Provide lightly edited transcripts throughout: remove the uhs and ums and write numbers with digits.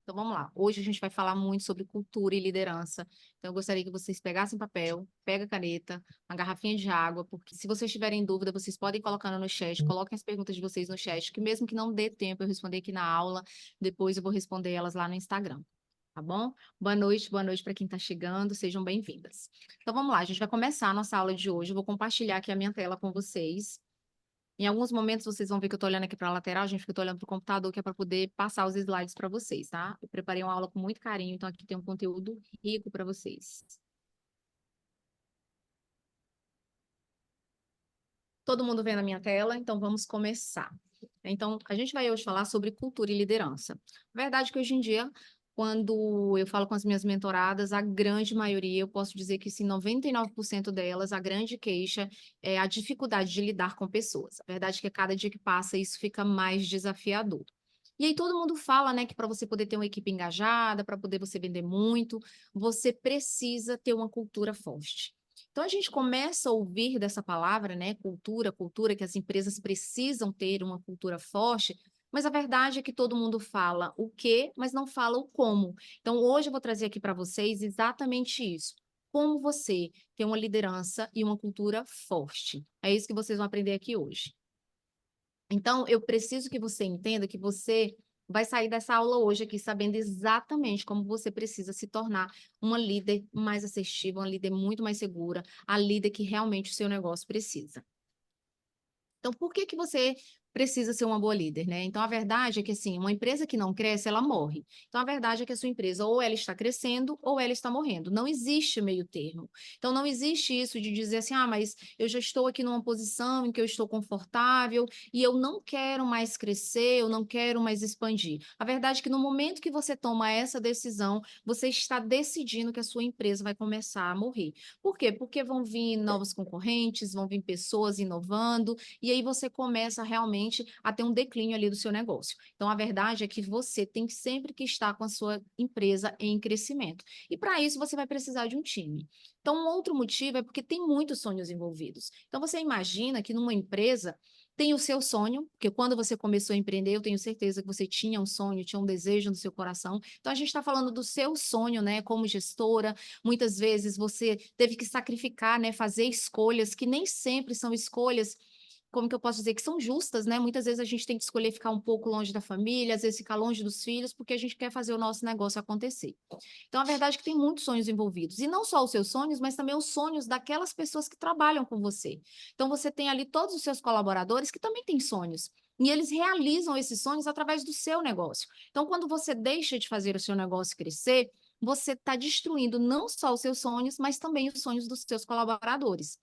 Então vamos lá. Hoje a gente vai falar muito sobre cultura e liderança. Então eu gostaria que vocês pegassem papel, pega caneta, uma garrafinha de água, porque se vocês tiverem dúvida, vocês podem colocando no chat, coloquem as perguntas de vocês no chat, que mesmo que não dê tempo eu responder aqui na aula, depois eu vou responder elas lá no Instagram. Tá bom? Boa noite para quem está chegando, sejam bem-vindas. Então vamos lá, a gente vai começar a nossa aula de hoje. Eu vou compartilhar aqui a minha tela com vocês. Em alguns momentos vocês vão ver que eu estou olhando aqui para a lateral, gente, que eu estou olhando para o computador, que é para poder passar os slides para vocês, tá? Eu preparei uma aula com muito carinho, então aqui tem um conteúdo rico para vocês. Todo mundo vendo a minha tela, então vamos começar. Então, a gente vai hoje falar sobre cultura e liderança. Verdade que hoje em dia, quando eu falo com as minhas mentoradas, a grande maioria, eu posso dizer que sim, 99% delas, a grande queixa é a dificuldade de lidar com pessoas. A verdade é que cada dia que passa, isso fica mais desafiador. E aí todo mundo fala, né, que para você poder ter uma equipe engajada, para poder você vender muito, você precisa ter uma cultura forte. Então a gente começa a ouvir dessa palavra, né, cultura, cultura, que as empresas precisam ter uma cultura forte, mas a verdade é que todo mundo fala o quê, mas não fala o como. Então hoje eu vou trazer aqui para vocês exatamente isso. Como você ter uma liderança e uma cultura forte. É isso que vocês vão aprender aqui hoje. Então, eu preciso que você entenda que você vai sair dessa aula hoje aqui sabendo exatamente como você precisa se tornar uma líder mais assertiva, uma líder muito mais segura, a líder que realmente o seu negócio precisa. Então, por que que você precisa ser uma boa líder, né? Então, a verdade é que, assim, uma empresa que não cresce, ela morre. Então, a verdade é que a sua empresa ou ela está crescendo ou ela está morrendo. Não existe meio termo. Então, não existe isso de dizer assim, ah, mas eu já estou aqui numa posição em que eu estou confortável e eu não quero mais crescer, eu não quero mais expandir. A verdade é que no momento que você toma essa decisão, você está decidindo que a sua empresa vai começar a morrer. Por quê? Porque vão vir novos concorrentes, vão vir pessoas inovando, e aí você começa realmente a ter um declínio ali do seu negócio. Então, a verdade é que você tem sempre que estar com a sua empresa em crescimento. E para isso, você vai precisar de um time. Então, um outro motivo é porque tem muitos sonhos envolvidos. Então, você imagina que numa empresa tem o seu sonho, porque quando você começou a empreender, eu tenho certeza que você tinha um sonho, tinha um desejo no seu coração. Então, a gente está falando do seu sonho, né, como gestora. Muitas vezes você teve que sacrificar, né, fazer escolhas que nem sempre são escolhas como que eu posso dizer, que são justas, né? Muitas vezes a gente tem que escolher ficar um pouco longe da família, às vezes ficar longe dos filhos, porque a gente quer fazer o nosso negócio acontecer. Então, a verdade é que tem muitos sonhos envolvidos. E não só os seus sonhos, mas também os sonhos daquelas pessoas que trabalham com você. Então, você tem ali todos os seus colaboradores que também têm sonhos. E eles realizam esses sonhos através do seu negócio. Então, quando você deixa de fazer o seu negócio crescer, você está destruindo não só os seus sonhos, mas também os sonhos dos seus colaboradores.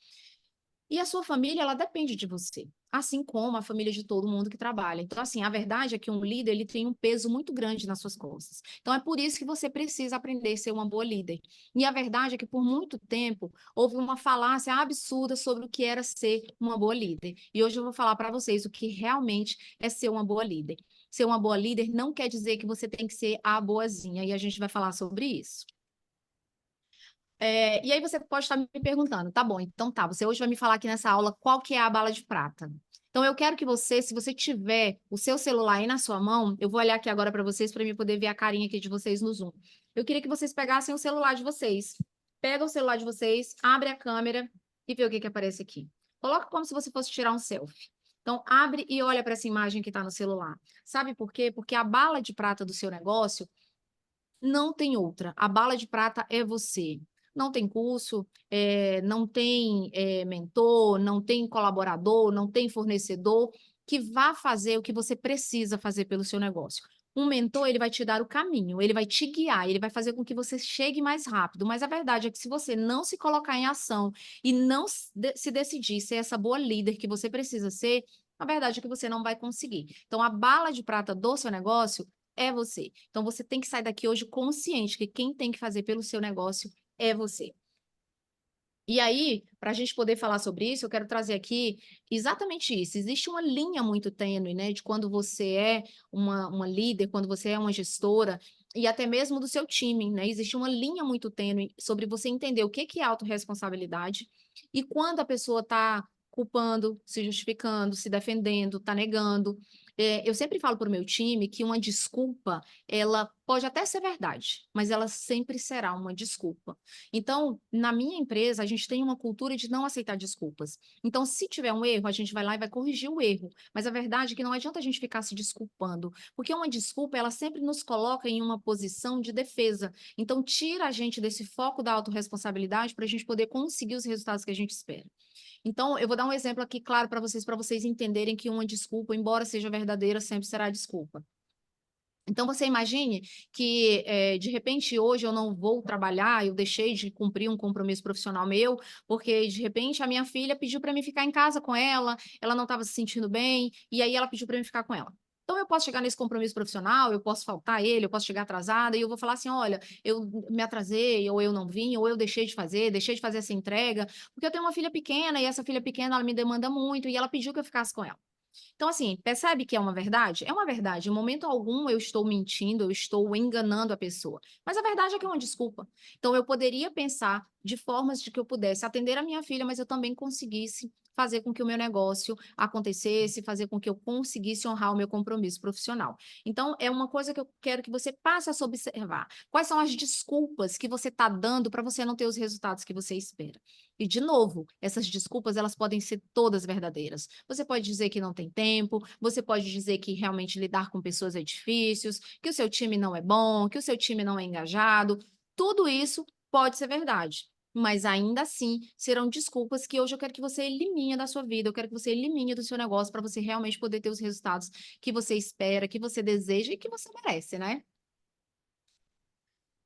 E a sua família, ela depende de você, assim como a família de todo mundo que trabalha. Então, assim, a verdade é que um líder, ele tem um peso muito grande nas suas costas. Então, é por isso que você precisa aprender a ser uma boa líder. E a verdade é que, por muito tempo, houve uma falácia absurda sobre o que era ser uma boa líder. E hoje eu vou falar para vocês o que realmente é ser uma boa líder. Ser uma boa líder não quer dizer que você tem que ser a boazinha, e a gente vai falar sobre isso. E aí você pode estar me perguntando, tá bom, então tá, você hoje vai me falar aqui nessa aula qual que é a bala de prata. Então eu quero que você, se você tiver o seu celular aí na sua mão, eu vou olhar aqui agora para vocês para mim poder ver a carinha aqui de vocês no Zoom. Eu queria que vocês pegassem o celular de vocês. Pega o celular de vocês, abre a câmera e vê o que que aparece aqui. Coloca como se você fosse tirar um selfie. Então, abre e olha para essa imagem que está no celular. Sabe por quê? Porque a bala de prata do seu negócio não tem outra. A bala de prata é você. Não tem curso, não tem mentor, não tem colaborador, não tem fornecedor que vá fazer o que você precisa fazer pelo seu negócio. Um mentor, ele vai te dar o caminho, ele vai te guiar, ele vai fazer com que você chegue mais rápido. Mas a verdade é que se você não se colocar em ação e não se decidir ser essa boa líder que você precisa ser, a verdade é que você não vai conseguir. Então, a bala de prata do seu negócio é você. Então, você tem que sair daqui hoje consciente que quem tem que fazer pelo seu negócio é você. E aí, para a gente poder falar sobre isso, eu quero trazer aqui exatamente isso. Existe uma linha muito tênue, né, de quando você é uma líder, quando você é uma gestora, e até mesmo do seu time, né? Existe uma linha muito tênue sobre você entender o que que é autorresponsabilidade e quando a pessoa está culpando, se justificando, se defendendo, está negando. Eu sempre falo para o meu time que uma desculpa, ela pode até ser verdade, mas ela sempre será uma desculpa. Então, na minha empresa, a gente tem uma cultura de não aceitar desculpas. Então, se tiver um erro, a gente vai lá e vai corrigir o erro. Mas a verdade é que não adianta a gente ficar se desculpando, porque uma desculpa, ela sempre nos coloca em uma posição de defesa. Então, tira a gente desse foco da autorresponsabilidade para a gente poder conseguir os resultados que a gente espera. Então, eu vou dar um exemplo aqui claro para vocês entenderem que uma desculpa, embora seja verdadeira, sempre será desculpa. Então, você imagine que, de repente, hoje eu não vou trabalhar, eu deixei de cumprir um compromisso profissional meu, porque, de repente, a minha filha pediu para mim ficar em casa com ela não estava se sentindo bem, e aí ela pediu para mim ficar com ela. Então, eu posso chegar nesse compromisso profissional, eu posso faltar ele, eu posso chegar atrasada, e eu vou falar assim: olha, eu me atrasei, ou eu não vim, ou eu deixei de fazer essa entrega, porque eu tenho uma filha pequena, e essa filha pequena, ela me demanda muito, e ela pediu que eu ficasse com ela. Então, assim, percebe que é uma verdade? É uma verdade. Em momento algum eu estou mentindo, eu estou enganando a pessoa. Mas a verdade é que é uma desculpa. Então, eu poderia pensar de formas de que eu pudesse atender a minha filha, mas eu também conseguisse fazer com que o meu negócio acontecesse, fazer com que eu conseguisse honrar o meu compromisso profissional. Então, é uma coisa que eu quero que você passe a se observar. Quais são as desculpas que você está dando para você não ter os resultados que você espera? E, de novo, essas desculpas, elas podem ser todas verdadeiras. Você pode dizer que não tem tempo, você pode dizer que realmente lidar com pessoas é difícil, que o seu time não é bom, que o seu time não é engajado. Tudo isso pode ser verdade. Mas ainda assim, serão desculpas que hoje eu quero que você elimine da sua vida, eu quero que você elimine do seu negócio para você realmente poder ter os resultados que você espera, que você deseja e que você merece, né?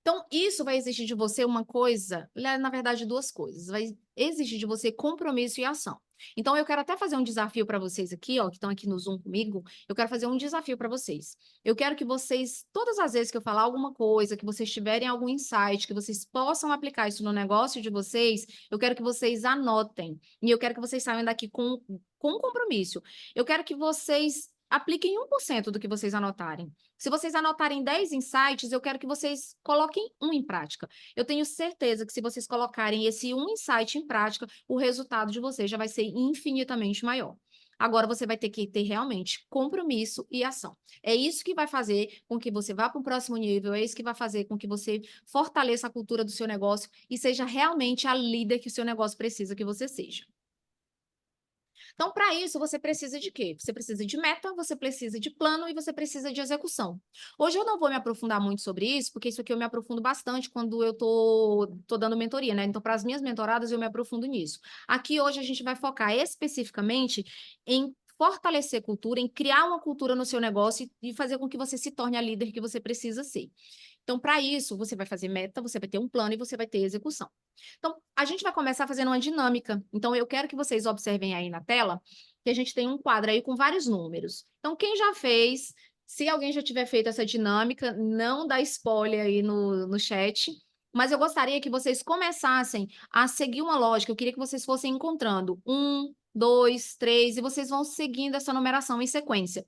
Então, isso vai exigir de você uma coisa, na verdade, duas coisas. Vai exigir de você compromisso e ação. Então, eu quero até fazer um desafio para vocês aqui, ó, que estão aqui no Zoom comigo. Eu quero fazer um desafio para vocês. Eu quero que vocês, todas as vezes que eu falar alguma coisa, que vocês tiverem algum insight, que vocês possam aplicar isso no negócio de vocês, eu quero que vocês anotem. E eu quero que vocês saiam daqui com um compromisso. Eu quero que vocês apliquem 1% do que vocês anotarem. Se vocês anotarem 10 insights, eu quero que vocês coloquem um em prática. Eu tenho certeza que se vocês colocarem esse um insight em prática, o resultado de vocês já vai ser infinitamente maior. Agora você vai ter que ter realmente compromisso e ação. É isso que vai fazer com que você vá para o próximo nível, é isso que vai fazer com que você fortaleça a cultura do seu negócio e seja realmente a líder que o seu negócio precisa que você seja. Então, para isso, você precisa de quê? Você precisa de meta, você precisa de plano e você precisa de execução. Hoje eu não vou me aprofundar muito sobre isso, porque isso aqui eu me aprofundo bastante quando eu tô dando mentoria, né? Então, para as minhas mentoradas, eu me aprofundo nisso. Aqui hoje a gente vai focar especificamente em fortalecer cultura, em criar uma cultura no seu negócio e fazer com que você se torne a líder que você precisa ser. Então, para isso, você vai fazer meta, você vai ter um plano e você vai ter execução. Então, a gente vai começar fazendo uma dinâmica. Então, eu quero que vocês observem aí na tela que a gente tem um quadro aí com vários números. Então, quem já fez, se alguém já tiver feito essa dinâmica, não dá spoiler aí no chat. Mas eu gostaria que vocês começassem a seguir uma lógica. Eu queria que vocês fossem encontrando um, dois, três, e vocês vão seguindo essa numeração em sequência.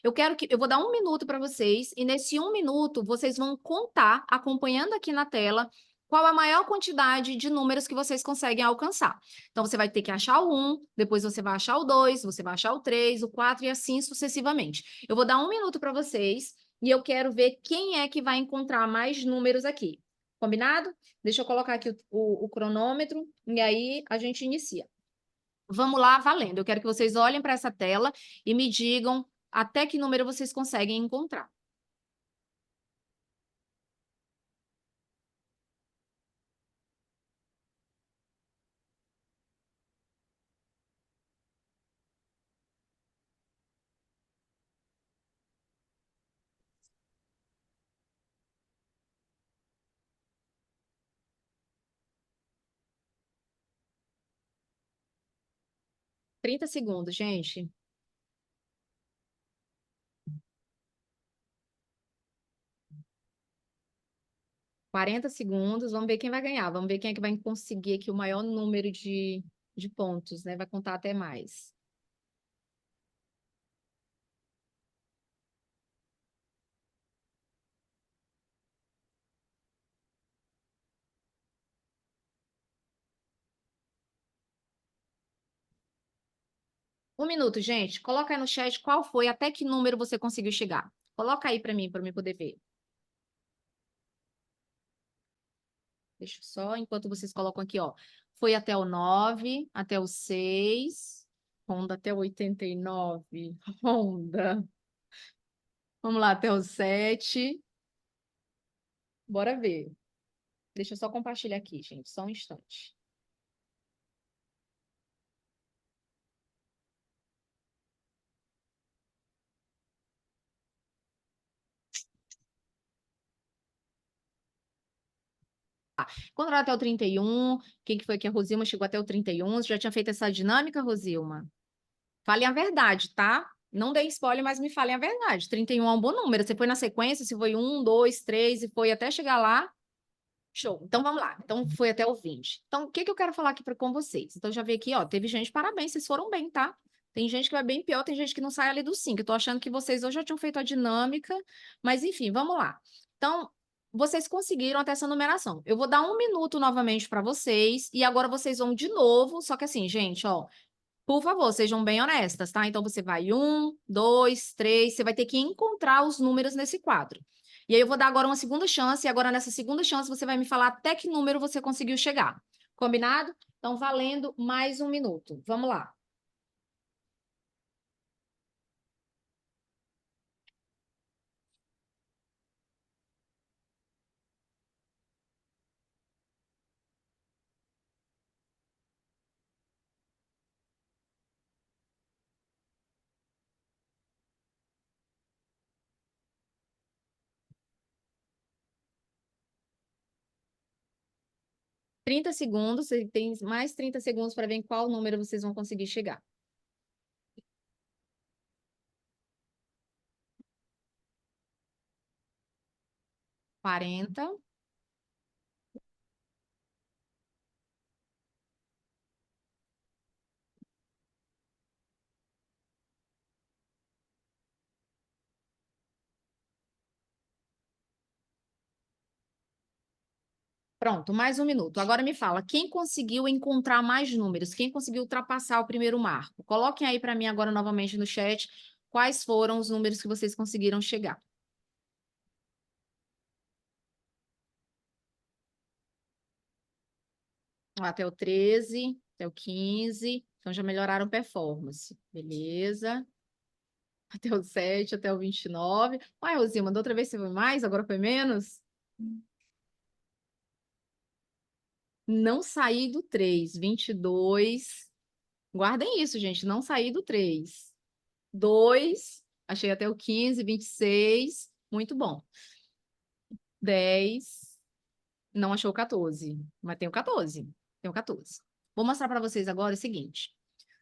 Eu vou dar 1 minuto para vocês, e nesse 1 minuto vocês vão contar, acompanhando aqui na tela, qual a maior quantidade de números que vocês conseguem alcançar. Então, você vai ter que achar o 1, depois você vai achar o 2, você vai achar o 3, o 4 e assim sucessivamente. Eu vou dar 1 minuto para vocês e eu quero ver quem é que vai encontrar mais números aqui. Combinado? Deixa eu colocar aqui o cronômetro e aí a gente inicia. Vamos lá, valendo. Eu quero que vocês olhem para essa tela e me digam até que número vocês conseguem encontrar. 30 segundos, gente. 40 segundos. Vamos ver quem vai ganhar. Vamos ver quem é que vai conseguir aqui o maior número de pontos, né? Vai contar até mais. Um minuto, gente. Coloca aí no chat qual foi, até que número você conseguiu chegar. Coloca aí para mim poder ver. Deixa eu só, enquanto vocês colocam aqui, ó. Foi até o 9, até o 6, Honda até o 89, Honda. Vamos lá, até o 7. Bora ver. Deixa eu só compartilhar aqui, gente, só um instante. Quando era até o 31, quem que foi que a Rosilma chegou até o 31? Você já tinha feito essa dinâmica, Rosilma? Falem a verdade, tá? Não dei spoiler, mas me falem a verdade. 31 é um bom número. Você foi na sequência, se foi 1, 2, 3 e foi até chegar lá. Show. Então vamos lá. Então foi até o 20. Então, o que que eu quero falar aqui com vocês? Então, já vi aqui, ó, teve gente, parabéns, vocês foram bem, tá? Tem gente que vai bem pior, tem gente que não sai ali do 5. Eu tô achando que vocês hoje já tinham feito a dinâmica, mas enfim, vamos lá. Então, vocês conseguiram até essa numeração. Eu vou dar 1 minuto novamente para vocês, e agora vocês vão de novo, só que assim, gente, ó, por favor, sejam bem honestas, tá? Então você vai 1, 2, 3, você vai ter que encontrar os números nesse quadro. E aí eu vou dar agora uma segunda chance, e agora nessa segunda chance você vai me falar até que número você conseguiu chegar. Combinado? Então, valendo mais 1 minuto. Vamos lá. 30 segundos, você tem mais 30 segundos para ver em qual número vocês vão conseguir chegar. 40. Pronto, mais 1 minuto. Agora me fala, quem conseguiu encontrar mais números? Quem conseguiu ultrapassar o primeiro marco? Coloquem aí para mim agora novamente no chat quais foram os números que vocês conseguiram chegar. Até o 13, até o 15. Então já melhoraram performance. Beleza. Até o 7, até o 29. Uai, Rosilma, da outra vez você foi mais, agora foi menos? Não saí do 3. 22. Guardem isso, gente. Não saí do 3. 2. Achei até o 15, 26. Muito bom. 10. Não achou o 14. Mas tem o 14. Tem o 14. Vou mostrar para vocês agora o seguinte.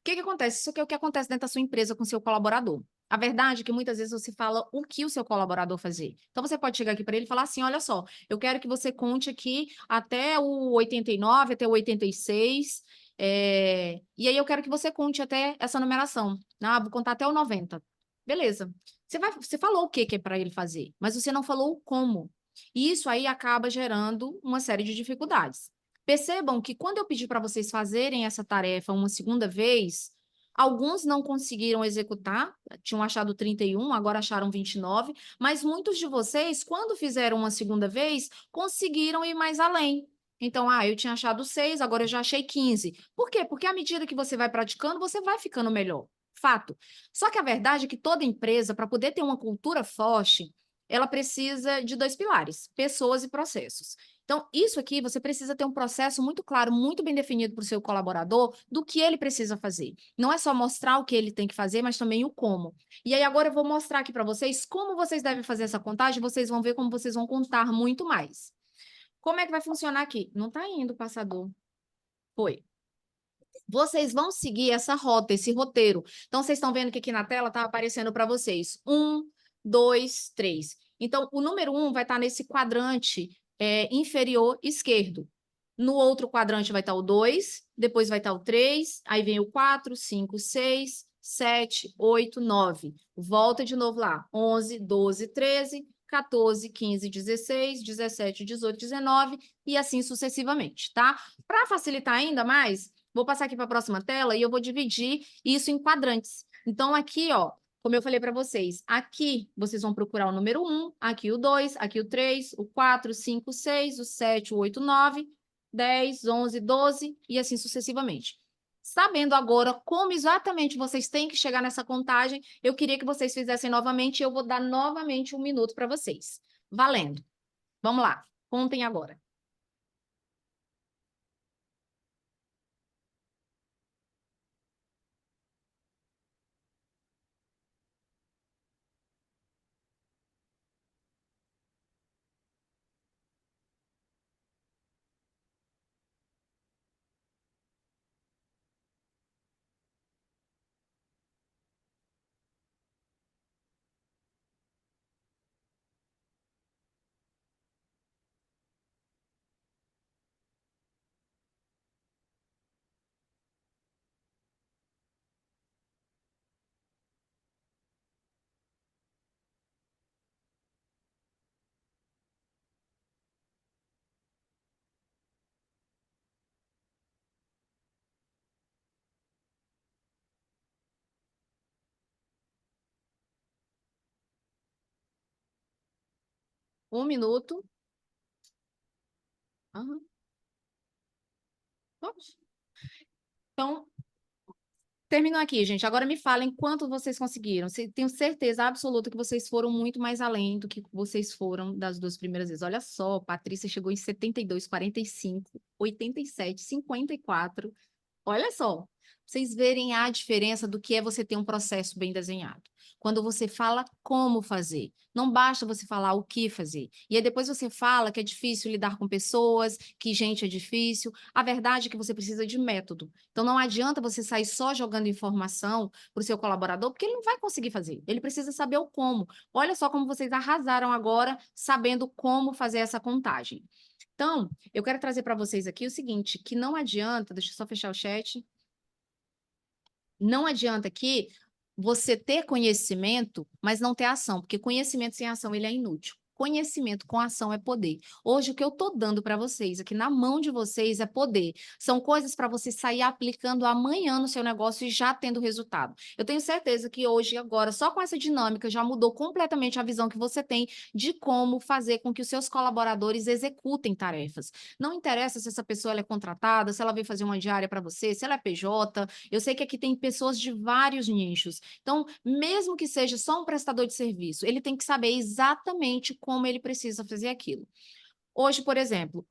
O que que acontece? Isso aqui é o que acontece dentro da sua empresa com o seu colaborador. A verdade é que muitas vezes você fala o que o seu colaborador fazer. Então você pode chegar aqui para ele e falar assim: olha só, eu quero que você conte aqui até o 89, até o 86, e aí eu quero que você conte até essa numeração. Ah, vou contar até o 90. Beleza. Você falou o que que é para ele fazer, mas você não falou o como. E isso aí acaba gerando uma série de dificuldades. Percebam que quando eu pedi para vocês fazerem essa tarefa uma segunda vez, alguns não conseguiram executar, tinham achado 31, agora acharam 29, mas muitos de vocês, quando fizeram uma segunda vez, conseguiram ir mais além. Então, eu tinha achado 6, agora eu já achei 15. Por quê? Porque à medida que você vai praticando, você vai ficando melhor. Fato. Só que a verdade é que toda empresa, para poder ter uma cultura forte, ela precisa de dois pilares: pessoas e processos. Então, isso aqui, você precisa ter um processo muito claro, muito bem definido para o seu colaborador do que ele precisa fazer. Não é só mostrar o que ele tem que fazer, mas também o como. E aí, agora eu vou mostrar aqui para vocês como vocês devem fazer essa contagem, vocês vão ver como vocês vão contar muito mais. Como é que vai funcionar aqui? Não está indo, passador. Foi. Vocês vão seguir essa rota, esse roteiro. Então, vocês estão vendo que aqui na tela está aparecendo para vocês. 1, 2, 3. Então, o número 1 vai estar nesse quadrante inferior esquerdo. No outro quadrante vai estar o 2, depois vai estar o 3, aí vem o 4, 5, 6, 7, 8, 9. Volta de novo lá. 11, 12, 13, 14, 15, 16, 17, 18, 19 e assim sucessivamente, tá? Para facilitar ainda mais, vou passar aqui para a próxima tela e eu vou dividir isso em quadrantes. Então, aqui, ó, Como eu falei para vocês, aqui vocês vão procurar o número 1, aqui o 2, aqui o 3, o 4, o 5, o 6, o 7, o 8, o 9, 10, 11, 12 e assim sucessivamente. Sabendo agora como exatamente vocês têm que chegar nessa contagem, eu queria que vocês fizessem novamente e eu vou dar novamente 1 minuto para vocês. Valendo. Vamos lá, contem agora. 1 minuto. Aham. Vamos. Então, terminou aqui, gente. Agora me falem quanto vocês conseguiram. Tenho certeza absoluta que vocês foram muito mais além do que vocês foram das 2 primeiras vezes. Olha só, Patrícia chegou em 72, 45, 87, 54. Olha só, pra vocês verem a diferença do que é você ter um processo bem desenhado. Quando você fala como fazer, não basta você falar o que fazer. E aí depois você fala que é difícil lidar com pessoas, que gente é difícil. A verdade é que você precisa de método. Então não adianta você sair só jogando informação para o seu colaborador, porque ele não vai conseguir fazer. Ele precisa saber o como. Olha só como vocês arrasaram agora, sabendo como fazer essa contagem. Então, eu quero trazer para vocês aqui o seguinte, que não adianta, deixa eu só fechar o chat, não adianta aqui você ter conhecimento, mas não ter ação, porque conhecimento sem ação ele é inútil. Conhecimento com ação é poder. Hoje, o que eu estou dando para vocês, aqui na mão de vocês, é poder. São coisas para você sair aplicando amanhã no seu negócio e já tendo resultado. Eu tenho certeza que hoje, agora, só com essa dinâmica, já mudou completamente a visão que você tem de como fazer com que os seus colaboradores executem tarefas. Não interessa se essa pessoa ela é contratada, se ela veio fazer uma diária para você, se ela é PJ. Eu sei que aqui tem pessoas de vários nichos. Então, mesmo que seja só um prestador de serviço, ele tem que saber exatamente como ele precisa fazer aquilo. Hoje, por exemplo,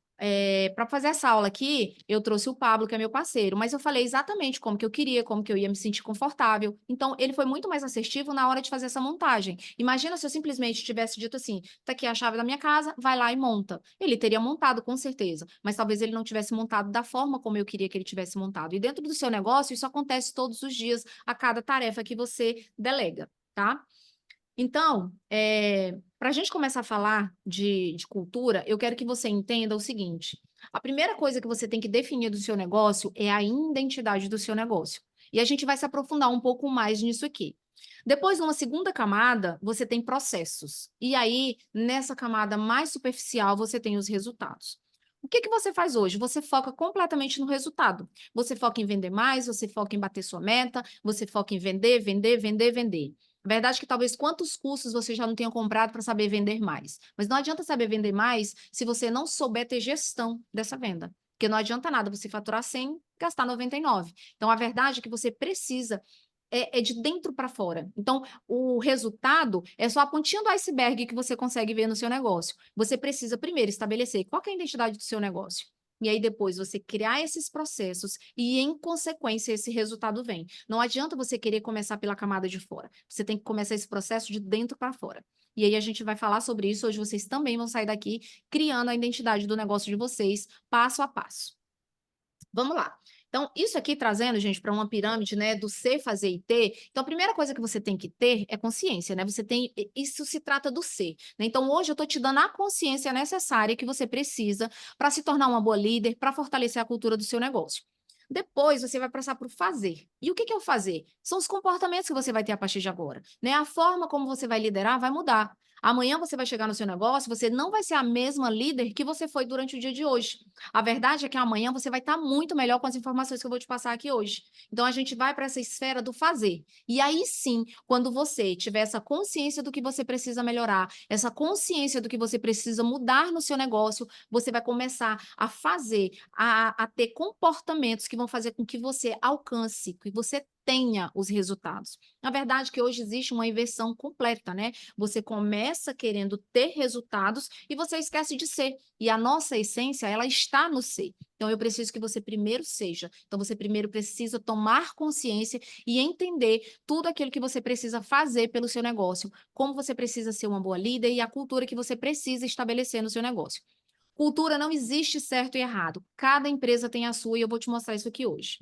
para fazer essa aula aqui, eu trouxe o Pablo, que é meu parceiro, mas eu falei exatamente como que eu queria, como que eu ia me sentir confortável. Então, ele foi muito mais assertivo na hora de fazer essa montagem. Imagina se eu simplesmente tivesse dito assim: tá aqui a chave da minha casa, vai lá e monta. Ele teria montado, com certeza, mas talvez ele não tivesse montado da forma como eu queria que ele tivesse montado. E dentro do seu negócio, isso acontece todos os dias, a cada tarefa que você delega, tá? Então, para a gente começar a falar de cultura, eu quero que você entenda o seguinte: a primeira coisa que você tem que definir do seu negócio é a identidade do seu negócio. E a gente vai se aprofundar um pouco mais nisso aqui. Depois, numa segunda camada, você tem processos. E aí, nessa camada mais superficial, você tem os resultados. O que que você faz hoje? Você foca completamente no resultado. Você foca em vender mais, você foca em bater sua meta, você foca em vender, vender, vender, vender. A verdade é que talvez quantos cursos você já não tenha comprado para saber vender mais. Mas não adianta saber vender mais se você não souber ter gestão dessa venda. Porque não adianta nada você faturar 100, gastar 99. Então, a verdade é que você precisa de dentro para fora. Então, o resultado é só a pontinha do iceberg que você consegue ver no seu negócio. Você precisa primeiro estabelecer qual que é a identidade do seu negócio. E aí depois você criar esses processos e, em consequência, esse resultado vem. Não adianta você querer começar pela camada de fora. Você tem que começar esse processo de dentro para fora. E aí a gente vai falar sobre isso. Hoje vocês também vão sair daqui criando a identidade do negócio de vocês, passo a passo. Vamos lá. Então, isso aqui trazendo, gente, para uma pirâmide, né, do ser, fazer e ter. Então, a primeira coisa que você tem que ter é consciência, né? Você tem, isso se trata do ser, né? Então, hoje eu estou te dando a consciência necessária que você precisa para se tornar uma boa líder, para fortalecer a cultura do seu negócio. Depois você vai passar para o fazer. E o que que é o fazer? São os comportamentos que você vai ter a partir de agora, né? A forma como você vai liderar vai mudar. Amanhã você vai chegar no seu negócio, você não vai ser a mesma líder que você foi durante o dia de hoje. A verdade é que amanhã você vai estar muito melhor com as informações que eu vou te passar aqui hoje. Então, a gente vai para essa esfera do fazer. E aí sim, quando você tiver essa consciência do que você precisa melhorar, essa consciência do que você precisa mudar no seu negócio, você vai começar a fazer, a ter comportamentos que vão fazer com que você alcance, que você tenha os resultados. Na verdade, que hoje existe uma inversão completa, né? Você começa querendo ter resultados e você esquece de ser. E a nossa essência, ela está no ser. Então, eu preciso que você primeiro seja. Então, você primeiro precisa tomar consciência e entender tudo aquilo que você precisa fazer pelo seu negócio, como você precisa ser uma boa líder e a cultura que você precisa estabelecer no seu negócio. Cultura não existe certo e errado. Cada empresa tem a sua e eu vou te mostrar isso aqui hoje.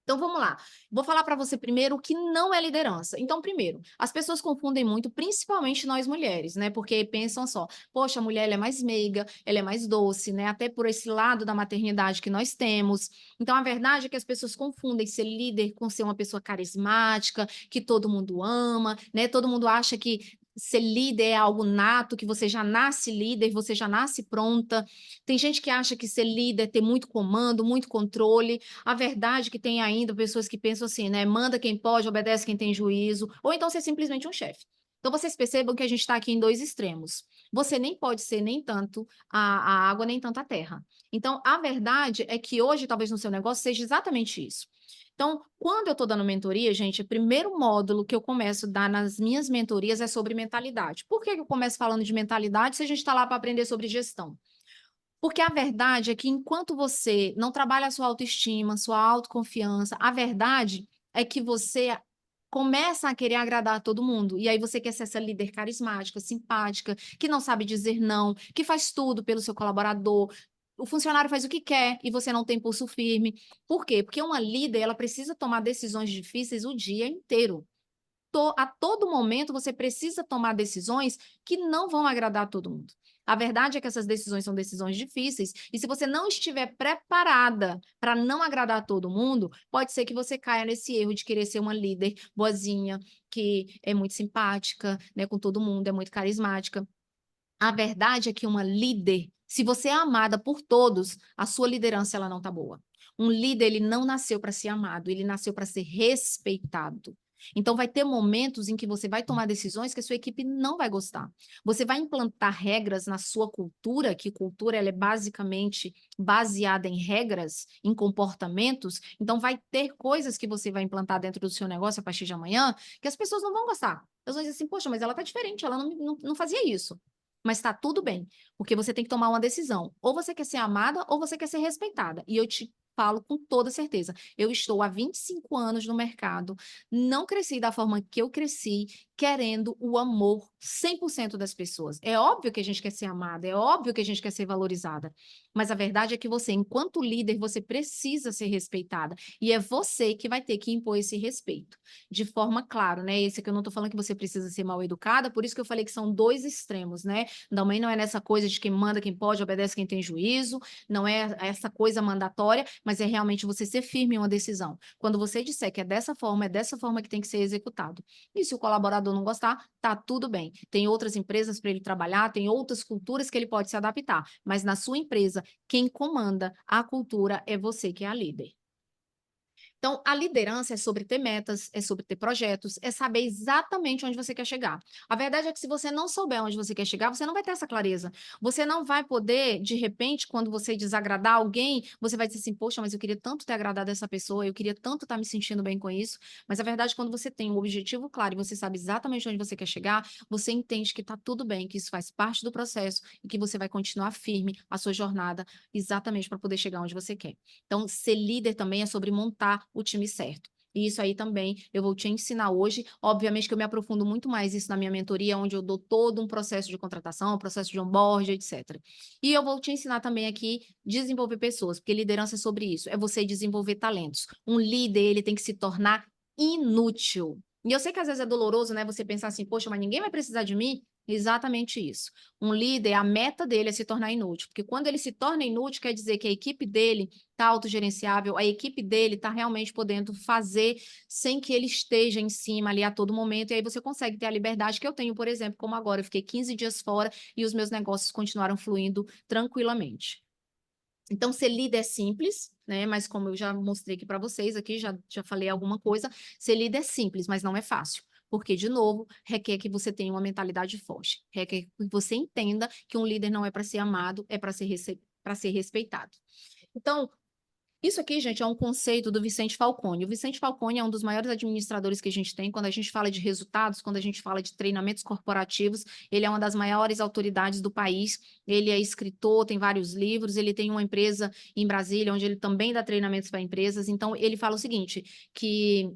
Então vamos lá. Vou falar para você primeiro o que não é liderança. Então, primeiro, as pessoas confundem muito, principalmente nós mulheres, né? Porque pensam só, poxa, a mulher ela é mais meiga, ela é mais doce, né? Até por esse lado da maternidade que nós temos. Então, a verdade é que as pessoas confundem ser líder com ser uma pessoa carismática, que todo mundo ama, né? Todo mundo acha que ser líder é algo nato, que você já nasce líder, você já nasce pronta. Tem gente que acha que ser líder é ter muito comando, muito controle. A verdade é que tem ainda pessoas que pensam assim, né? Manda quem pode, obedece quem tem juízo, ou então ser simplesmente um chefe. Então, vocês percebam que a gente está aqui em dois extremos. Você nem pode ser nem tanto a água, nem tanto a terra. Então, a verdade é que hoje, talvez no seu negócio, seja exatamente isso. Então, quando eu estou dando mentoria, gente, o primeiro módulo que eu começo a dar nas minhas mentorias é sobre mentalidade. Por que eu começo falando de mentalidade se a gente está lá para aprender sobre gestão? Porque a verdade é que enquanto você não trabalha a sua autoestima, sua autoconfiança, a verdade é que você começa a querer agradar a todo mundo. E aí você quer ser essa líder carismática, simpática, que não sabe dizer não, que faz tudo pelo seu colaborador. O funcionário faz o que quer e você não tem pulso firme. Por quê? Porque uma líder, ela precisa tomar decisões difíceis o dia inteiro. A todo momento você precisa tomar decisões que não vão agradar a todo mundo. A verdade é que essas decisões são decisões difíceis, e se você não estiver preparada para não agradar a todo mundo, pode ser que você caia nesse erro de querer ser uma líder boazinha, que é muito simpática, né, com todo mundo, é muito carismática. A verdade é que uma líder, se você é amada por todos, a sua liderança ela não tá boa. Um líder, ele não nasceu para ser amado, ele nasceu para ser respeitado. Então, vai ter momentos em que você vai tomar decisões que a sua equipe não vai gostar. Você vai implantar regras na sua cultura, que cultura ela é basicamente baseada em regras, em comportamentos. Então, vai ter coisas que você vai implantar dentro do seu negócio a partir de amanhã que as pessoas não vão gostar. Elas vão dizer assim, poxa, mas ela tá diferente, ela não fazia isso. Mas está tudo bem, porque você tem que tomar uma decisão. Ou você quer ser amada ou você quer ser respeitada. E eu te falo com toda certeza. Eu estou há 25 anos no mercado, não cresci da forma que eu cresci, querendo o amor 100% das pessoas. É óbvio que a gente quer ser amada, é óbvio que a gente quer ser valorizada. Mas a verdade é que você, enquanto líder, você precisa ser respeitada. E é você que vai ter que impor esse respeito. De forma clara, né? Esse aqui eu não estou falando que você precisa ser mal educada, por isso que eu falei que são dois extremos, né? Também não é nessa coisa de quem manda, quem pode, obedece quem tem juízo, não é essa coisa mandatória, mas é realmente você ser firme em uma decisão. Quando você disser que é dessa forma que tem que ser executado. E se o colaborador não gostar, tá tudo bem. Tem outras empresas para ele trabalhar, tem outras culturas que ele pode se adaptar, mas na sua empresa, quem comanda a cultura é você que é a líder. Então, a liderança é sobre ter metas, é sobre ter projetos, é saber exatamente onde você quer chegar. A verdade é que se você não souber onde você quer chegar, você não vai ter essa clareza. Você não vai poder, de repente, quando você desagradar alguém, você vai dizer assim, poxa, mas eu queria tanto ter agradado essa pessoa, eu queria tanto estar me sentindo bem com isso. Mas a verdade é que quando você tem um objetivo claro e você sabe exatamente onde você quer chegar, você entende que está tudo bem, que isso faz parte do processo e que você vai continuar firme a sua jornada exatamente para poder chegar onde você quer. Então, ser líder também é sobre montar o time certo. E isso aí também eu vou te ensinar hoje. Obviamente que eu me aprofundo muito mais isso na minha mentoria, onde eu dou todo um processo de contratação, um processo de onboard, etc. E eu vou te ensinar também aqui desenvolver pessoas, porque liderança é sobre isso, é você desenvolver talentos. Um líder, ele tem que se tornar inútil. E eu sei que às vezes é doloroso, né, você pensar assim, poxa, mas ninguém vai precisar de mim. Exatamente isso. Um líder, a meta dele é se tornar inútil, porque quando ele se torna inútil, quer dizer que a equipe dele está autogerenciável, a equipe dele está realmente podendo fazer sem que ele esteja em cima ali a todo momento, e aí você consegue ter a liberdade que eu tenho, por exemplo, como agora, eu fiquei 15 dias fora e os meus negócios continuaram fluindo tranquilamente. Então, ser líder é simples, né? Mas como eu já mostrei aqui para vocês, aqui já falei alguma coisa, ser líder é simples, mas não é fácil. Porque, de novo, requer que você tenha uma mentalidade forte. Requer que você entenda que um líder não é para ser amado, é para ser respeitado. Então, isso aqui, gente, é um conceito do Vicente Falcone. O Vicente Falcone é um dos maiores administradores que a gente tem. Quando a gente fala de resultados, quando a gente fala de treinamentos corporativos, ele é uma das maiores autoridades do país. Ele é escritor, tem vários livros, ele tem uma empresa em Brasília, onde ele também dá treinamentos para empresas. Então, ele fala o seguinte, que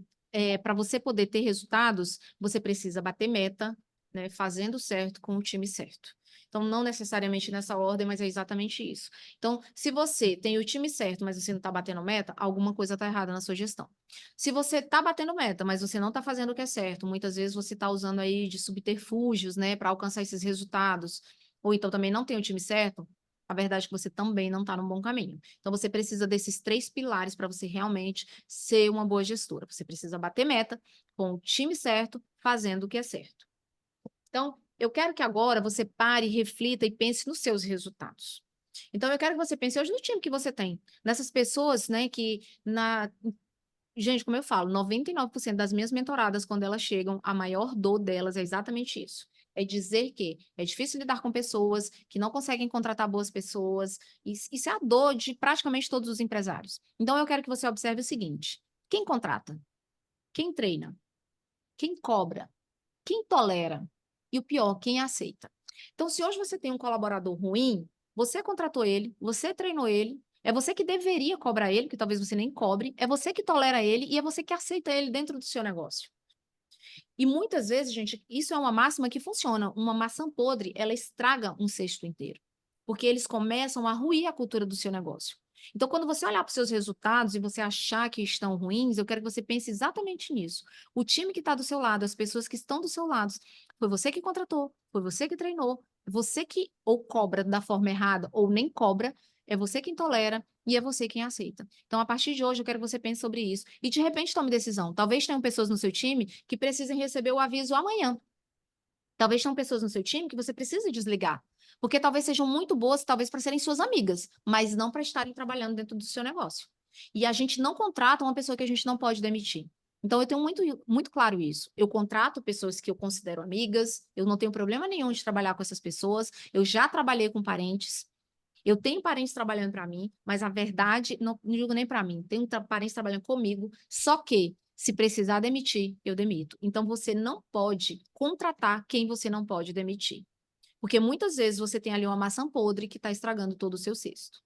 para você poder ter resultados, você precisa bater meta, né, fazendo certo com o time certo. Então, não necessariamente nessa ordem, mas é exatamente isso. Então, se você tem o time certo, mas você não está batendo meta, alguma coisa está errada na sua gestão. Se você está batendo meta, mas você não está fazendo o que é certo, muitas vezes você está usando aí de subterfúgios, né, para alcançar esses resultados, ou então também não tem o time certo, a verdade é que você também não está no bom caminho. Então, você precisa desses 3 pilares para você realmente ser uma boa gestora. Você precisa bater meta com o time certo, fazendo o que é certo. Então, eu quero que agora você pare, reflita e pense nos seus resultados. Então, eu quero que você pense hoje no time que você tem, nessas pessoas, né, gente, como eu falo, 99% das minhas mentoradas, quando elas chegam, a maior dor delas é exatamente isso. É dizer que é difícil lidar com pessoas, que não conseguem contratar boas pessoas. Isso é a dor de praticamente todos os empresários. Então, eu quero que você observe o seguinte: quem contrata? Quem treina? Quem cobra? Quem tolera? E o pior, quem aceita. Então, se hoje você tem um colaborador ruim, você contratou ele, você treinou ele, é você que deveria cobrar ele, que talvez você nem cobre, é você que tolera ele e é você que aceita ele dentro do seu negócio. E muitas vezes, gente, isso é uma máxima que funciona. Uma maçã podre, ela estraga um cesto inteiro, porque eles começam a ruir a cultura do seu negócio. Então, quando você olhar para os seus resultados e você achar que estão ruins, eu quero que você pense exatamente nisso. O time que está do seu lado, as pessoas que estão do seu lado, foi você que contratou, foi você que treinou, você que ou cobra da forma errada ou nem cobra, é você quem tolera e é você quem aceita. Então, a partir de hoje, eu quero que você pense sobre isso. E, de repente, tome decisão. Talvez tenham pessoas no seu time que precisem receber o aviso amanhã. Talvez tenham pessoas no seu time que você precisa desligar. Porque talvez sejam muito boas, talvez para serem suas amigas, mas não para estarem trabalhando dentro do seu negócio. E a gente não contrata uma pessoa que a gente não pode demitir. Então, eu tenho muito claro isso. Eu contrato pessoas que eu considero amigas, eu não tenho problema nenhum de trabalhar com essas pessoas, eu já trabalhei com parentes, eu tenho parentes trabalhando para mim, mas a verdade, não digo nem para mim, tenho parentes trabalhando comigo, só que se precisar demitir, eu demito. Então você não pode contratar quem você não pode demitir. Porque muitas vezes você tem ali uma maçã podre que está estragando todo o seu cesto.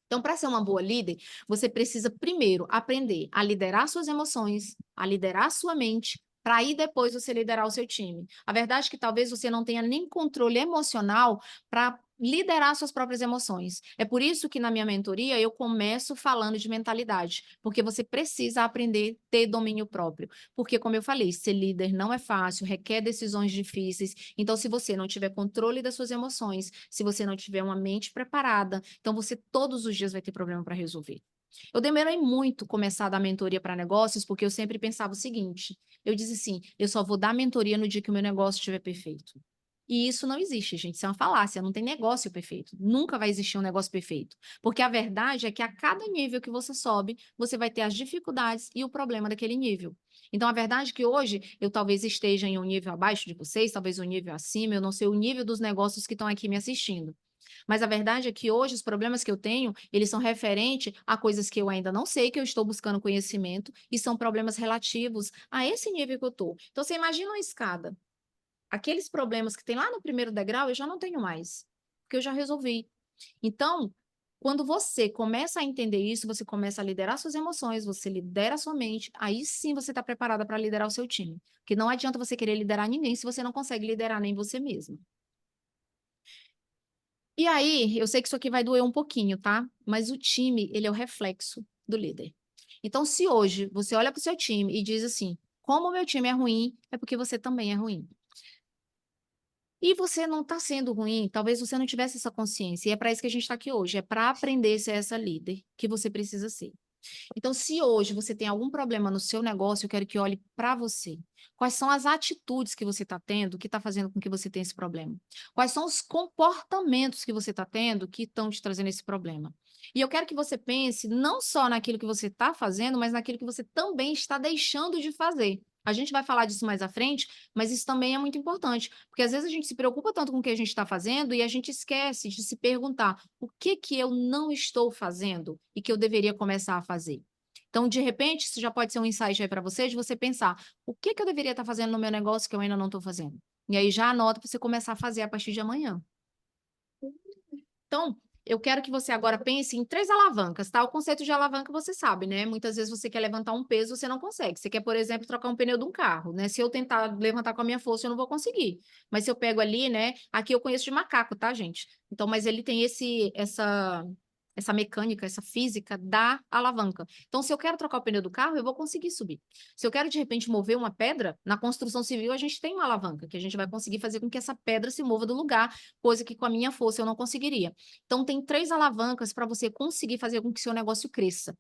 Então, para ser uma boa líder, você precisa primeiro aprender a liderar suas emoções, a liderar sua mente, para aí depois você liderar o seu time. A verdade é que talvez você não tenha nem controle emocional para liderar suas próprias emoções. É por isso que na minha mentoria eu começo falando de mentalidade, porque você precisa aprender a ter domínio próprio. Porque, como eu falei, ser líder não é fácil, requer decisões difíceis. Então, se você não tiver controle das suas emoções, se você não tiver uma mente preparada, então você todos os dias vai ter problema para resolver. Eu demorei muito começar a dar mentoria para negócios, porque eu sempre pensava o seguinte: eu disse assim, eu só vou dar mentoria no dia que o meu negócio estiver perfeito. E isso não existe, gente. Isso é uma falácia. Não tem negócio perfeito. Nunca vai existir um negócio perfeito. Porque a verdade é que a cada nível que você sobe, você vai ter as dificuldades e o problema daquele nível. Então, a verdade é que hoje eu talvez esteja em um nível abaixo de vocês, talvez um nível acima, eu não sei o nível dos negócios que estão aqui me assistindo. Mas a verdade é que hoje os problemas que eu tenho, eles são referentes a coisas que eu ainda não sei, que eu estou buscando conhecimento, e são problemas relativos a esse nível que eu estou. Então, você imagina uma escada. Aqueles problemas que tem lá no primeiro degrau, eu já não tenho mais, porque eu já resolvi. Então, quando você começa a entender isso, você começa a liderar suas emoções, você lidera a sua mente, aí sim você está preparada para liderar o seu time. Porque não adianta você querer liderar ninguém se você não consegue liderar nem você mesmo. E aí, eu sei que isso aqui vai doer um pouquinho, tá? Mas o time, ele é o reflexo do líder. Então, se hoje você olha para o seu time e diz assim, como o meu time é ruim, é porque você também é ruim. E você não está sendo ruim, talvez você não tivesse essa consciência, e é para isso que a gente está aqui hoje, é para aprender a ser essa líder que você precisa ser. Então, se hoje você tem algum problema no seu negócio, eu quero que olhe para você. Quais são as atitudes que você está tendo que está fazendo com que você tenha esse problema? Quais são os comportamentos que você está tendo que estão te trazendo esse problema? E eu quero que você pense não só naquilo que você está fazendo, mas naquilo que você também está deixando de fazer. A gente vai falar disso mais à frente, mas isso também é muito importante, porque às vezes a gente se preocupa tanto com o que a gente está fazendo e a gente esquece de se perguntar o que que eu não estou fazendo e que eu deveria começar a fazer. Então, de repente, isso já pode ser um insight aí para você, de você pensar, o que que eu deveria estar fazendo no meu negócio que eu ainda não estou fazendo? E aí já anota para você começar a fazer a partir de amanhã. Então, eu quero que você agora pense em 3 alavancas, tá? O conceito de alavanca você sabe, né? Muitas vezes você quer levantar um peso, você não consegue. Você quer, por exemplo, trocar um pneu de um carro, né? Se eu tentar levantar com a minha força, eu não vou conseguir. Mas se eu pego ali, né? Aqui eu conheço de macaco, tá, gente? Então, mas ele tem essa mecânica, essa física da alavanca. Então, se eu quero trocar o pneu do carro, eu vou conseguir subir. Se eu quero, de repente, mover uma pedra, na construção civil a gente tem uma alavanca, que a gente vai conseguir fazer com que essa pedra se mova do lugar, coisa que com a minha força eu não conseguiria. Então, tem 3 alavancas para você conseguir fazer com que seu negócio cresça: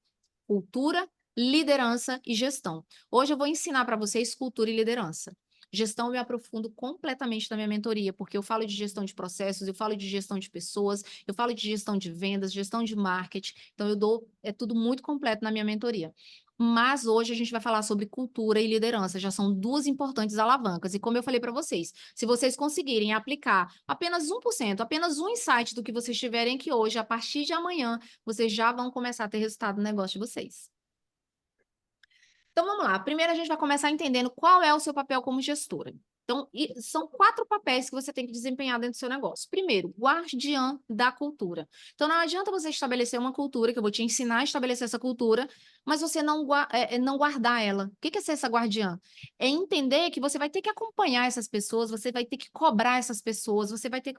cultura, liderança e gestão. Hoje eu vou ensinar para vocês cultura e liderança. Gestão eu me aprofundo completamente na minha mentoria, porque eu falo de gestão de processos, eu falo de gestão de pessoas, eu falo de gestão de vendas, gestão de marketing. Então, é tudo muito completo na minha mentoria. Mas hoje a gente vai falar sobre cultura e liderança, já são 2 importantes alavancas. E como eu falei para vocês, se vocês conseguirem aplicar apenas 1%, apenas um insight do que vocês tiverem aqui hoje, a partir de amanhã, vocês já vão começar a ter resultado no negócio de vocês. Então vamos lá. Primeiro a gente vai começar entendendo qual é o seu papel como gestora. Então, são 4 papéis que você tem que desempenhar dentro do seu negócio. Primeiro, guardiã da cultura. Então, não adianta você estabelecer uma cultura, que eu vou te ensinar a estabelecer essa cultura, mas você não guardar ela. O que é ser essa guardiã? É entender que você vai ter que acompanhar essas pessoas, você vai ter que cobrar essas pessoas, você vai ter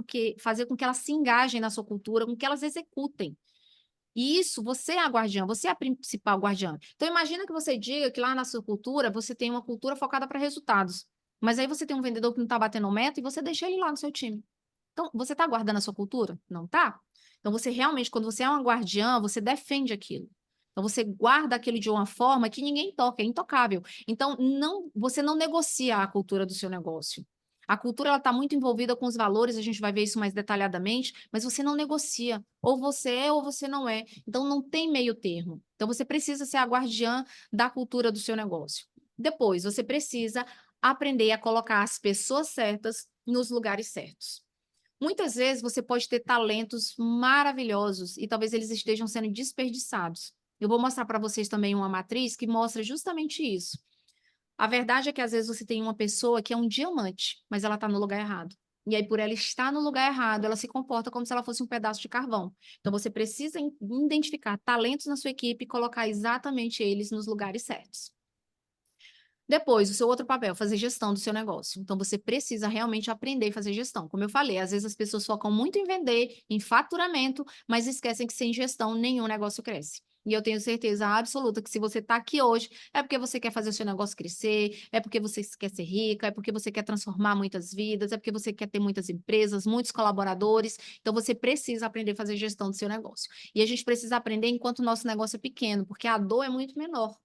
que fazer com que elas se engajem na sua cultura, com que elas executem. E isso, você é a guardiã, você é a principal guardiã. Então, imagina que você diga que lá na sua cultura, você tem uma cultura focada para resultados. Mas aí você tem um vendedor que não está batendo meta e você deixa ele lá no seu time. Então, você está guardando a sua cultura? Não está? Então, você realmente, quando você é uma guardiã, você defende aquilo. Então, você guarda aquilo de uma forma que ninguém toca, é intocável. Então, você não negocia a cultura do seu negócio. A cultura está muito envolvida com os valores, a gente vai ver isso mais detalhadamente, mas você não negocia. Ou você é ou você não é. Então, não tem meio termo. Então, você precisa ser a guardiã da cultura do seu negócio. Depois, você precisa aprender a colocar as pessoas certas nos lugares certos. Muitas vezes você pode ter talentos maravilhosos e talvez eles estejam sendo desperdiçados. Eu vou mostrar para vocês também uma matriz que mostra justamente isso. A verdade é que às vezes você tem uma pessoa que é um diamante, mas ela está no lugar errado. E aí, por ela estar no lugar errado, ela se comporta como se ela fosse um pedaço de carvão. Então, você precisa identificar talentos na sua equipe e colocar exatamente eles nos lugares certos. Depois, o seu outro papel, fazer gestão do seu negócio. Então, você precisa realmente aprender a fazer gestão. Como eu falei, às vezes as pessoas focam muito em vender, em faturamento, mas esquecem que sem gestão nenhum negócio cresce. E eu tenho certeza absoluta que se você está aqui hoje, é porque você quer fazer o seu negócio crescer, é porque você quer ser rica, é porque você quer transformar muitas vidas, é porque você quer ter muitas empresas, muitos colaboradores. Então, você precisa aprender a fazer gestão do seu negócio. E a gente precisa aprender enquanto o nosso negócio é pequeno, porque a dor é muito menor.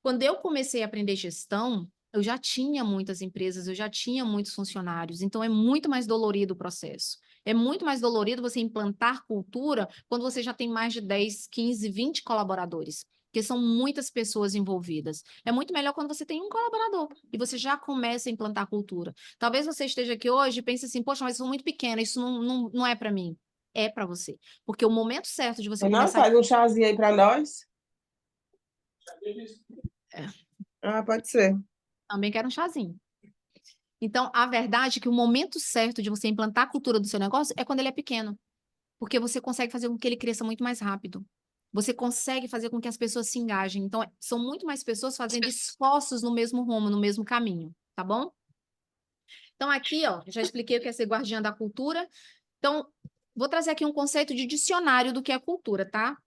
Quando eu comecei a aprender gestão, eu já tinha muitas empresas, eu já tinha muitos funcionários, então é muito mais dolorido o processo. É muito mais dolorido você implantar cultura quando você já tem mais de 10, 15, 20 colaboradores, porque são muitas pessoas envolvidas. É muito melhor quando você tem um colaborador e você já começa a implantar cultura. Talvez você esteja aqui hoje e pense assim, poxa, mas eu sou muito pequena, isso não é para mim. É para você. Porque o momento certo de você Não, começar... faz um chazinho aí para nós. É, Ah, pode ser. também quero um chazinho. Então, a verdade é que o momento certo de você implantar a cultura do seu negócio é quando ele é pequeno, porque você consegue fazer com que ele cresça muito mais rápido. Você consegue fazer com que as pessoas se engajem. Então, são muito mais pessoas fazendo esforços no mesmo rumo, no mesmo caminho, tá bom? Então, aqui, ó, já expliquei o que é ser guardiã da cultura. Então, vou trazer aqui um conceito de dicionário do que é cultura, tá?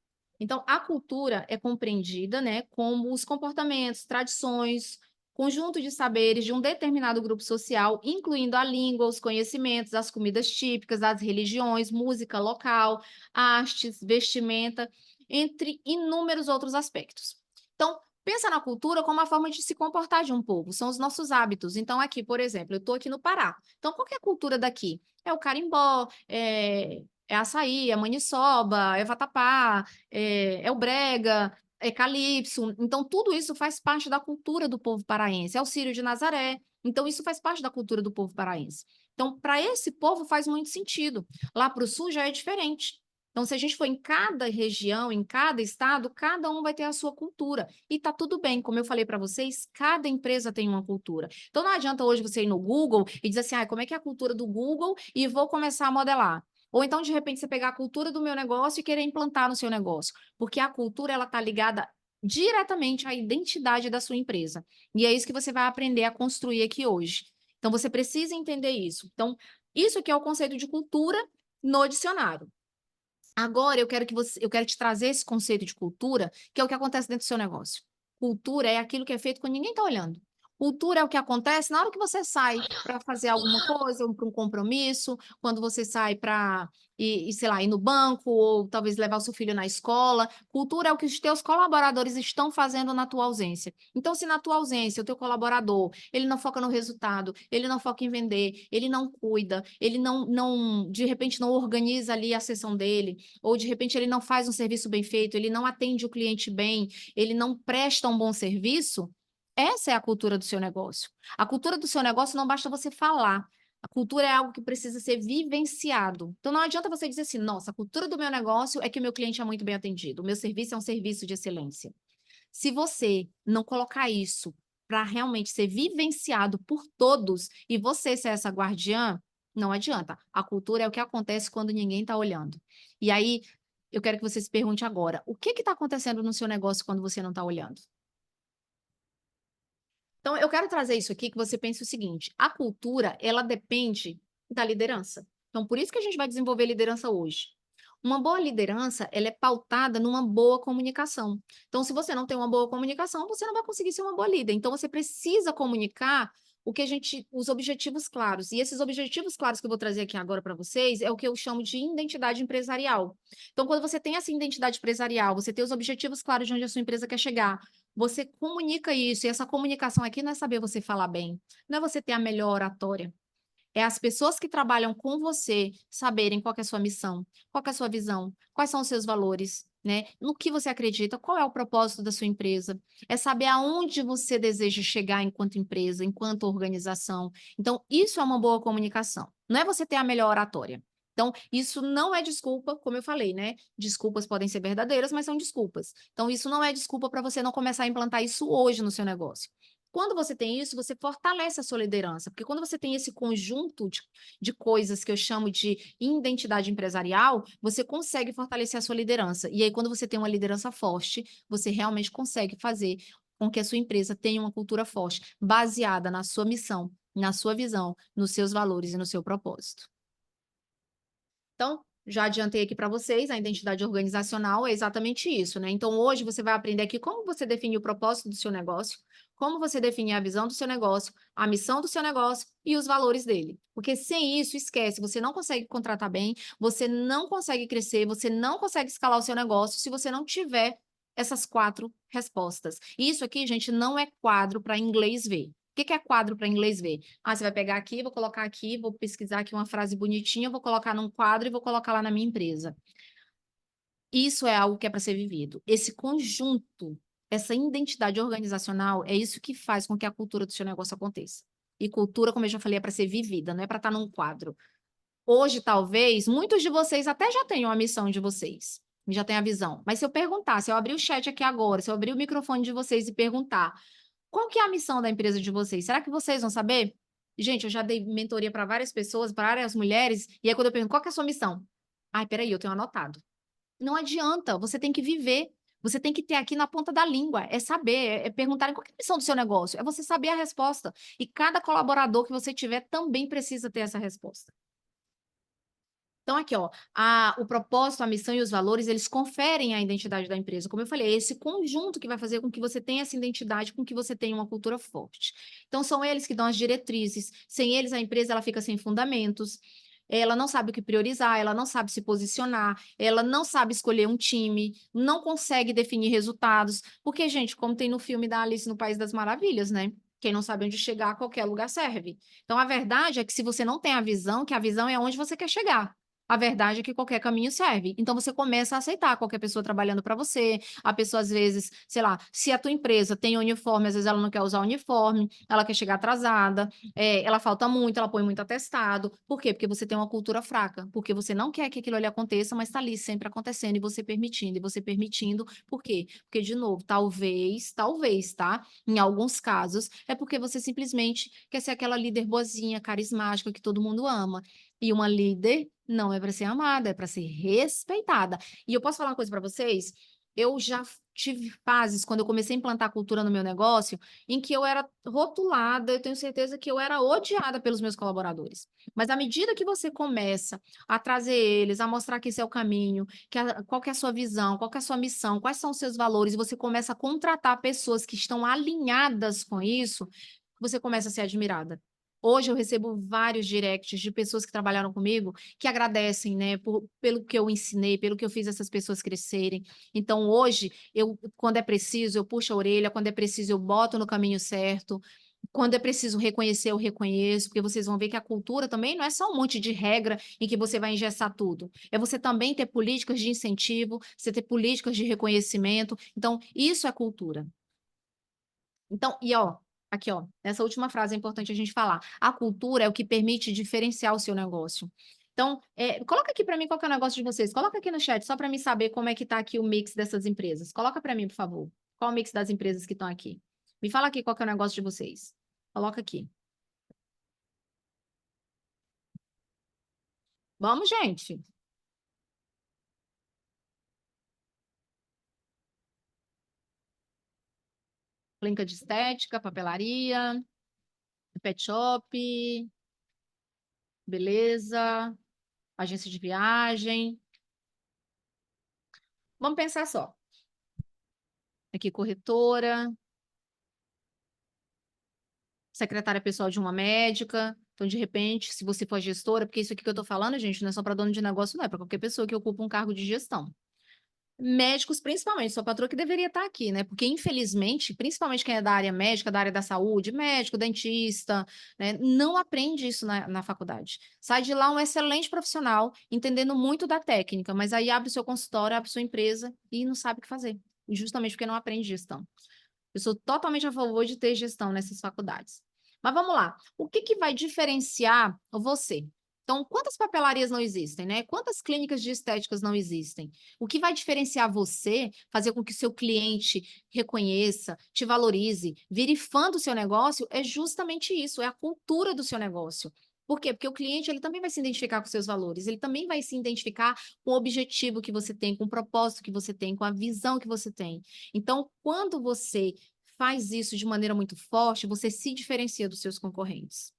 Então, a cultura é compreendida, né, como os comportamentos, tradições, conjunto de saberes de um determinado grupo social, incluindo a língua, os conhecimentos, as comidas típicas, as religiões, música local, artes, vestimenta, entre inúmeros outros aspectos. Então, pensa na cultura como a forma de se comportar de um povo, são os nossos hábitos. Então, aqui, por exemplo, eu estou aqui no Pará. Então, qual que é a cultura daqui? É o carimbó, é açaí, é maniçoba, é vatapá, é o brega, é calypso. Então, tudo isso faz parte da cultura do povo paraense. É o Círio de Nazaré. Então, isso faz parte da cultura do povo paraense. Então, para esse povo faz muito sentido. Lá para o sul já é diferente. Então, se a gente for em cada região, em cada estado, cada um vai ter a sua cultura. E tá tudo bem, como eu falei para vocês, cada empresa tem uma cultura. Então, não adianta hoje você ir no Google e dizer assim, ah, como é que é a cultura do Google e vou começar a modelar. Ou então, de repente, você pegar a cultura do meu negócio e querer implantar no seu negócio. Porque a cultura, ela está ligada diretamente à identidade da sua empresa. E é isso que você vai aprender a construir aqui hoje. Então, você precisa entender isso. Então, isso aqui é o conceito de cultura no dicionário. Agora eu quero te trazer esse conceito de cultura, que é o que acontece dentro do seu negócio. Cultura é aquilo que é feito quando ninguém está olhando. Cultura é o que acontece na hora que você sai para fazer alguma coisa, para um compromisso, quando você sai para sei lá, ir no banco, ou talvez levar o seu filho na escola. Cultura é o que os teus colaboradores estão fazendo na tua ausência. Então, se na tua ausência, o teu colaborador, ele não foca no resultado, ele não foca em vender, ele não cuida, ele de repente, não organiza ali a sessão dele, ou de repente ele não faz um serviço bem feito, ele não atende o cliente bem, ele não presta um bom serviço, essa é a cultura do seu negócio. A cultura do seu negócio não basta você falar. A cultura é algo que precisa ser vivenciado. Então não adianta você dizer assim, nossa, a cultura do meu negócio é que o meu cliente é muito bem atendido, o meu serviço é um serviço de excelência. Se você não colocar isso para realmente ser vivenciado por todos e você ser essa guardiã, não adianta. A cultura é o que acontece quando ninguém está olhando. E aí, eu quero que você se pergunte agora: o que está acontecendo no seu negócio quando você não está olhando? Então, eu quero trazer isso aqui que você pense o seguinte: a cultura, ela depende da liderança. Então, por isso que a gente vai desenvolver liderança hoje. Uma boa liderança, ela é pautada numa boa comunicação. Então, se você não tem uma boa comunicação, você não vai conseguir ser uma boa líder. Então, você precisa comunicar os objetivos claros. E esses objetivos claros que eu vou trazer aqui agora para vocês é o que eu chamo de identidade empresarial. Então, quando você tem essa identidade empresarial, você tem os objetivos claros de onde a sua empresa quer chegar, você comunica isso. E essa comunicação aqui não é saber você falar bem, não é você ter a melhor oratória. É as pessoas que trabalham com você saberem qual que é a sua missão, qual que é a sua visão, quais são os seus valores, né? No que você acredita, qual é o propósito da sua empresa. É saber aonde você deseja chegar enquanto empresa, enquanto organização. Então, isso é uma boa comunicação. Não é você ter a melhor oratória. Então, isso não é desculpa, como eu falei, né? Desculpas podem ser verdadeiras, mas são desculpas. Então, isso não é desculpa para você não começar a implantar isso hoje no seu negócio. Quando você tem isso, você fortalece a sua liderança, porque quando você tem esse conjunto de coisas que eu chamo de identidade empresarial, você consegue fortalecer a sua liderança. E aí, quando você tem uma liderança forte, você realmente consegue fazer com que a sua empresa tenha uma cultura forte, baseada na sua missão, na sua visão, nos seus valores e no seu propósito. Então, já adiantei aqui para vocês, a identidade organizacional é exatamente isso, né? Então, hoje você vai aprender aqui como você define o propósito do seu negócio, como você define a visão do seu negócio, a missão do seu negócio e os valores dele. Porque sem isso, esquece, você não consegue contratar bem, você não consegue crescer, você não consegue escalar o seu negócio se você não tiver essas 4 respostas. E isso aqui, gente, não é quadro para inglês ver. O que é quadro para inglês ver? Ah, você vai pegar aqui, vou colocar aqui, vou pesquisar aqui uma frase bonitinha, vou colocar num quadro e vou colocar lá na minha empresa. Isso é algo que é para ser vivido. Esse conjunto, essa identidade organizacional, é isso que faz com que a cultura do seu negócio aconteça. E cultura, como eu já falei, é para ser vivida, não é para estar num quadro. Hoje, talvez, muitos de vocês até já tenham a missão de vocês, já tenham a visão. Mas se eu perguntar, se eu abrir o chat aqui agora, se eu abrir o microfone de vocês e perguntar qual que é a missão da empresa de vocês? Será que vocês vão saber? Gente, eu já dei mentoria para várias pessoas, para várias mulheres, e aí quando eu pergunto, qual que é a sua missão? Ai, peraí, eu tenho anotado. Não adianta, você tem que viver, você tem que ter aqui na ponta da língua, é saber, é perguntar qual que é a missão do seu negócio, é você saber a resposta. E cada colaborador que você tiver também precisa ter essa resposta. Então, aqui, ó, o propósito, a missão e os valores, eles conferem a identidade da empresa. Como eu falei, é esse conjunto que vai fazer com que você tenha essa identidade, com que você tenha uma cultura forte. Então, são eles que dão as diretrizes. Sem eles, a empresa ela fica sem fundamentos. Ela não sabe o que priorizar, ela não sabe se posicionar, ela não sabe escolher um time, não consegue definir resultados. Porque, gente, como tem no filme da Alice no País das Maravilhas, né? Quem não sabe onde chegar, qualquer lugar serve. Então, a verdade é que se você não tem a visão, que a visão é onde você quer chegar. A verdade é que qualquer caminho serve. Então você começa a aceitar qualquer pessoa trabalhando para você. A pessoa, às vezes, sei lá, se a tua empresa tem uniforme, às vezes ela não quer usar uniforme, ela quer chegar atrasada, ela falta muito, ela põe muito atestado. Por quê? Porque você tem uma cultura fraca. Porque você não quer que aquilo ali aconteça, mas está ali sempre acontecendo e você permitindo, e você permitindo. Por quê? Porque, de novo, talvez, tá? Em alguns casos, é porque você simplesmente quer ser aquela líder boazinha, carismática, que todo mundo ama. E uma líder não é para ser amada, é para ser respeitada. E eu posso falar uma coisa para vocês? Eu já tive fases, quando eu comecei a implantar cultura no meu negócio, em que eu era rotulada, eu tenho certeza que eu era odiada pelos meus colaboradores. Mas à medida que você começa a trazer eles, a mostrar que esse é o caminho, qual que é a sua visão, qual que é a sua missão, quais são os seus valores, e você começa a contratar pessoas que estão alinhadas com isso, você começa a ser admirada. Hoje eu recebo vários directs de pessoas que trabalharam comigo que agradecem, né, pelo que eu ensinei, pelo que eu fiz essas pessoas crescerem. Então, hoje, quando é preciso, eu puxo a orelha, quando é preciso, eu boto no caminho certo. Quando é preciso reconhecer, eu reconheço, porque vocês vão ver que a cultura também não é só um monte de regra em que você vai engessar tudo. É você também ter políticas de incentivo, você ter políticas de reconhecimento. Então, isso é cultura. Então, e ó, aqui ó, essa última frase é importante a gente falar. A cultura é o que permite diferenciar o seu negócio. Então, coloca aqui para mim qual que é o negócio de vocês. Coloca aqui no chat só para mim saber como é que tá aqui o mix dessas empresas. Coloca para mim, por favor. Qual o mix das empresas que estão aqui? Me fala aqui qual que é o negócio de vocês. Coloca aqui. Vamos, gente. Clínica de estética, papelaria, pet shop, beleza, agência de viagem. Vamos pensar só. Aqui, corretora, secretária pessoal de uma médica. Então, de repente, se você for gestora, porque isso aqui que eu estou falando, gente, não é só para dono de negócio, não é para qualquer pessoa que ocupa um cargo de gestão. Médicos, principalmente, sua patroa que deveria estar aqui, né? Porque, infelizmente, principalmente quem é da área médica, da área da saúde, médico, dentista, né? Não aprende isso na faculdade. Sai de lá um excelente profissional, entendendo muito da técnica, mas aí abre o seu consultório, abre sua empresa e não sabe o que fazer. Justamente porque não aprende gestão. Eu sou totalmente a favor de ter gestão nessas faculdades. Mas vamos lá. O que que vai diferenciar você? Então, quantas papelarias não existem, né? Quantas clínicas de estéticas não existem? O que vai diferenciar você, fazer com que o seu cliente reconheça, te valorize, vire fã do seu negócio, é justamente isso, é a cultura do seu negócio. Por quê? Porque o cliente ele também vai se identificar com seus valores, ele também vai se identificar com o objetivo que você tem, com o propósito que você tem, com a visão que você tem. Então, quando você faz isso de maneira muito forte, você se diferencia dos seus concorrentes.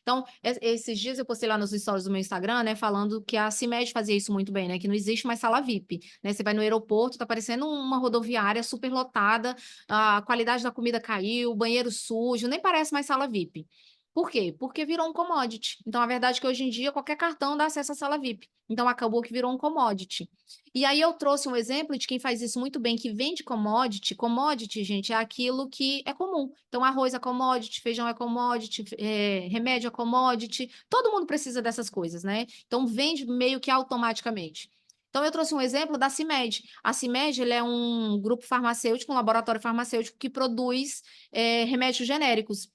Então, esses dias eu postei lá nos stories do meu Instagram, né, falando que a CIMED fazia isso muito bem, né, que não existe mais sala VIP, né, você vai no aeroporto, tá parecendo uma rodoviária super lotada, a qualidade da comida caiu, banheiro sujo, nem parece mais sala VIP. Por quê? Porque virou um commodity. Então, a verdade é que hoje em dia qualquer cartão dá acesso à sala VIP. Então, acabou que virou um commodity. E aí eu trouxe um exemplo de quem faz isso muito bem, que vende commodity. Commodity, gente, é aquilo que é comum. Então, arroz é commodity, feijão é commodity, remédio é commodity. Todo mundo precisa dessas coisas, né? Então, vende meio que automaticamente. Então, eu trouxe um exemplo da CIMED. A CIMED ele é um grupo farmacêutico, um laboratório farmacêutico que produz remédios genéricos.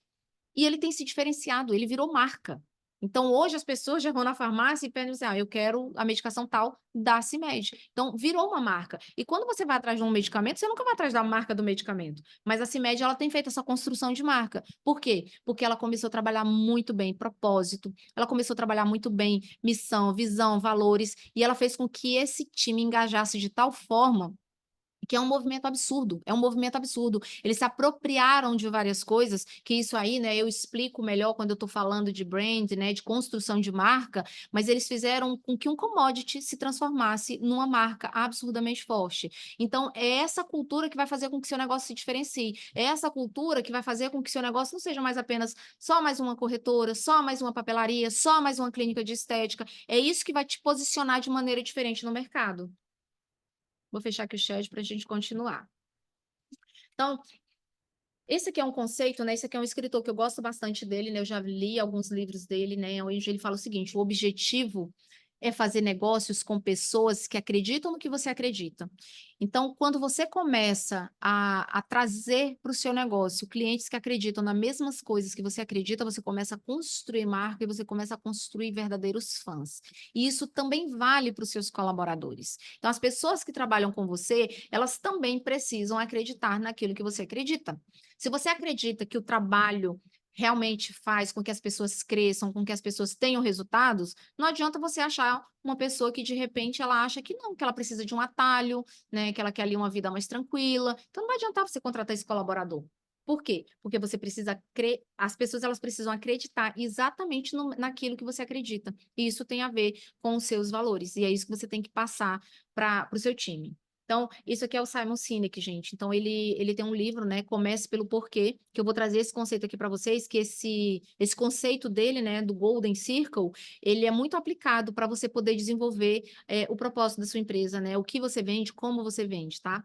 E ele tem se diferenciado, ele virou marca. Então, hoje as pessoas já vão na farmácia e pedem assim, eu quero a medicação tal da CIMED. Então, virou uma marca. E quando você vai atrás de um medicamento, você nunca vai atrás da marca do medicamento. Mas a CIMED, ela tem feito essa construção de marca. Por quê? Porque ela começou a trabalhar muito bem propósito, ela começou a trabalhar muito bem missão, visão, valores, e ela fez com que esse time engajasse de tal forma que é um movimento absurdo, é um movimento absurdo. Eles se apropriaram de várias coisas, que isso aí, né, eu explico melhor quando eu estou falando de brand, né, de construção de marca, mas eles fizeram com que um commodity se transformasse numa marca absurdamente forte. Então, é essa cultura que vai fazer com que seu negócio se diferencie. É essa cultura que vai fazer com que seu negócio não seja mais apenas só mais uma corretora, só mais uma papelaria, só mais uma clínica de estética. É isso que vai te posicionar de maneira diferente no mercado. Vou fechar aqui o chat para a gente continuar. Então, esse aqui é um conceito, né? Esse aqui é um escritor que eu gosto bastante dele, né? Eu já li alguns livros dele, né? Onde ele fala o seguinte: o objetivo é fazer negócios com pessoas que acreditam no que você acredita. Então, quando você começa a trazer para o seu negócio clientes que acreditam nas mesmas coisas que você acredita, você começa a construir marca e você começa a construir verdadeiros fãs. E isso também vale para os seus colaboradores. Então, as pessoas que trabalham com você, elas também precisam acreditar naquilo que você acredita. Se você acredita que o trabalho realmente faz com que as pessoas cresçam, com que as pessoas tenham resultados, não adianta você achar uma pessoa que de repente ela acha que não, que ela precisa de um atalho, né, que ela quer ali uma vida mais tranquila. Então não vai adiantar você contratar esse colaborador. Por quê? Porque você precisa as pessoas elas precisam acreditar exatamente naquilo que você acredita. E isso tem a ver com os seus valores. E é isso que você tem que passar para o seu time. Então, isso aqui é o Simon Sinek, gente. Então, ele tem um livro, né? Comece pelo porquê, que eu vou trazer esse conceito aqui para vocês, que esse conceito dele, né, do Golden Circle, ele é muito aplicado para você poder desenvolver o propósito da sua empresa, né? O que você vende, como você vende, tá?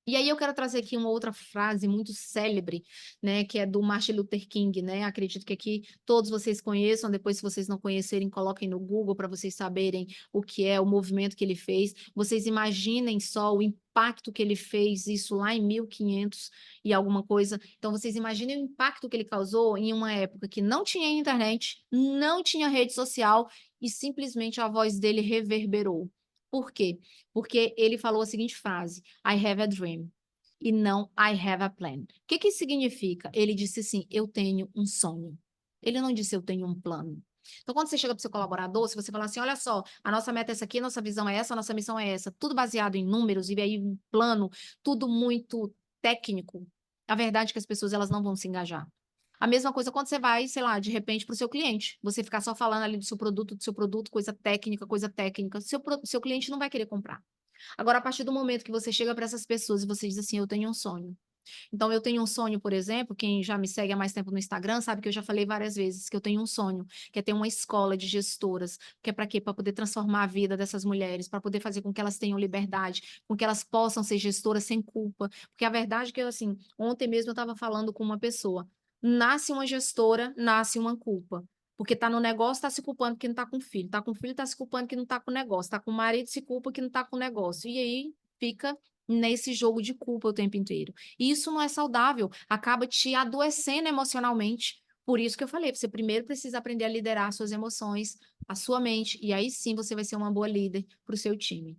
E aí eu quero trazer aqui uma outra frase muito célebre, né, que é do Martin Luther King, né? Acredito que aqui todos vocês conheçam, depois se vocês não conhecerem, coloquem no Google para vocês saberem o que é o movimento que ele fez. Vocês imaginem só o impacto que ele fez isso lá em 1500 e alguma coisa. Então vocês imaginem o impacto que ele causou em uma época que não tinha internet, não tinha rede social e simplesmente a voz dele reverberou. Por quê? Porque ele falou a seguinte frase: I have a dream. E não I have a plan. O que que significa? Ele disse assim: eu tenho um sonho. Ele não disse eu tenho um plano. Então, quando você chega para o seu colaborador, se você falar assim, olha só, a nossa meta é essa aqui, a nossa visão é essa, a nossa missão é essa, tudo baseado em números e aí um plano, tudo muito técnico, a verdade é que as pessoas elas não vão se engajar. A mesma coisa quando você vai, sei lá, de repente para o seu cliente. Você ficar só falando ali do seu produto, coisa técnica. Seu cliente não vai querer comprar. Agora, a partir do momento que você chega para essas pessoas e você diz assim, eu tenho um sonho. Então, eu tenho um sonho, por exemplo, quem já me segue há mais tempo no Instagram sabe que eu já falei várias vezes que eu tenho um sonho, que é ter uma escola de gestoras, que é para quê? Para poder transformar a vida dessas mulheres, para poder fazer com que elas tenham liberdade, com que elas possam ser gestoras sem culpa. Porque a verdade é que, assim, ontem mesmo eu estava falando com uma pessoa, nasce uma gestora, nasce uma culpa. Porque tá no negócio, tá se culpando que não tá com filho. Tá com filho, tá se culpando que não tá com negócio. Tá com marido, se culpa que não tá com negócio. E aí fica nesse jogo de culpa o tempo inteiro. E isso não é saudável, acaba te adoecendo emocionalmente. Por isso que eu falei, você primeiro precisa aprender a liderar suas emoções, a sua mente, e aí sim você vai ser uma boa líder para o seu time.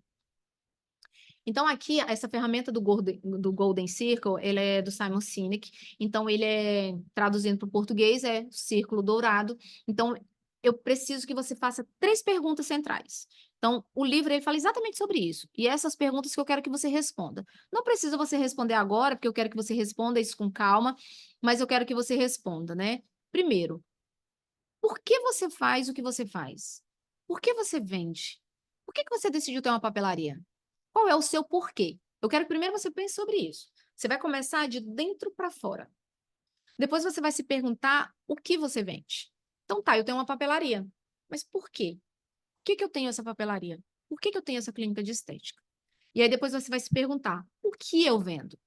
Então, aqui, essa ferramenta do Golden Circle, ele é do Simon Sinek. Então, ele é, traduzindo para o português, é círculo dourado. Então, eu preciso que você faça 3 perguntas centrais. Então, o livro, ele fala exatamente sobre isso. E essas perguntas que eu quero que você responda. Não precisa você responder agora, porque eu quero que você responda isso com calma, mas eu quero que você responda, né? Primeiro, por que você faz o que você faz? Por que você vende? Por que você decidiu ter uma papelaria? Qual é o seu porquê? Eu quero que primeiro você pense sobre isso. Você vai começar de dentro para fora. Depois você vai se perguntar o que você vende. Então tá, eu tenho uma papelaria. Mas por quê? Por que que eu tenho essa papelaria? Por que que eu tenho essa clínica de estética? E aí depois você vai se perguntar, o que eu vendo?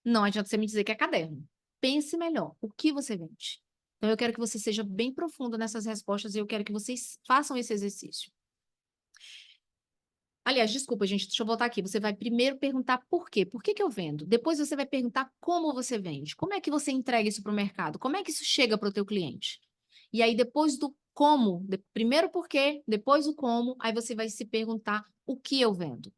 Não adianta você me dizer que é caderno. Pense melhor, o que você vende? Então eu quero que você seja bem profundo nessas respostas e eu quero que vocês façam esse exercício. Aliás, desculpa, gente, deixa eu voltar aqui. Você vai primeiro perguntar por quê? Por que que eu vendo? Depois você vai perguntar como você vende. Como é que você entrega isso para o mercado? Como é que isso chega para o teu cliente? E aí, depois do como, primeiro por quê, depois o como, aí você vai se perguntar o que eu vendo.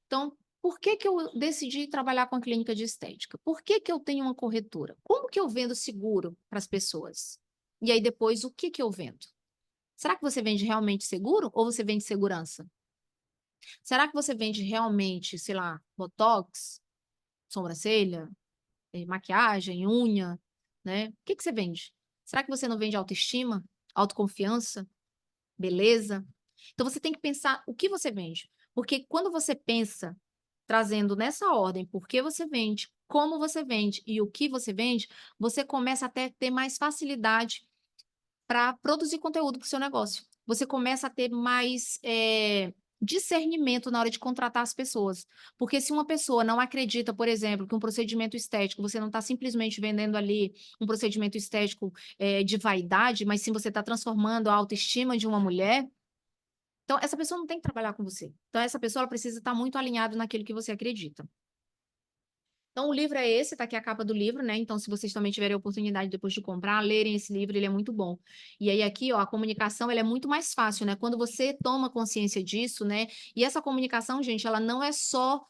Então, por que que eu decidi trabalhar com a clínica de estética? Por que que eu tenho uma corretora? Como que eu vendo seguro para as pessoas? E aí, depois, o que que eu vendo? Será que você vende realmente seguro ou você vende segurança? Será que você vende realmente, sei lá, botox, sobrancelha, maquiagem, unha, né? O que que você vende? Será que você não vende autoestima, autoconfiança, beleza? Então você tem que pensar o que você vende. Porque quando você pensa trazendo nessa ordem por que você vende, como você vende e o que você vende, você começa até a ter mais facilidade para produzir conteúdo para o seu negócio. Você começa a ter mais discernimento na hora de contratar as pessoas. Porque se uma pessoa não acredita, por exemplo, que um procedimento estético, você não está simplesmente vendendo ali um procedimento estético de vaidade, mas sim você está transformando a autoestima de uma mulher, então essa pessoa não tem que trabalhar com você. Então essa pessoa ela precisa estar muito alinhada naquilo que você acredita. Então, o livro é esse, tá aqui a capa do livro, né? Então, se vocês também tiverem a oportunidade depois de comprar, lerem esse livro, ele é muito bom. E aí, aqui, ó, a comunicação, ela é muito mais fácil, né? Quando você toma consciência disso, né? E essa comunicação, gente, ela não é só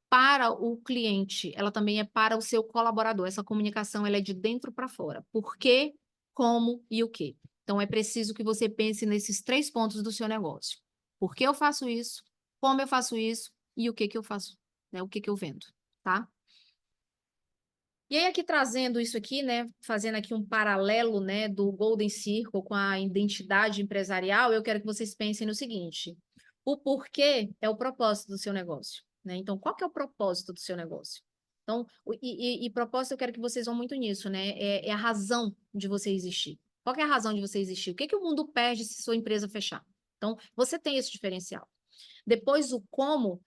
para o cliente, ela também é para o seu colaborador. Essa comunicação, ela é de dentro para fora. Por quê, como e o quê? Então, é preciso que você pense nesses 3 pontos do seu negócio. Por que eu faço isso? Como eu faço isso? E o que que eu faço, né? O que que eu vendo, tá? E aí, aqui trazendo isso aqui, né, fazendo aqui um paralelo, né, do Golden Circle com a identidade empresarial, eu quero que vocês pensem no seguinte: o porquê é o propósito do seu negócio, né? Então, qual que é o propósito do seu negócio? Então, e propósito, eu quero que vocês vão muito nisso, né? É a razão de você existir. Qual que é a razão de você existir? O que que o mundo perde se sua empresa fechar? Então, você tem esse diferencial. Depois, o como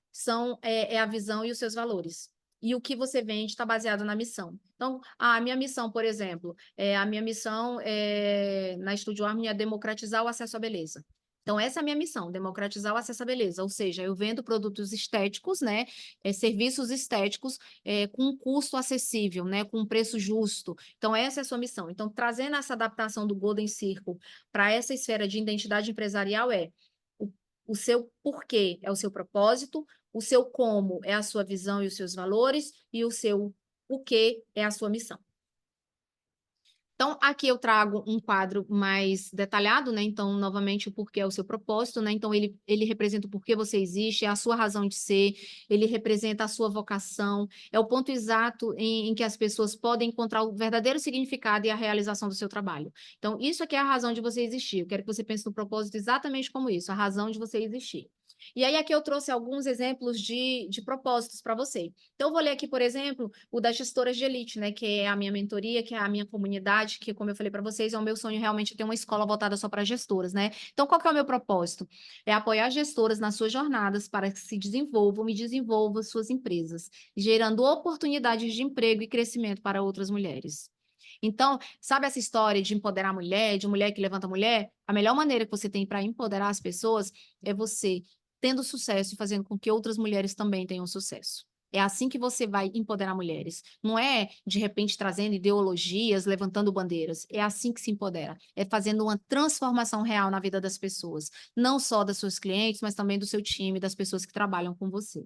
é a visão e os seus valores. E o que você vende está baseado na missão. Então, a minha missão, por exemplo, na Estúdio Harmony é democratizar o acesso à beleza. Então, essa é a minha missão, democratizar o acesso à beleza. Ou seja, eu vendo produtos estéticos, né? Serviços estéticos com um custo acessível, né? Com um preço justo. Então, essa é a sua missão. Então, trazendo essa adaptação do Golden Circle para essa esfera de identidade empresarial o o seu porquê é o seu propósito, o seu como é a sua visão e os seus valores, e o seu o que é a sua missão. Então, aqui eu trago um quadro mais detalhado, né? Então, novamente, o porquê é o seu propósito, né? Então, ele representa o porquê você existe, é a sua razão de ser, ele representa a sua vocação, é o ponto exato em que as pessoas podem encontrar o verdadeiro significado e a realização do seu trabalho. Então, isso aqui é a razão de você existir. Eu quero que você pense no propósito exatamente como isso, a razão de você existir. E aí, aqui eu trouxe alguns exemplos de propósitos para você. Então, eu vou ler aqui, por exemplo, o das gestoras de elite, né? Que é a minha mentoria, que é a minha comunidade, que, como eu falei para vocês, é o meu sonho realmente ter uma escola voltada só para gestoras, né? Então, qual que é o meu propósito? É apoiar gestoras nas suas jornadas para que se desenvolvam e desenvolvam suas empresas, gerando oportunidades de emprego e crescimento para outras mulheres. Então, sabe essa história de empoderar a mulher, de mulher que levanta a mulher? A melhor maneira que você tem para empoderar as pessoas é você tendo sucesso e fazendo com que outras mulheres também tenham sucesso. É assim que você vai empoderar mulheres. Não é, de repente, trazendo ideologias, levantando bandeiras. É assim que se empodera. É fazendo uma transformação real na vida das pessoas. Não só das suas clientes, mas também do seu time, das pessoas que trabalham com você.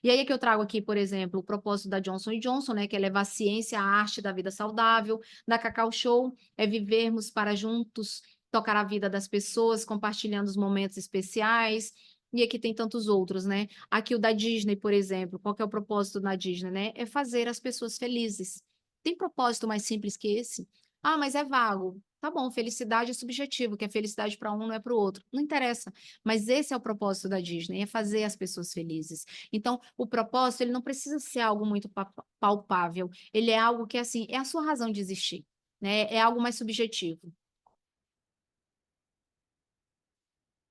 E aí é que eu trago aqui, por exemplo, o propósito da Johnson Johnson, né, que é levar a ciência à arte da vida saudável. Da Cacau Show é vivermos para juntos tocar a vida das pessoas, compartilhando os momentos especiais. E aqui tem tantos outros, né? Aqui o da Disney, por exemplo, qual que é o propósito da Disney, né? É fazer as pessoas felizes. Tem propósito mais simples que esse? Ah, mas é vago. Tá bom, felicidade é subjetivo, que é felicidade para um não é para o outro. Não interessa. Mas esse é o propósito da Disney, é fazer as pessoas felizes. Então, o propósito, ele não precisa ser algo muito palpável. Ele é algo que, assim, é a sua razão de existir, né? É algo mais subjetivo.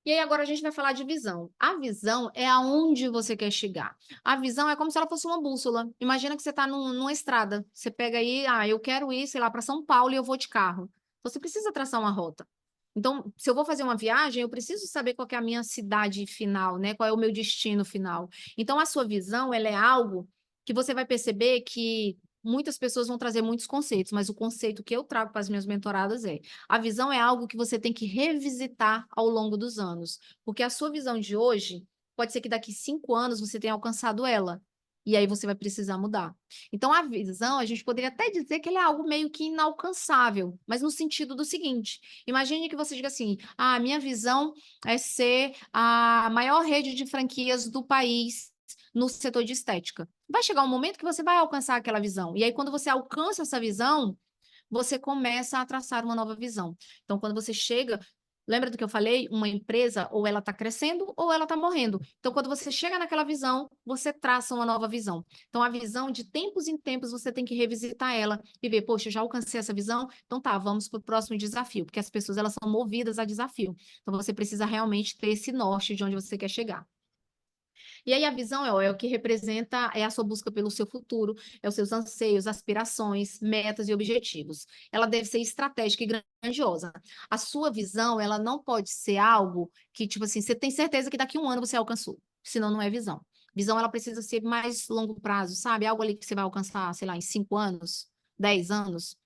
E aí agora a gente vai falar de visão. A visão é aonde você quer chegar. A visão é como se ela fosse uma bússola. Imagina que você está numa estrada. Você pega aí, eu quero ir, sei lá, para São Paulo e eu vou de carro. Você precisa traçar uma rota. Então, se eu vou fazer uma viagem, eu preciso saber qual que é a minha cidade final, né? Qual é o meu destino final. Então, a sua visão, ela é algo que você vai perceber que muitas pessoas vão trazer muitos conceitos, mas o conceito que eu trago para as minhas mentoradas é: a visão é algo que você tem que revisitar ao longo dos anos, porque a sua visão de hoje pode ser que daqui 5 anos você tenha alcançado ela. E aí você vai precisar mudar. Então, a visão, a gente poderia até dizer que ele é algo meio que inalcançável, mas no sentido do seguinte: imagine que você diga assim: ah, a minha visão é ser a maior rede de franquias do país no setor de estética. Vai chegar um momento que você vai alcançar aquela visão. E aí, quando você alcança essa visão, você começa a traçar uma nova visão. Então, quando você chega, lembra do que eu falei? Uma empresa, ou ela está crescendo, ou ela está morrendo. Então, quando você chega naquela visão, você traça uma nova visão. Então, a visão, de tempos em tempos, você tem que revisitar ela e ver, poxa, eu já alcancei essa visão, então tá, vamos para o próximo desafio, porque as pessoas, elas são movidas a desafio. Então, você precisa realmente ter esse norte de onde você quer chegar. E aí a visão é o que representa, é a sua busca pelo seu futuro, é os seus anseios, aspirações, metas e objetivos. Ela deve ser estratégica e grandiosa. A sua visão, ela não pode ser algo que, tipo assim, você tem certeza que daqui a um ano você alcançou, senão não é visão. Visão, ela precisa ser mais longo prazo, sabe? Algo ali que você vai alcançar, sei lá, em 5 anos, 10 anos.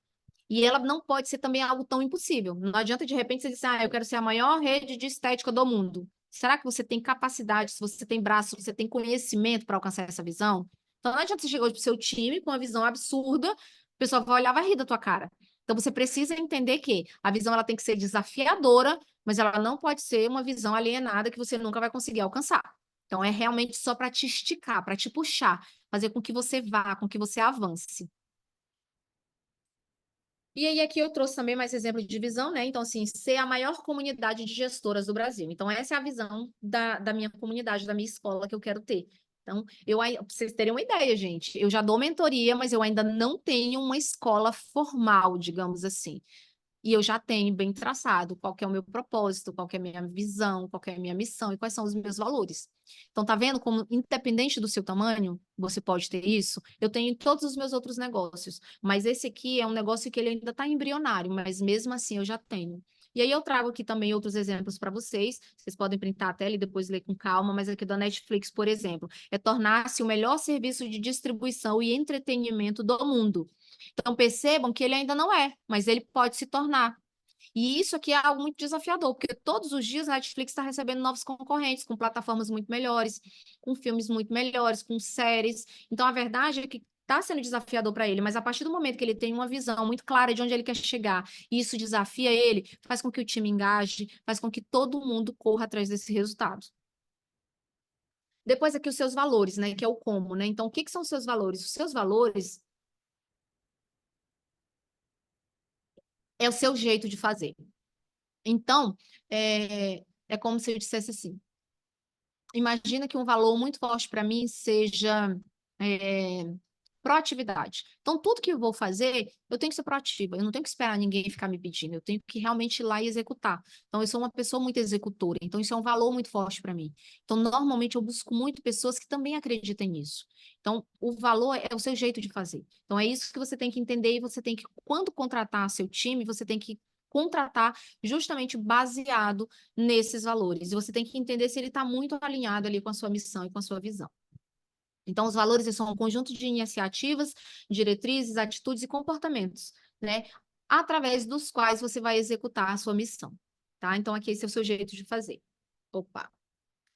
E ela não pode ser também algo tão impossível. Não adianta, de repente, você dizer, ah, eu quero ser a maior rede de estética do mundo. Será que você tem capacidade, se você tem braço, se você tem conhecimento para alcançar essa visão? Então, não adianta você chegar hoje para o seu time com uma visão absurda, o pessoal vai olhar, vai rir da tua cara. Então, você precisa entender que a visão ela tem que ser desafiadora, mas ela não pode ser uma visão alienada que você nunca vai conseguir alcançar. Então, é realmente só para te esticar, para te puxar, fazer com que você vá, com que você avance. E aí, aqui eu trouxe também mais exemplo de visão, né? Então, assim, ser a maior comunidade de gestoras do Brasil. Então, essa é a visão da minha comunidade, da minha escola que eu quero ter. Então, pra vocês terem uma ideia, gente, eu já dou mentoria, mas eu ainda não tenho uma escola formal, digamos assim. E eu já tenho bem traçado qual que é o meu propósito, qual que é a minha visão, qual que é a minha missão e quais são os meus valores. Então, tá vendo como, independente do seu tamanho, você pode ter isso? Eu tenho em todos os meus outros negócios, mas esse aqui é um negócio que ele ainda está embrionário, mas mesmo assim eu já tenho. E aí eu trago aqui também outros exemplos para vocês. Vocês podem printar a tela e depois ler com calma, mas aqui da Netflix, por exemplo, é tornar-se o melhor serviço de distribuição e entretenimento do mundo. Então, percebam que ele ainda não é, mas ele pode se tornar. E isso aqui é algo muito desafiador, porque todos os dias a Netflix está recebendo novos concorrentes, com plataformas muito melhores, com filmes muito melhores, com séries. Então, a verdade é que está sendo desafiador para ele, mas a partir do momento que ele tem uma visão muito clara de onde ele quer chegar, e isso desafia ele, faz com que o time engaje, faz com que todo mundo corra atrás desse resultado. Depois aqui os seus valores, né, que é o como, né? Então, o que que são os seus valores? Os seus valores é o seu jeito de fazer. Então, é como se eu dissesse assim: imagina que um valor muito forte para mim seja é, proatividade. Então, tudo que eu vou fazer, eu tenho que ser proativa. Eu não tenho que esperar ninguém ficar me pedindo. Eu tenho que realmente ir lá e executar. Então, eu sou uma pessoa muito executora. Então, isso é um valor muito forte para mim. Então, normalmente, eu busco muito pessoas que também acreditem nisso. Então, o valor é o seu jeito de fazer. Então, é isso que você tem que entender e você tem que, quando contratar seu time, você tem que contratar justamente baseado nesses valores. E você tem que entender se ele está muito alinhado ali com a sua missão e com a sua visão. Então, os valores são um conjunto de iniciativas, diretrizes, atitudes e comportamentos, né? Através dos quais você vai executar a sua missão, tá? Então, aqui esse é o seu jeito de fazer. Opa!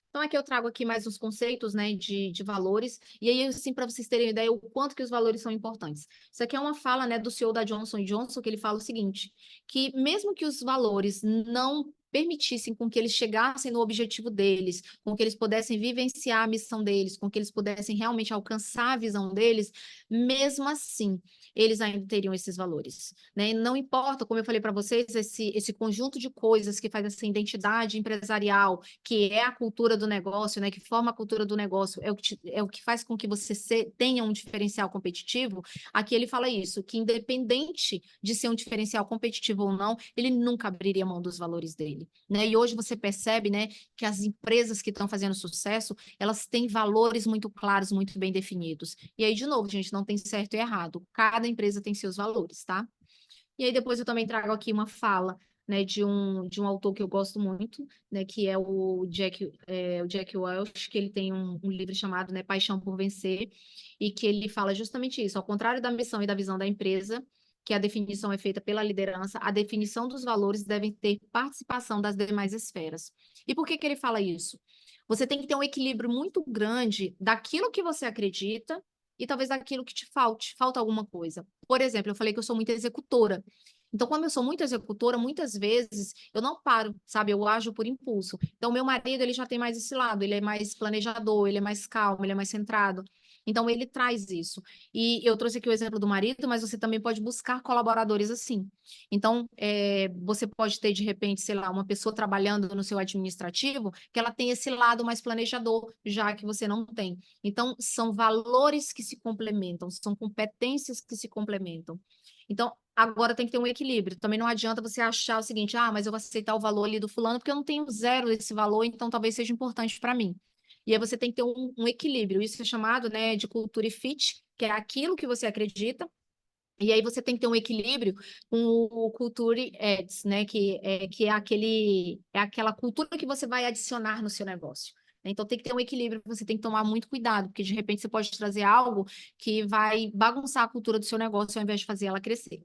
Então, aqui eu trago aqui mais uns conceitos, né, de valores, e aí, assim, para vocês terem ideia o quanto que os valores são importantes. Isso aqui é uma fala, né, do CEO da Johnson Johnson, que ele fala o seguinte, que mesmo que os valores não permitissem com que eles chegassem no objetivo deles, com que eles pudessem vivenciar a missão deles, com que eles pudessem realmente alcançar a visão deles, mesmo assim, eles ainda teriam esses valores, né? E não importa, como eu falei para vocês, esse conjunto de coisas que faz essa identidade empresarial, que é a cultura do negócio, né, que forma a cultura do negócio, é o que faz com que você tenha um diferencial competitivo. Aqui ele fala isso, que independente de ser um diferencial competitivo ou não, ele nunca abriria mão dos valores dele, né? E hoje você percebe, né, que as empresas que estão fazendo sucesso, elas têm valores muito claros, muito bem definidos. E aí, de novo, gente, não tem certo e errado. Cada empresa tem seus valores, tá? E aí depois eu também trago aqui uma fala, né, de um autor que eu gosto muito, né, que é o Jack Welch, que ele tem um livro chamado, né, Paixão por Vencer, e que ele fala justamente isso, ao contrário da missão e da visão da empresa, que a definição é feita pela liderança, a definição dos valores deve ter participação das demais esferas. E por que que ele fala isso? Você tem que ter um equilíbrio muito grande daquilo que você acredita e talvez daquilo que te falta alguma coisa. Por exemplo, eu falei que eu sou muito executora. Então, como eu sou muito executora, muitas vezes eu não paro, sabe? Eu ajo por impulso. Então, meu marido, ele já tem mais esse lado, ele é mais planejador, ele é mais calmo, ele é mais centrado. Então, ele traz isso. E eu trouxe aqui o exemplo do marido, mas você também pode buscar colaboradores assim. Então, você pode ter, de repente, sei lá, uma pessoa trabalhando no seu administrativo que ela tem esse lado mais planejador, já que você não tem. Então, são valores que se complementam, são competências que se complementam. Então, agora tem que ter um equilíbrio. Também não adianta você achar o seguinte, mas eu vou aceitar o valor ali do fulano porque eu não tenho zero desse valor, então talvez seja importante para mim. E aí você tem que ter um equilíbrio. Isso é chamado, né, de cultura e fit, que é aquilo que você acredita. E aí você tem que ter um equilíbrio com o Culture Ads, né? Que é aquela cultura que você vai adicionar no seu negócio. Então tem que ter um equilíbrio, você tem que tomar muito cuidado, porque de repente você pode trazer algo que vai bagunçar a cultura do seu negócio ao invés de fazer ela crescer.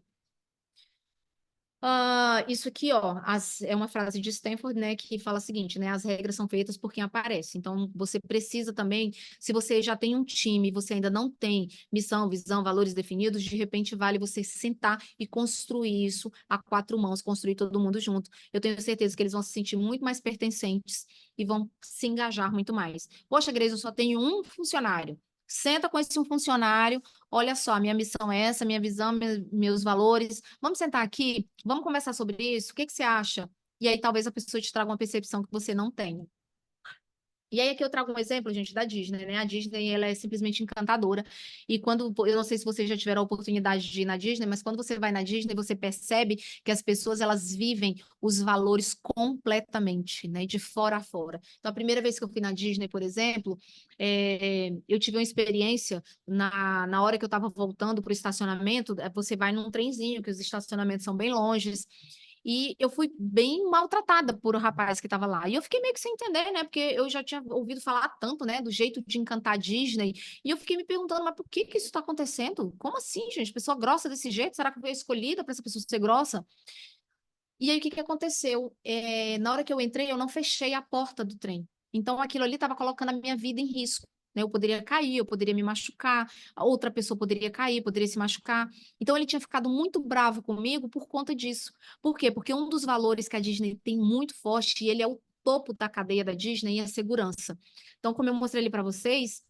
Isso aqui, ó, é uma frase de Stanford, né, que fala o seguinte, né, as regras são feitas por quem aparece. Então, você precisa também, se você já tem um time, você ainda não tem missão, visão, valores definidos, de repente vale você sentar e construir isso a quatro mãos, construir todo mundo junto. Eu tenho certeza que eles vão se sentir muito mais pertencentes e vão se engajar muito mais. Poxa, Grace, eu só tenho um funcionário. Senta com esse um funcionário. Olha só, minha missão é essa, minha visão, meus valores. Vamos sentar aqui, vamos conversar sobre isso. O que que você acha? E aí talvez a pessoa te traga uma percepção que você não tem. E aí aqui eu trago um exemplo, gente, da Disney, né? A Disney, ela é simplesmente encantadora. E quando, eu não sei se vocês já tiveram a oportunidade de ir na Disney, mas quando você vai na Disney, você percebe que as pessoas, elas vivem os valores completamente, né? De fora a fora. Então, a primeira vez que eu fui na Disney, por exemplo, eu tive uma experiência na hora que eu estava voltando para o estacionamento, você vai num trenzinho, que os estacionamentos são bem longes, e eu fui bem maltratada por o rapaz que estava lá. E eu fiquei meio que sem entender, né? Porque eu já tinha ouvido falar tanto, né? Do jeito de encantar a Disney. E eu fiquei me perguntando, mas por que que isso está acontecendo? Como assim, gente? Pessoa grossa desse jeito? Será que eu fui escolhida para essa pessoa ser grossa? E aí, o que que aconteceu? Na hora que eu entrei, eu não fechei a porta do trem. Então, aquilo ali estava colocando a minha vida em risco. Né? Eu poderia cair, eu poderia me machucar, a outra pessoa poderia cair, poderia se machucar. Então, ele tinha ficado muito bravo comigo por conta disso. Por quê? Porque um dos valores que a Disney tem muito forte, e ele é o topo da cadeia da Disney, é a segurança. Então, como eu mostrei ali para vocês,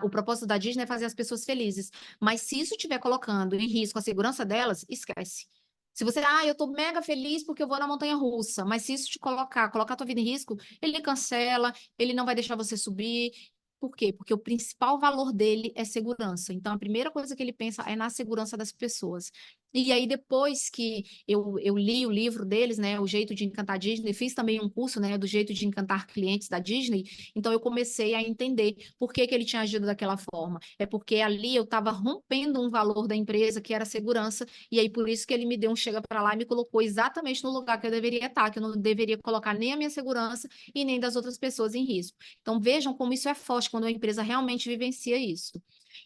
o propósito da Disney é fazer as pessoas felizes. Mas se isso estiver colocando em risco a segurança delas, esquece. Se você, eu tô mega feliz porque eu vou na montanha russa, mas se isso te colocar a tua vida em risco, ele cancela, ele não vai deixar você subir. Por quê? Porque o principal valor dele é segurança. Então, a primeira coisa que ele pensa é na segurança das pessoas. E aí, depois que eu li o livro deles, né, O Jeito de Encantar Disney, fiz também um curso, né, do Jeito de Encantar Clientes da Disney, então eu comecei a entender por que que ele tinha agido daquela forma. É porque ali eu estava rompendo um valor da empresa, que era a segurança, e aí por isso que ele me deu um chega para lá e me colocou exatamente no lugar que eu deveria estar, que eu não deveria colocar nem a minha segurança e nem das outras pessoas em risco. Então vejam como isso é forte quando uma empresa realmente vivencia isso.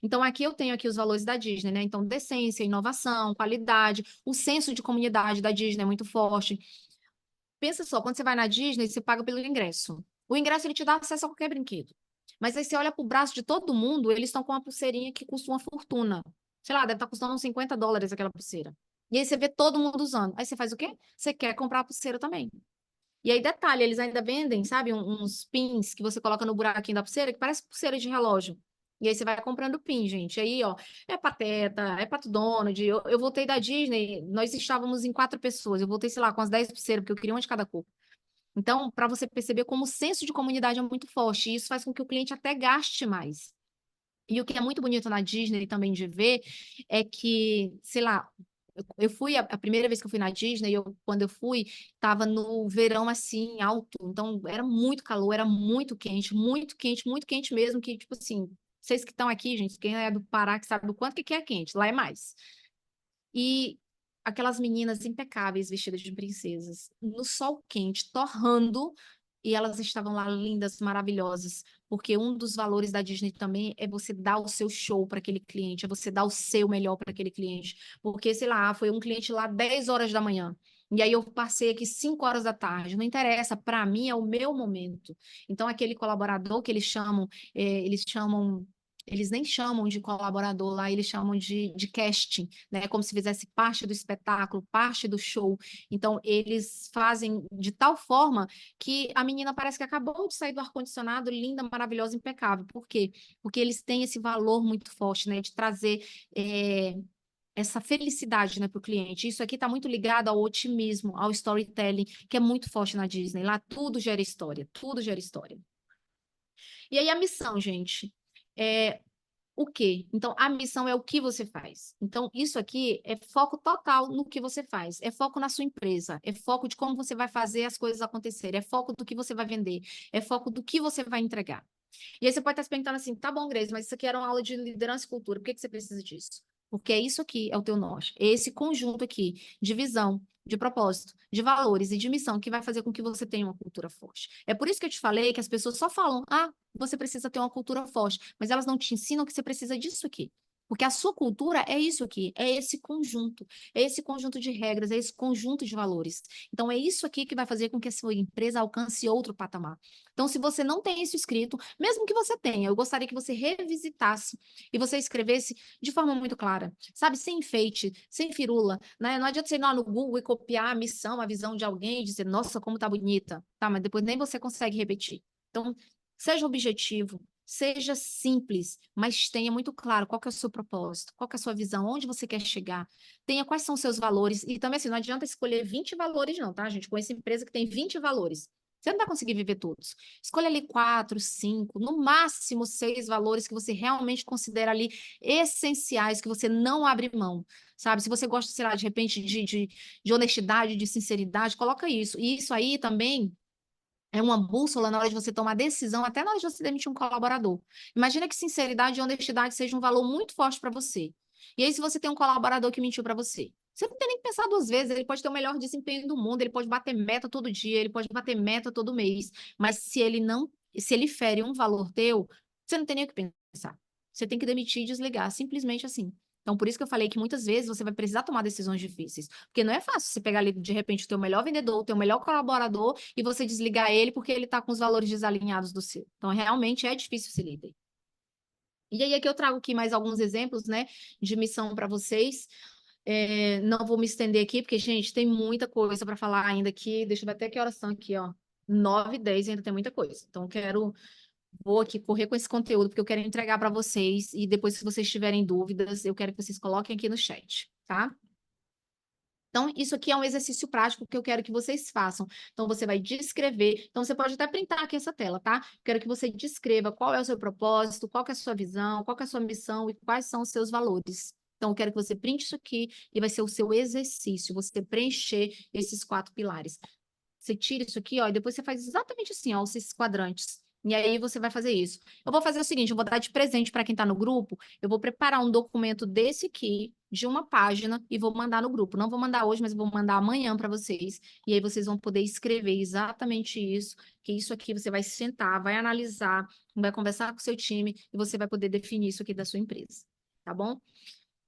Então, aqui eu tenho aqui os valores da Disney, né? Então, decência, inovação, qualidade, o senso de comunidade da Disney é muito forte. Pensa só, quando você vai na Disney, você paga pelo ingresso. O ingresso, ele te dá acesso a qualquer brinquedo. Mas aí você olha pro braço de todo mundo, eles estão com uma pulseirinha que custa uma fortuna. Sei lá, deve estar custando uns US$ 50 aquela pulseira. E aí você vê todo mundo usando. Aí você faz o quê? Você quer comprar a pulseira também. E aí, detalhe, eles ainda vendem, sabe, uns pins que você coloca no buraquinho da pulseira, que parece pulseira de relógio. E aí você vai comprando pin, gente. Aí, ó, é Pateta, é Pato Donald. Eu voltei da Disney, nós estávamos em 4 pessoas. Eu voltei, sei lá, com as 10 pulseiras, porque eu queria uma de cada cor. Então, para você perceber como o senso de comunidade é muito forte, e isso faz com que o cliente até gaste mais. E o que é muito bonito na Disney também de ver é que, sei lá, eu fui, a primeira vez que eu fui na Disney, quando eu fui, tava no verão assim, alto, então era muito calor, era muito quente mesmo, que tipo assim, vocês que estão aqui, gente, quem é do Pará que sabe do quanto que é quente, lá é mais. E aquelas meninas impecáveis, vestidas de princesas, no sol quente, torrando, e elas estavam lá lindas, maravilhosas, porque um dos valores da Disney também é você dar o seu show para aquele cliente, é você dar o seu melhor para aquele cliente. Porque, sei lá, foi um cliente lá 10 horas da manhã. E aí eu passei aqui 5 horas da tarde, não interessa, para mim é o meu momento. Então, aquele colaborador que eles nem chamam de colaborador lá, eles chamam de casting, né? Como se fizesse parte do espetáculo, parte do show. Então, eles fazem de tal forma que a menina parece que acabou de sair do ar-condicionado, linda, maravilhosa, impecável. Por quê? Porque eles têm esse valor muito forte, né? De trazer essa felicidade, né, para o cliente. Isso aqui está muito ligado ao otimismo, ao storytelling, que é muito forte na Disney. Lá tudo gera história, tudo gera história. E aí a missão, gente, é o quê? Então, a missão é o que você faz. Então, isso aqui é foco total no que você faz. É foco na sua empresa. É foco de como você vai fazer as coisas acontecerem. É foco do que você vai vender. É foco do que você vai entregar. E aí você pode estar se perguntando assim, tá bom, Grace, mas isso aqui era uma aula de liderança e cultura. Por que que você precisa disso? Porque é isso aqui, é o teu norte. É esse conjunto aqui de visão, de propósito, de valores e de missão que vai fazer com que você tenha uma cultura forte. É por isso que eu te falei que as pessoas só falam, você precisa ter uma cultura forte, mas elas não te ensinam que você precisa disso aqui. Porque a sua cultura é isso aqui, é esse conjunto de regras, é esse conjunto de valores. Então, é isso aqui que vai fazer com que a sua empresa alcance outro patamar. Então, se você não tem isso escrito, mesmo que você tenha, eu gostaria que você revisitasse e você escrevesse de forma muito clara, sabe? Sem enfeite, sem firula, né? Não adianta você ir lá no Google e copiar a missão, a visão de alguém e dizer, nossa, como tá bonita, tá? Mas depois nem você consegue repetir. Então, seja objetivo, seja simples, mas tenha muito claro qual que é o seu propósito, qual que é a sua visão, onde você quer chegar, tenha quais são os seus valores. E também, assim, não adianta escolher 20 valores, não, tá, gente? Conheço empresa que tem 20 valores. Você não vai conseguir viver todos. Escolha ali 4, 5, no máximo 6 valores que você realmente considera ali essenciais, que você não abre mão, sabe? Se você gosta, sei lá, de repente, de honestidade, de sinceridade, coloca isso. E isso aí também é uma bússola na hora de você tomar decisão, até na hora de você demitir um colaborador. Imagina que sinceridade e honestidade seja um valor muito forte para você. E aí, se você tem um colaborador que mentiu para você, você não tem nem que pensar duas vezes, ele pode ter o melhor desempenho do mundo, ele pode bater meta todo dia, ele pode bater meta todo mês, mas se ele fere um valor teu, você não tem nem o que pensar. Você tem que demitir e desligar, simplesmente assim. Então, por isso que eu falei que muitas vezes você vai precisar tomar decisões difíceis, porque não é fácil você pegar ali, de repente, o teu melhor vendedor, o teu melhor colaborador e você desligar ele porque ele está com os valores desalinhados do seu. Então, realmente é difícil ser líder. E aí, aqui eu trago aqui mais alguns exemplos, né, de missão para vocês. Não vou me estender aqui, porque, gente, tem muita coisa para falar ainda aqui. Deixa eu ver até que horas são aqui, ó. 9h10 ainda tem muita coisa. Então, vou aqui correr com esse conteúdo, porque eu quero entregar para vocês. E depois, se vocês tiverem dúvidas, eu quero que vocês coloquem aqui no chat, tá? Então, isso aqui é um exercício prático que eu quero que vocês façam. Então, você vai descrever. Então, você pode até printar aqui essa tela, tá? Quero que você descreva qual é o seu propósito, qual que é a sua visão, qual que é a sua missão e quais são os seus valores. Então, eu quero que você printe isso aqui e vai ser o seu exercício, você preencher esses 4 pilares. Você tira isso aqui, ó, e depois você faz exatamente assim, ó, esses quadrantes. E aí você vai fazer isso. Eu vou fazer o seguinte, eu vou dar de presente para quem está no grupo, eu vou preparar um documento desse aqui, de uma página, e vou mandar no grupo. Não vou mandar hoje, mas vou mandar amanhã para vocês. E aí vocês vão poder escrever exatamente isso, que isso aqui você vai sentar, vai analisar, vai conversar com o seu time, e você vai poder definir isso aqui da sua empresa. Tá bom?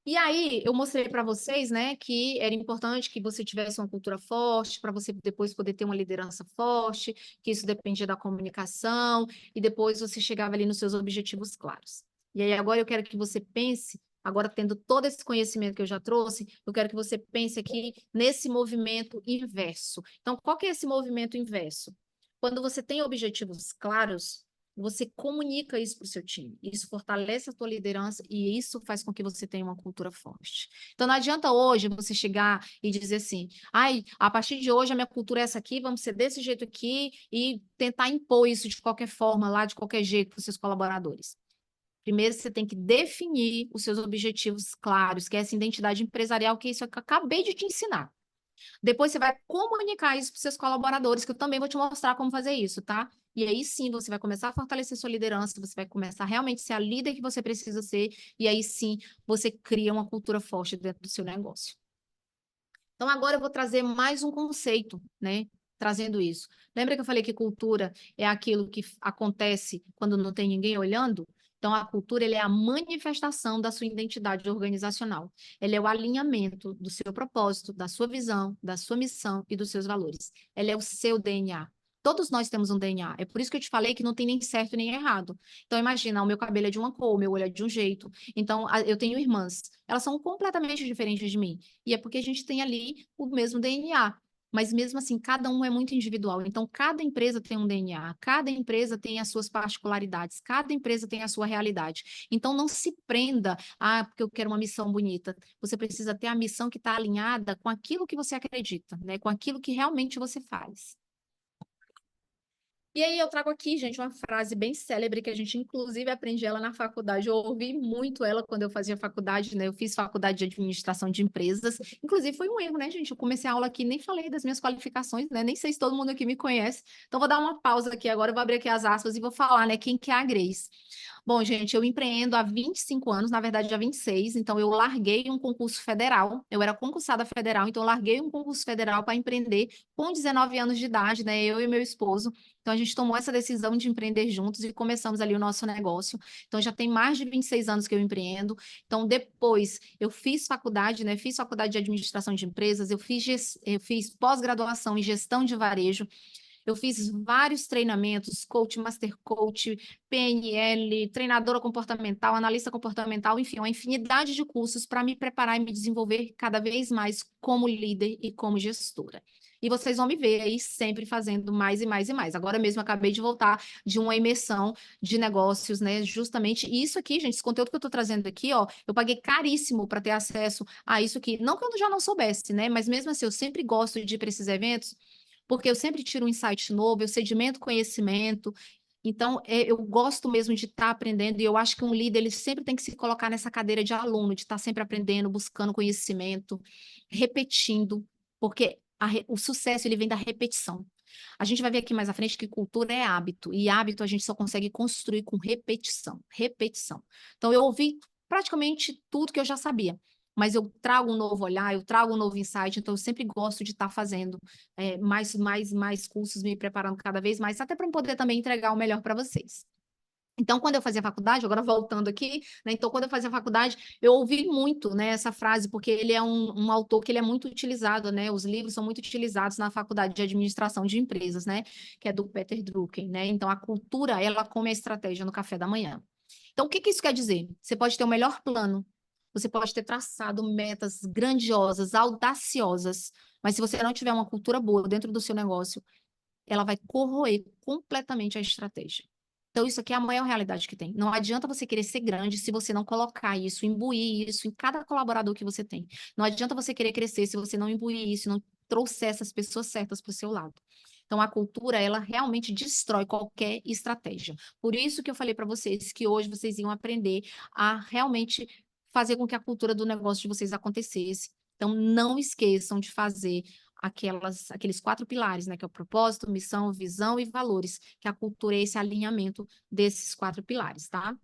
E aí, eu mostrei para vocês, né, que era importante que você tivesse uma cultura forte, para você depois poder ter uma liderança forte, que isso dependia da comunicação, e depois você chegava ali nos seus objetivos claros. E aí, agora eu quero que você pense, agora tendo todo esse conhecimento que eu já trouxe, eu quero que você pense aqui nesse movimento inverso. Então, qual que é esse movimento inverso? Quando você tem objetivos claros, você comunica isso para o seu time. Isso fortalece a tua liderança e isso faz com que você tenha uma cultura forte. Então, não adianta hoje você chegar e dizer assim, a partir de hoje a minha cultura é essa aqui, vamos ser desse jeito aqui e tentar impor isso de qualquer forma, lá de qualquer jeito para os seus colaboradores. Primeiro, você tem que definir os seus objetivos claros, que é essa identidade empresarial, que é isso que eu acabei de te ensinar. Depois você vai comunicar isso para os seus colaboradores, que eu também vou te mostrar como fazer isso, tá? E aí sim você vai começar a fortalecer sua liderança, você vai começar a realmente ser a líder que você precisa ser, e aí sim você cria uma cultura forte dentro do seu negócio. Então agora eu vou trazer mais um conceito, né? Trazendo isso. Lembra que eu falei que cultura é aquilo que acontece quando não tem ninguém olhando? Então, a cultura ele é a manifestação da sua identidade organizacional. Ela é o alinhamento do seu propósito, da sua visão, da sua missão e dos seus valores. Ela é o seu DNA. Todos nós temos um DNA. É por isso que eu te falei que não tem nem certo nem errado. Então, imagina, o meu cabelo é de uma cor, o meu olho é de um jeito. Então, eu tenho irmãs. Elas são completamente diferentes de mim. E é porque a gente tem ali o mesmo DNA. Mas mesmo assim, cada um é muito individual. Então, cada empresa tem um DNA, cada empresa tem as suas particularidades, cada empresa tem a sua realidade. Então, não se prenda, porque eu quero uma missão bonita. Você precisa ter a missão que está alinhada com aquilo que você acredita, né? Com aquilo que realmente você faz. E aí eu trago aqui, gente, uma frase bem célebre que a gente inclusive aprende ela na faculdade. Eu ouvi muito ela quando eu fazia faculdade, né? Eu fiz faculdade de administração de empresas. Inclusive foi um erro, né, gente? Eu comecei a aula aqui, nem falei das minhas qualificações, né? Nem sei se todo mundo aqui me conhece. Então vou dar uma pausa aqui agora, eu vou abrir aqui as aspas e vou falar, né, quem que é a Grace. Bom, gente, eu empreendo há 25 anos, na verdade há 26, então eu larguei um concurso federal, eu era concursada federal, então eu larguei um concurso federal para empreender com 19 anos de idade, né, eu e meu esposo. Então a gente tomou essa decisão de empreender juntos e começamos ali o nosso negócio. Então já tem mais de 26 anos que eu empreendo. Então depois eu fiz faculdade, né, fiz faculdade de administração de empresas, eu fiz pós-graduação em gestão de varejo. Eu fiz vários treinamentos, coach, master coach, PNL, treinadora comportamental, analista comportamental, enfim, uma infinidade de cursos para me preparar e me desenvolver cada vez mais como líder e como gestora. E vocês vão me ver aí sempre fazendo mais e mais e mais. Agora mesmo acabei de voltar de uma imersão de negócios, né? Justamente isso aqui, gente, esse conteúdo que eu estou trazendo aqui, ó, eu paguei caríssimo para ter acesso a isso aqui. Não que eu já não soubesse, né? Mas mesmo assim, eu sempre gosto de ir para esses eventos porque eu sempre tiro um insight novo, eu sedimento conhecimento. Então, eu gosto mesmo de estar aprendendo, e eu acho que um líder ele sempre tem que se colocar nessa cadeira de aluno, de estar sempre aprendendo, buscando conhecimento, repetindo, porque o sucesso ele vem da repetição. A gente vai ver aqui mais à frente que cultura é hábito, e hábito a gente só consegue construir com repetição, repetição. Então, eu ouvi praticamente tudo que eu já sabia, mas eu trago um novo olhar, eu trago um novo insight, então eu sempre gosto de estar fazendo mais cursos, me preparando cada vez mais, até para poder também entregar o melhor para vocês. Então, quando eu fazia faculdade, agora voltando aqui, né? Então, quando eu fazia faculdade, eu ouvi muito, né, essa frase, porque ele é um autor que ele é muito utilizado, né? Os livros são muito utilizados na faculdade de administração de empresas, né? Que é do Peter Drucker, né? Então, a cultura, ela come a estratégia no café da manhã. Então, o que que isso quer dizer? Você pode ter o melhor plano, você pode ter traçado metas grandiosas, audaciosas, mas se você não tiver uma cultura boa dentro do seu negócio, ela vai corroer completamente a estratégia. Então, isso aqui é a maior realidade que tem. Não adianta você querer ser grande se você não colocar isso, imbuir isso em cada colaborador que você tem. Não adianta você querer crescer se você não imbuir isso, não trouxer essas pessoas certas para o seu lado. Então, a cultura, ela realmente destrói qualquer estratégia. Por isso que eu falei para vocês que hoje vocês iam aprender a realmente fazer com que a cultura do negócio de vocês acontecesse. Então, não esqueçam de fazer aqueles 4 pilares, né? Que é o propósito, missão, visão e valores, que a cultura é esse alinhamento desses 4 pilares, tá?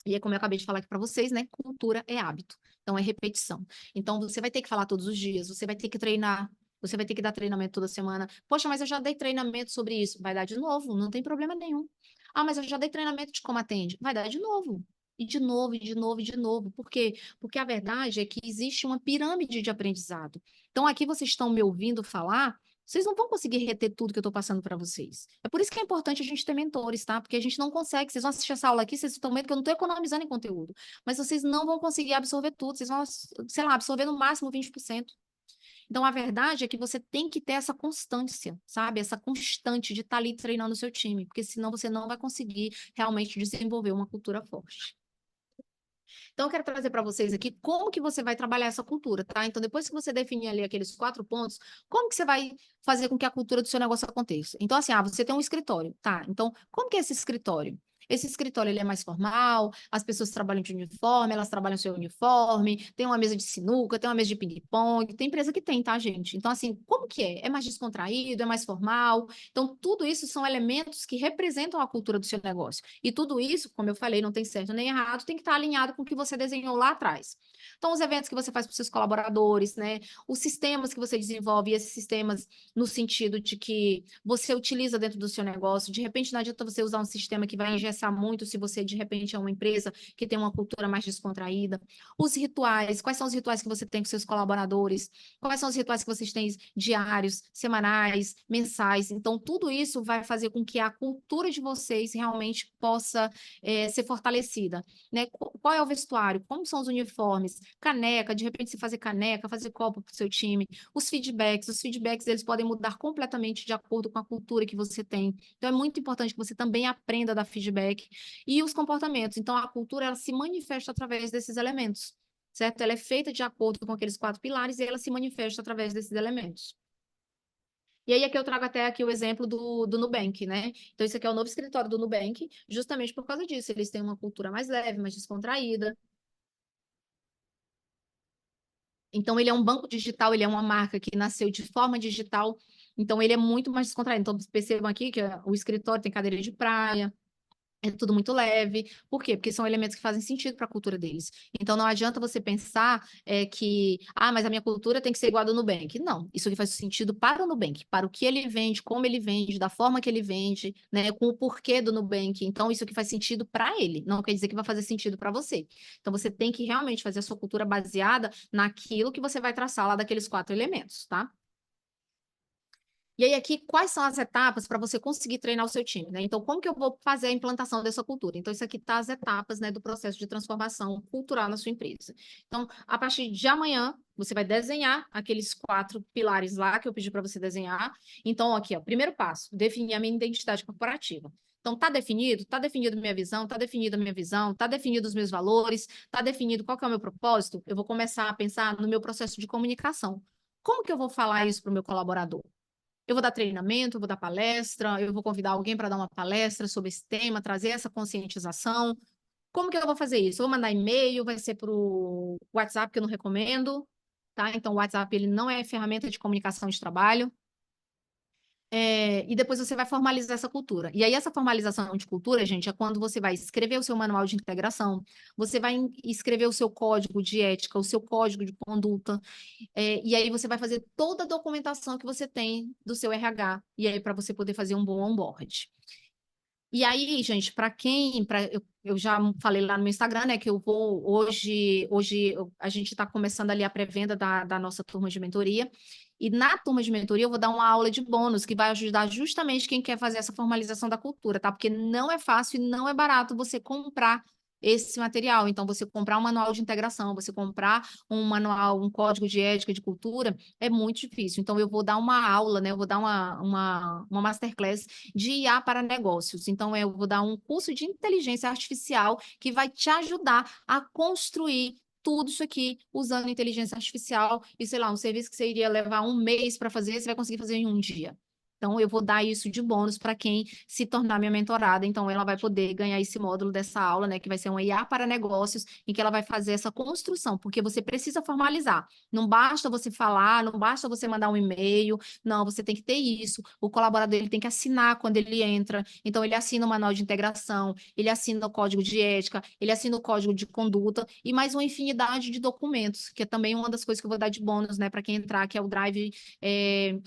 E é como eu acabei de falar aqui para vocês, né? Cultura é hábito, então é repetição. Então você vai ter que falar todos os dias, você vai ter que treinar, você vai ter que dar treinamento toda semana. Poxa, mas eu já dei treinamento sobre isso. Vai dar de novo, não tem problema nenhum. Ah, mas eu já dei treinamento de como atende. Vai dar de novo. E de novo, e de novo, e de novo. Por quê? Porque a verdade é que existe uma pirâmide de aprendizado. Então, aqui vocês estão me ouvindo falar, vocês não vão conseguir reter tudo que eu estou passando para vocês. É por isso que é importante a gente ter mentores, tá? Porque a gente não consegue. Vocês vão assistir essa aula aqui, vocês estão vendo que eu não estou economizando em conteúdo. Mas vocês não vão conseguir absorver tudo. Vocês vão, sei lá, absorver no máximo 20%. Então, a verdade é que você tem que ter essa constância, sabe? Essa constante de estar ali treinando o seu time, porque senão você não vai conseguir realmente desenvolver uma cultura forte. Então, eu quero trazer para vocês aqui como que você vai trabalhar essa cultura, tá? Então, depois que você definir ali aqueles 4 pontos, como que você vai fazer com que a cultura do seu negócio aconteça? Então, assim, você tem um escritório, tá? Então, como que é esse escritório? Esse escritório ele é mais formal, as pessoas trabalham de uniforme, elas trabalham seu uniforme, tem uma mesa de sinuca, tem uma mesa de ping-pong, tem empresa que tem, tá, gente? Então, assim, como que é? É mais descontraído, é mais formal? Então, tudo isso são elementos que representam a cultura do seu negócio. E tudo isso, como eu falei, não tem certo nem errado, tem que estar alinhado com o que você desenhou lá atrás. Então, os eventos que você faz para os seus colaboradores, né? Os sistemas que você desenvolve, esses sistemas no sentido de que você utiliza dentro do seu negócio. De repente, não adianta você usar um sistema que vai engessar interessar muito se você, de repente, é uma empresa que tem uma cultura mais descontraída. Os rituais, quais são os rituais que você tem com seus colaboradores? Quais são os rituais que vocês têm diários, semanais, mensais? Então, tudo isso vai fazer com que a cultura de vocês realmente possa ser fortalecida, né? Qual é o vestuário? Como são os uniformes? Caneca, de repente, se fazer caneca, fazer copo para o seu time. Os feedbacks, eles podem mudar completamente de acordo com a cultura que você tem. Então, é muito importante que você também aprenda a dar feedback. E os comportamentos. Então, a cultura, ela se manifesta através desses elementos, certo? Ela é feita de acordo com aqueles 4 pilares e ela se manifesta através desses elementos. E aí, aqui eu trago até aqui o exemplo do Nubank, né? Então, esse aqui é o novo escritório do Nubank, justamente por causa disso. Eles têm uma cultura mais leve, mais descontraída. Então, ele é um banco digital, ele é uma marca que nasceu de forma digital. Então, ele é muito mais descontraído. Então, percebam aqui que o escritório tem cadeira de praia, é tudo muito leve. Por quê? Porque são elementos que fazem sentido para a cultura deles. Então, não adianta você pensar mas a minha cultura tem que ser igual a do Nubank. Não, isso aqui faz sentido para o Nubank, para o que ele vende, como ele vende, da forma que ele vende, né, com o porquê do Nubank. Então, isso aqui faz sentido para ele, não quer dizer que vai fazer sentido para você. Então, você tem que realmente fazer a sua cultura baseada naquilo que você vai traçar lá daqueles 4 elementos, tá? E aí, aqui, quais são as etapas para você conseguir treinar o seu time, né? Então, como que eu vou fazer a implantação dessa cultura? Então, isso aqui tá as etapas, né, do processo de transformação cultural na sua empresa. Então, a partir de amanhã, você vai desenhar aqueles 4 pilares lá que eu pedi para você desenhar. Então, aqui, ó, primeiro passo, definir a minha identidade corporativa. Então, tá definido? Tá definido minha visão, tá definida a minha visão, tá definido os meus valores, tá definido qual que é o meu propósito? Eu vou começar a pensar no meu processo de comunicação. Como que eu vou falar isso para o meu colaborador? Eu vou dar treinamento, eu vou dar palestra, eu vou convidar alguém para dar uma palestra sobre esse tema, trazer essa conscientização. Como que eu vou fazer isso? Eu vou mandar e-mail, vai ser para o WhatsApp, que eu não recomendo, tá? Então, o WhatsApp, ele não é ferramenta de comunicação de trabalho. E depois você vai formalizar essa cultura. E aí, essa formalização de cultura, gente, é quando você vai escrever o seu manual de integração, você vai escrever o seu código de ética, o seu código de conduta, e aí você vai fazer toda a documentação que você tem do seu RH, e aí para você poder fazer um bom onboard. E aí, gente, eu já falei lá no meu Instagram, né, que eu vou a gente está começando ali a pré-venda da nossa turma de mentoria. E na turma de mentoria eu vou dar uma aula de bônus que vai ajudar justamente quem quer fazer essa formalização da cultura, tá? Porque não é fácil e não é barato você comprar esse material. Então, você comprar um manual de integração, você comprar um manual, um código de ética de cultura, é muito difícil. Então, eu vou dar uma aula, né? Eu vou dar uma masterclass de IA para negócios. Então, eu vou dar um curso de inteligência artificial que vai te ajudar a construir tudo isso aqui usando inteligência artificial e, sei lá, um serviço que você iria levar um mês para fazer, você vai conseguir fazer em um dia. Então, eu vou dar isso de bônus para quem se tornar minha mentorada. Então, ela vai poder ganhar esse módulo dessa aula, né? Que vai ser uma IA para negócios, em que ela vai fazer essa construção, porque você precisa formalizar. Não basta você falar, não basta você mandar um e-mail, não, você tem que ter isso. O colaborador ele tem que assinar quando ele entra. Então, ele assina o manual de integração, ele assina o código de ética, ele assina o código de conduta e mais uma infinidade de documentos, que é também uma das coisas que eu vou dar de bônus, né, para quem entrar, que é o Drive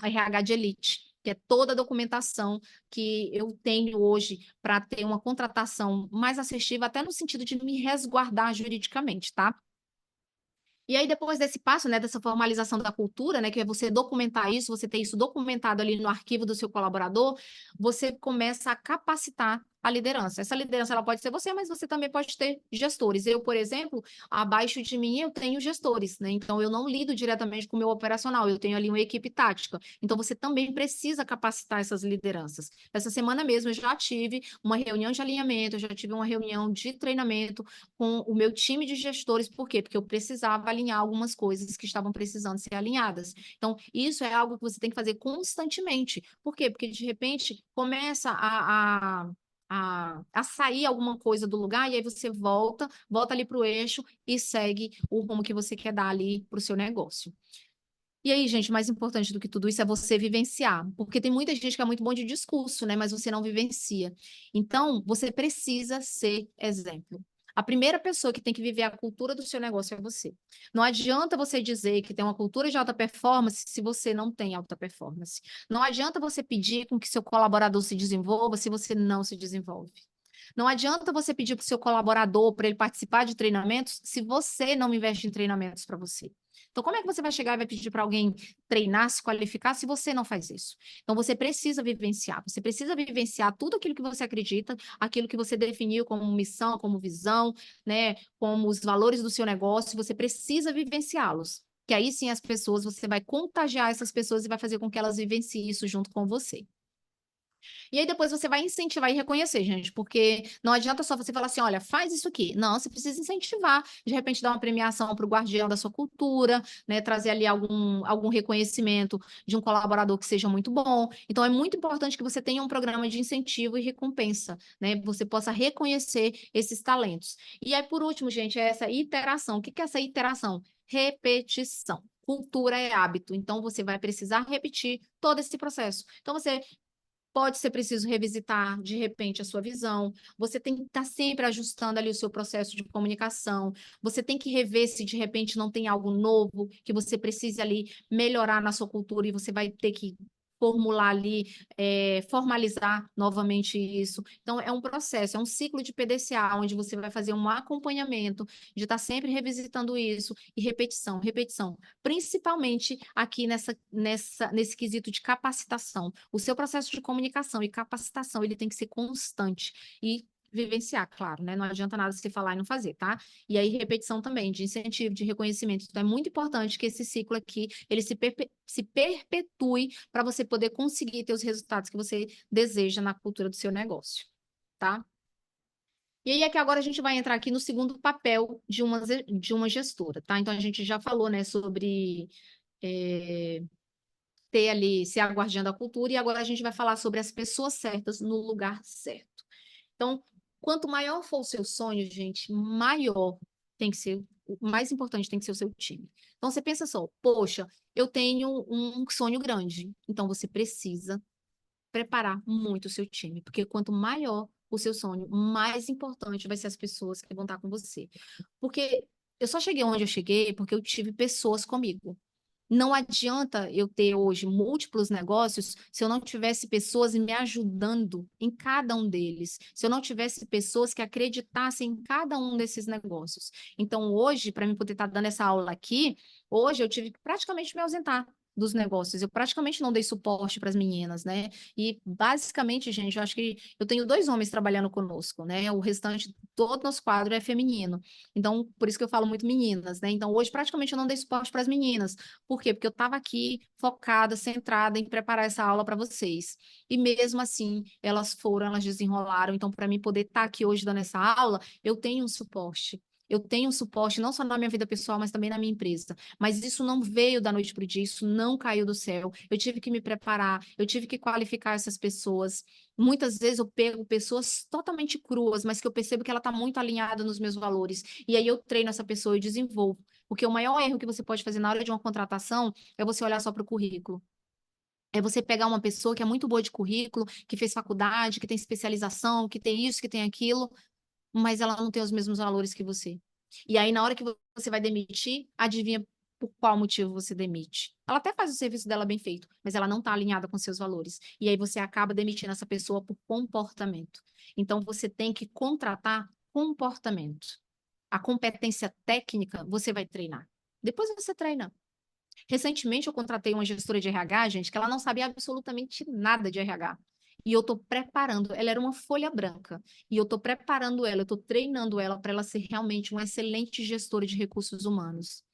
RH de Elite, que é toda a documentação que eu tenho hoje para ter uma contratação mais assertiva, até no sentido de me resguardar juridicamente, tá? E aí, depois desse passo, né, dessa formalização da cultura, né, que é você documentar isso, você ter isso documentado ali no arquivo do seu colaborador, você começa a capacitar a liderança. Essa liderança, ela pode ser você, mas você também pode ter gestores. Eu, por exemplo, abaixo de mim, eu tenho gestores, né? Então, eu não lido diretamente com o meu operacional, eu tenho ali uma equipe tática. Então, você também precisa capacitar essas lideranças. Essa semana mesmo, eu já tive uma reunião de alinhamento, eu já tive uma reunião de treinamento com o meu time de gestores. Por quê? Porque eu precisava alinhar algumas coisas que estavam precisando ser alinhadas. Então, isso é algo que você tem que fazer constantemente. Por quê? Porque, de repente, começa a sair alguma coisa do lugar e aí você volta ali para o eixo e segue o rumo que você quer dar ali para o seu negócio. E aí, gente, mais importante do que tudo isso é você vivenciar, porque tem muita gente que é muito bom de discurso, né, mas você não vivencia. Então, você precisa ser exemplo. A primeira pessoa que tem que viver a cultura do seu negócio é você. Não adianta você dizer que tem uma cultura de alta performance se você não tem alta performance. Não adianta você pedir com que seu colaborador se desenvolva se você não se desenvolve. Não adianta você pedir para o seu colaborador para ele participar de treinamentos se você não investe em treinamentos para você. Então, como é que você vai chegar e vai pedir para alguém treinar, se qualificar, se você não faz isso? Então, você precisa vivenciar tudo aquilo que você acredita, aquilo que você definiu como missão, como visão, né, como os valores do seu negócio, você precisa vivenciá-los. Que aí sim as pessoas, você vai contagiar essas pessoas e vai fazer com que elas vivenciem isso junto com você. E aí depois você vai incentivar e reconhecer, gente, porque não adianta só você falar assim, olha, faz isso aqui. Não, você precisa incentivar, de repente dar uma premiação para o guardião da sua cultura, né, trazer ali algum reconhecimento de um colaborador que seja muito bom. Então é muito importante que você tenha um programa de incentivo e recompensa, né, você possa reconhecer esses talentos. E aí, por último, gente, é essa iteração. O que é essa iteração? Repetição. Cultura é hábito, então você vai precisar repetir todo esse processo. Então você pode ser preciso revisitar, de repente, a sua visão. Você tem que estar sempre ajustando ali o seu processo de comunicação. Você tem que rever se, de repente, não tem algo novo que você precise ali melhorar na sua cultura e você vai ter que formular ali, formalizar novamente isso. Então, é um processo, é um ciclo de PDCA, onde você vai fazer um acompanhamento, de estar sempre revisitando isso e repetição, repetição. Principalmente aqui nesse quesito de capacitação. O seu processo de comunicação e capacitação, ele tem que ser constante e vivenciar, claro, né? Não adianta nada você falar e não fazer, tá? E aí, repetição também, de incentivo, de reconhecimento. Então, é muito importante que esse ciclo aqui, ele se perpetue para você poder conseguir ter os resultados que você deseja na cultura do seu negócio, tá? E aí é que agora a gente vai entrar aqui no segundo papel de uma gestora, tá? Então, a gente já falou, né, sobre ter ali, ser a guardiã da cultura, e agora a gente vai falar sobre as pessoas certas no lugar certo. Então, quanto maior for o seu sonho, gente, maior tem que ser, o mais importante tem que ser o seu time. Então, você pensa só, poxa, eu tenho um sonho grande, então você precisa preparar muito o seu time, porque quanto maior o seu sonho, mais importante vai ser as pessoas que vão estar com você. Porque eu só cheguei onde eu cheguei porque eu tive pessoas comigo. Não adianta eu ter hoje múltiplos negócios se eu não tivesse pessoas me ajudando em cada um deles, se eu não tivesse pessoas que acreditassem em cada um desses negócios. Então, hoje, para mim poder estar dando essa aula aqui, hoje eu tive que praticamente me ausentar dos negócios. Eu praticamente não dei suporte para as meninas, né? E basicamente, gente, eu acho que eu tenho 2 homens trabalhando conosco, né? O restante, todo nosso quadro é feminino. Então, por isso que eu falo muito meninas, né? Então, hoje praticamente eu não dei suporte para as meninas. Por quê? Porque eu estava aqui focada, centrada em preparar essa aula para vocês. E mesmo assim, elas desenrolaram. Então, para mim poder estar aqui hoje dando essa aula, eu tenho um suporte. Eu tenho um suporte não só na minha vida pessoal, mas também na minha empresa. Mas isso não veio da noite para o dia, isso não caiu do céu. Eu tive que me preparar, eu tive que qualificar essas pessoas. Muitas vezes eu pego pessoas totalmente cruas, mas que eu percebo que ela está muito alinhada nos meus valores. E aí eu treino essa pessoa e desenvolvo. Porque o maior erro que você pode fazer na hora de uma contratação é você olhar só para o currículo. É você pegar uma pessoa que é muito boa de currículo, que fez faculdade, que tem especialização, que tem isso, que tem aquilo, mas ela não tem os mesmos valores que você. E aí, na hora que você vai demitir, adivinha por qual motivo você demite. Ela até faz o serviço dela bem feito, mas ela não está alinhada com seus valores. E aí você acaba demitindo essa pessoa por comportamento. Então, você tem que contratar comportamento. A competência técnica você vai treinar. Depois você treina. Recentemente eu contratei uma gestora de RH, gente, que ela não sabia absolutamente nada de RH. E eu estou preparando, ela era uma folha branca, e eu estou preparando ela, eu estou treinando ela para ela ser realmente uma excelente gestora de recursos humanos.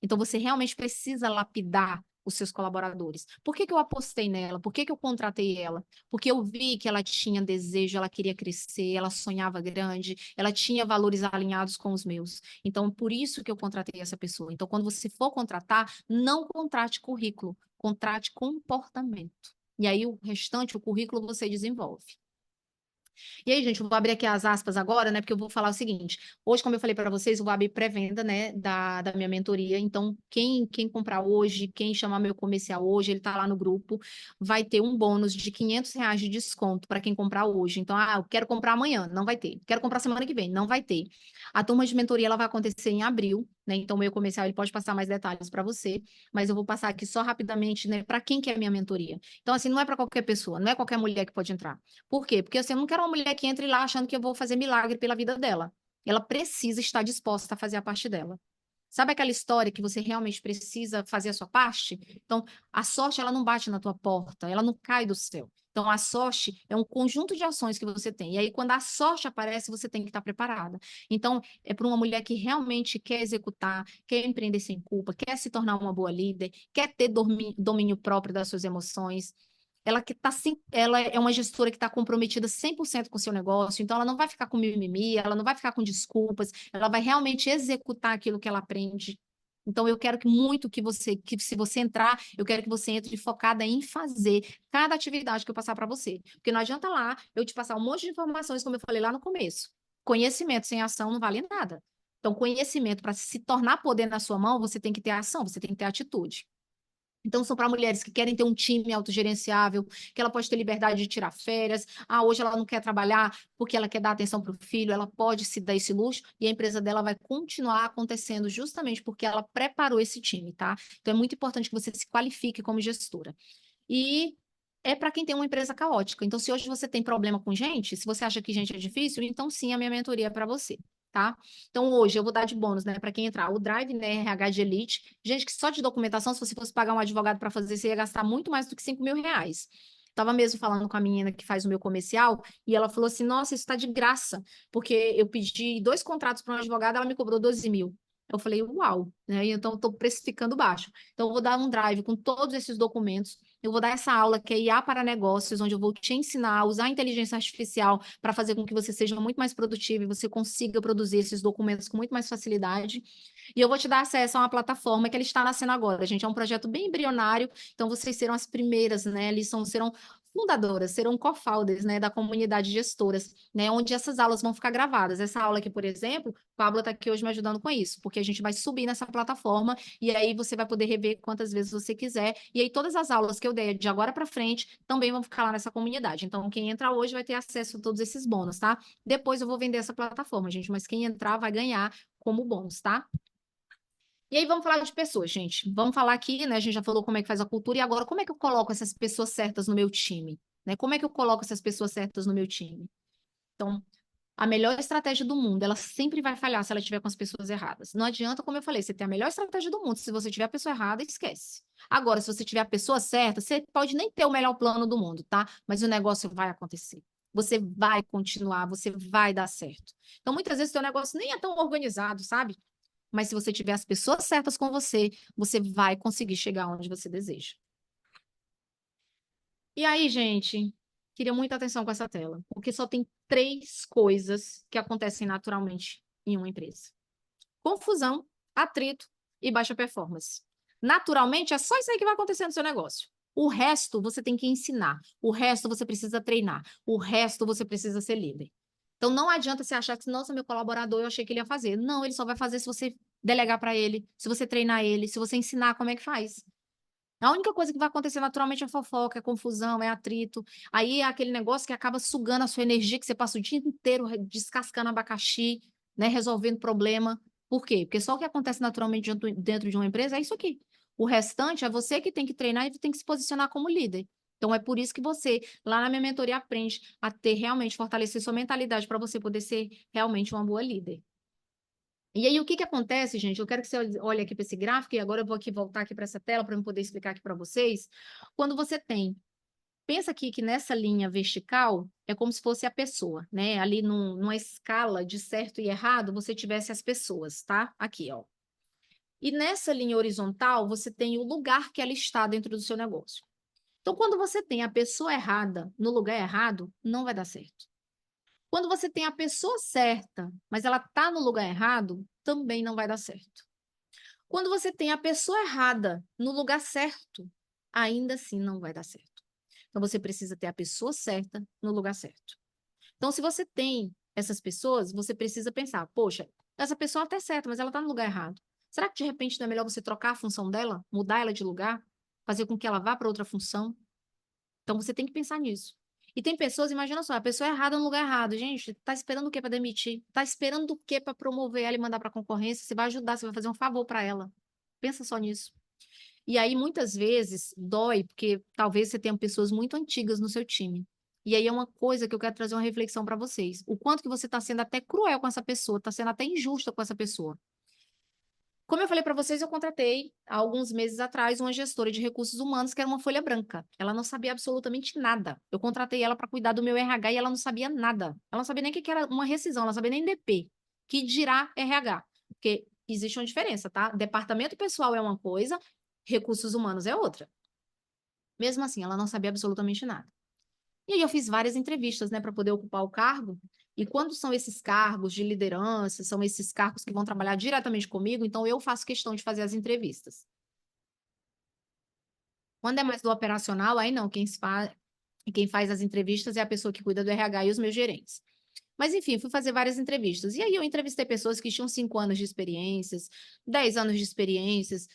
Então, você realmente precisa lapidar os seus colaboradores. Por que que eu apostei nela? Por que que eu contratei ela? Porque eu vi que ela tinha desejo, ela queria crescer, ela sonhava grande, ela tinha valores alinhados com os meus. Então, por isso que eu contratei essa pessoa. Então, quando você for contratar, não contrate currículo, contrate comportamento. E aí, o restante, o currículo, você desenvolve. E aí, gente, eu vou abrir aqui as aspas agora, né? Porque eu vou falar o seguinte: hoje, como eu falei para vocês, eu vou abrir pré-venda, né? Da minha mentoria. Então, quem comprar hoje, quem chamar meu comercial hoje, ele tá lá no grupo, vai ter um bônus de R$ 500 de desconto para quem comprar hoje. Então, eu quero comprar amanhã, não vai ter. Quero comprar semana que vem, não vai ter. A turma de mentoria ela vai acontecer em abril, né? Então, o meu comercial ele pode passar mais detalhes para você, mas eu vou passar aqui só rapidamente, né, para quem quer a minha mentoria. Então, assim, não é para qualquer pessoa, não é qualquer mulher que pode entrar. Por quê? Porque assim, eu não quero uma mulher que entre lá achando que eu vou fazer milagre pela vida dela. Ela precisa estar disposta a fazer a parte dela. Sabe aquela história que você realmente precisa fazer a sua parte? Então, a sorte, ela não bate na tua porta, ela não cai do céu. Então, a sorte é um conjunto de ações que você tem. E aí, quando a sorte aparece, você tem que estar preparada. Então, é para uma mulher que realmente quer executar, quer empreender sem culpa, quer se tornar uma boa líder, quer ter domínio próprio das suas emoções. Ela que tá ela é uma gestora que está comprometida 100% com o seu negócio, então ela não vai ficar com mimimi, ela não vai ficar com desculpas, ela vai realmente executar aquilo que ela aprende. Então eu quero que se você entrar, eu quero que você entre focada em fazer cada atividade que eu passar para você, porque não adianta lá eu te passar um monte de informações, como eu falei lá no começo. Conhecimento sem ação não vale nada. Então, conhecimento, para se tornar poder na sua mão, você tem que ter ação, você tem que ter atitude. Então, são para mulheres que querem ter um time autogerenciável, que ela pode ter liberdade de tirar férias. Ah, hoje ela não quer trabalhar porque ela quer dar atenção para o filho, ela pode se dar esse luxo e a empresa dela vai continuar acontecendo justamente porque ela preparou esse time, tá? Então, é muito importante que você se qualifique como gestora. E é para quem tem uma empresa caótica. Então, se hoje você tem problema com gente, se você acha que gente é difícil, então sim, a minha mentoria é para você. Tá? Então, hoje eu vou dar de bônus, né, para quem entrar, o Drive, né, RH de Elite. Gente, que só de documentação, se você fosse pagar um advogado para fazer, você ia gastar muito mais do que 5 mil reais. Tava mesmo falando com a menina que faz o meu comercial e ela falou assim: Nossa, isso está de graça, porque eu pedi 2 contratos para um advogado, ela me cobrou 12 mil. Eu falei, uau, né? Então, estou precificando baixo. Então, eu vou dar um drive com todos esses documentos. Eu vou dar essa aula que é IA para negócios, onde eu vou te ensinar a usar a inteligência artificial para fazer com que você seja muito mais produtivo e você consiga produzir esses documentos com muito mais facilidade. E eu vou te dar acesso a uma plataforma que ela está nascendo agora. Gente, é um projeto bem embrionário, então vocês serão as primeiras, né? Eles serão fundadoras, serão co-founders, né, da comunidade gestoras, né, onde essas aulas vão ficar gravadas. Essa aula aqui, por exemplo, Pablo está aqui hoje me ajudando com isso, porque a gente vai subir nessa plataforma e aí você vai poder rever quantas vezes você quiser. E aí todas as aulas que eu der de agora para frente também vão ficar lá nessa comunidade. Então, quem entrar hoje vai ter acesso a todos esses bônus, tá? Depois eu vou vender essa plataforma, gente, mas quem entrar vai ganhar como bônus, tá? E aí vamos falar de pessoas, gente. Vamos falar aqui, né? A gente já falou como é que faz a cultura e agora como é que eu coloco essas pessoas certas no meu time, né? Como é que eu coloco essas pessoas certas no meu time? Então, a melhor estratégia do mundo, ela sempre vai falhar se ela estiver com as pessoas erradas. Não adianta, como eu falei, você ter a melhor estratégia do mundo. Se você tiver a pessoa errada, esquece. Agora, se você tiver a pessoa certa, você pode nem ter o melhor plano do mundo, tá? Mas o negócio vai acontecer. Você vai continuar, você vai dar certo. Então, muitas vezes, o teu negócio nem é tão organizado, sabe? Mas se você tiver as pessoas certas com você, você vai conseguir chegar onde você deseja. E aí, gente, queria muita atenção com essa tela, porque só tem 3 coisas que acontecem naturalmente em uma empresa: confusão, atrito e baixa performance. Naturalmente, é só isso aí que vai acontecer no seu negócio. O resto você tem que ensinar, o resto você precisa treinar, o resto você precisa ser líder. Então não adianta você achar que, nossa, meu colaborador, eu achei que ele ia fazer. Não, ele só vai fazer se você delegar para ele, se você treinar ele, se você ensinar como é que faz. A única coisa que vai acontecer naturalmente é fofoca, é confusão, é atrito. Aí é aquele negócio que acaba sugando a sua energia, que você passa o dia inteiro descascando abacaxi, né, resolvendo problema. Por quê? Porque só o que acontece naturalmente dentro de uma empresa é isso aqui. O restante é você que tem que treinar e tem que se posicionar como líder. Então é por isso que você, lá na minha mentoria, aprende a ter realmente, fortalecer sua mentalidade para você poder ser realmente uma boa líder. E aí, o que que acontece, gente? Eu quero que você olhe aqui para esse gráfico, e agora eu vou aqui voltar aqui para essa tela para eu poder explicar aqui para vocês. Quando você tem, pensa aqui que nessa linha vertical é como se fosse a pessoa, né? Ali numa escala de certo e errado, você tivesse as pessoas, tá? Aqui, ó. E nessa linha horizontal, você tem o lugar que ela está dentro do seu negócio. Então, quando você tem a pessoa errada no lugar errado, não vai dar certo. Quando você tem a pessoa certa, mas ela está no lugar errado, também não vai dar certo. Quando você tem a pessoa errada no lugar certo, ainda assim não vai dar certo. Então você precisa ter a pessoa certa no lugar certo. Então, se você tem essas pessoas, você precisa pensar: poxa, essa pessoa até é certa, mas ela está no lugar errado. Será que de repente não é melhor você trocar a função dela, mudar ela de lugar, fazer com que ela vá para outra função? Então você tem que pensar nisso. E tem pessoas, imagina só, a pessoa é errada no lugar errado. Gente, tá esperando o quê para demitir? Tá esperando o quê para promover ela e mandar para concorrência? Você vai ajudar, você vai fazer um favor para ela. Pensa só nisso. E aí, muitas vezes, dói, porque talvez você tenha pessoas muito antigas no seu time. E aí é uma coisa que eu quero trazer uma reflexão para vocês. O quanto que você está sendo até cruel com essa pessoa, está sendo até injusta com essa pessoa. Como eu falei para vocês, eu contratei há alguns meses atrás uma gestora de recursos humanos que era uma folha branca. Ela não sabia absolutamente nada. Eu contratei ela para cuidar do meu RH e ela não sabia nada. Ela não sabia nem o que que era uma rescisão, ela não sabia nem DP, que dirá RH. Porque existe uma diferença, tá? Departamento pessoal é uma coisa, recursos humanos é outra. Mesmo assim, ela não sabia absolutamente nada. E aí eu fiz várias entrevistas, né, para poder ocupar o cargo. E quando são esses cargos de liderança, são esses cargos que vão trabalhar diretamente comigo, então eu faço questão de fazer as entrevistas. Quando é mais do operacional, aí não, quem faz as entrevistas é a pessoa que cuida do RH e os meus gerentes. Mas enfim, fui fazer várias entrevistas. E aí eu entrevistei pessoas que tinham 5 anos de experiências, 10 anos de experiências.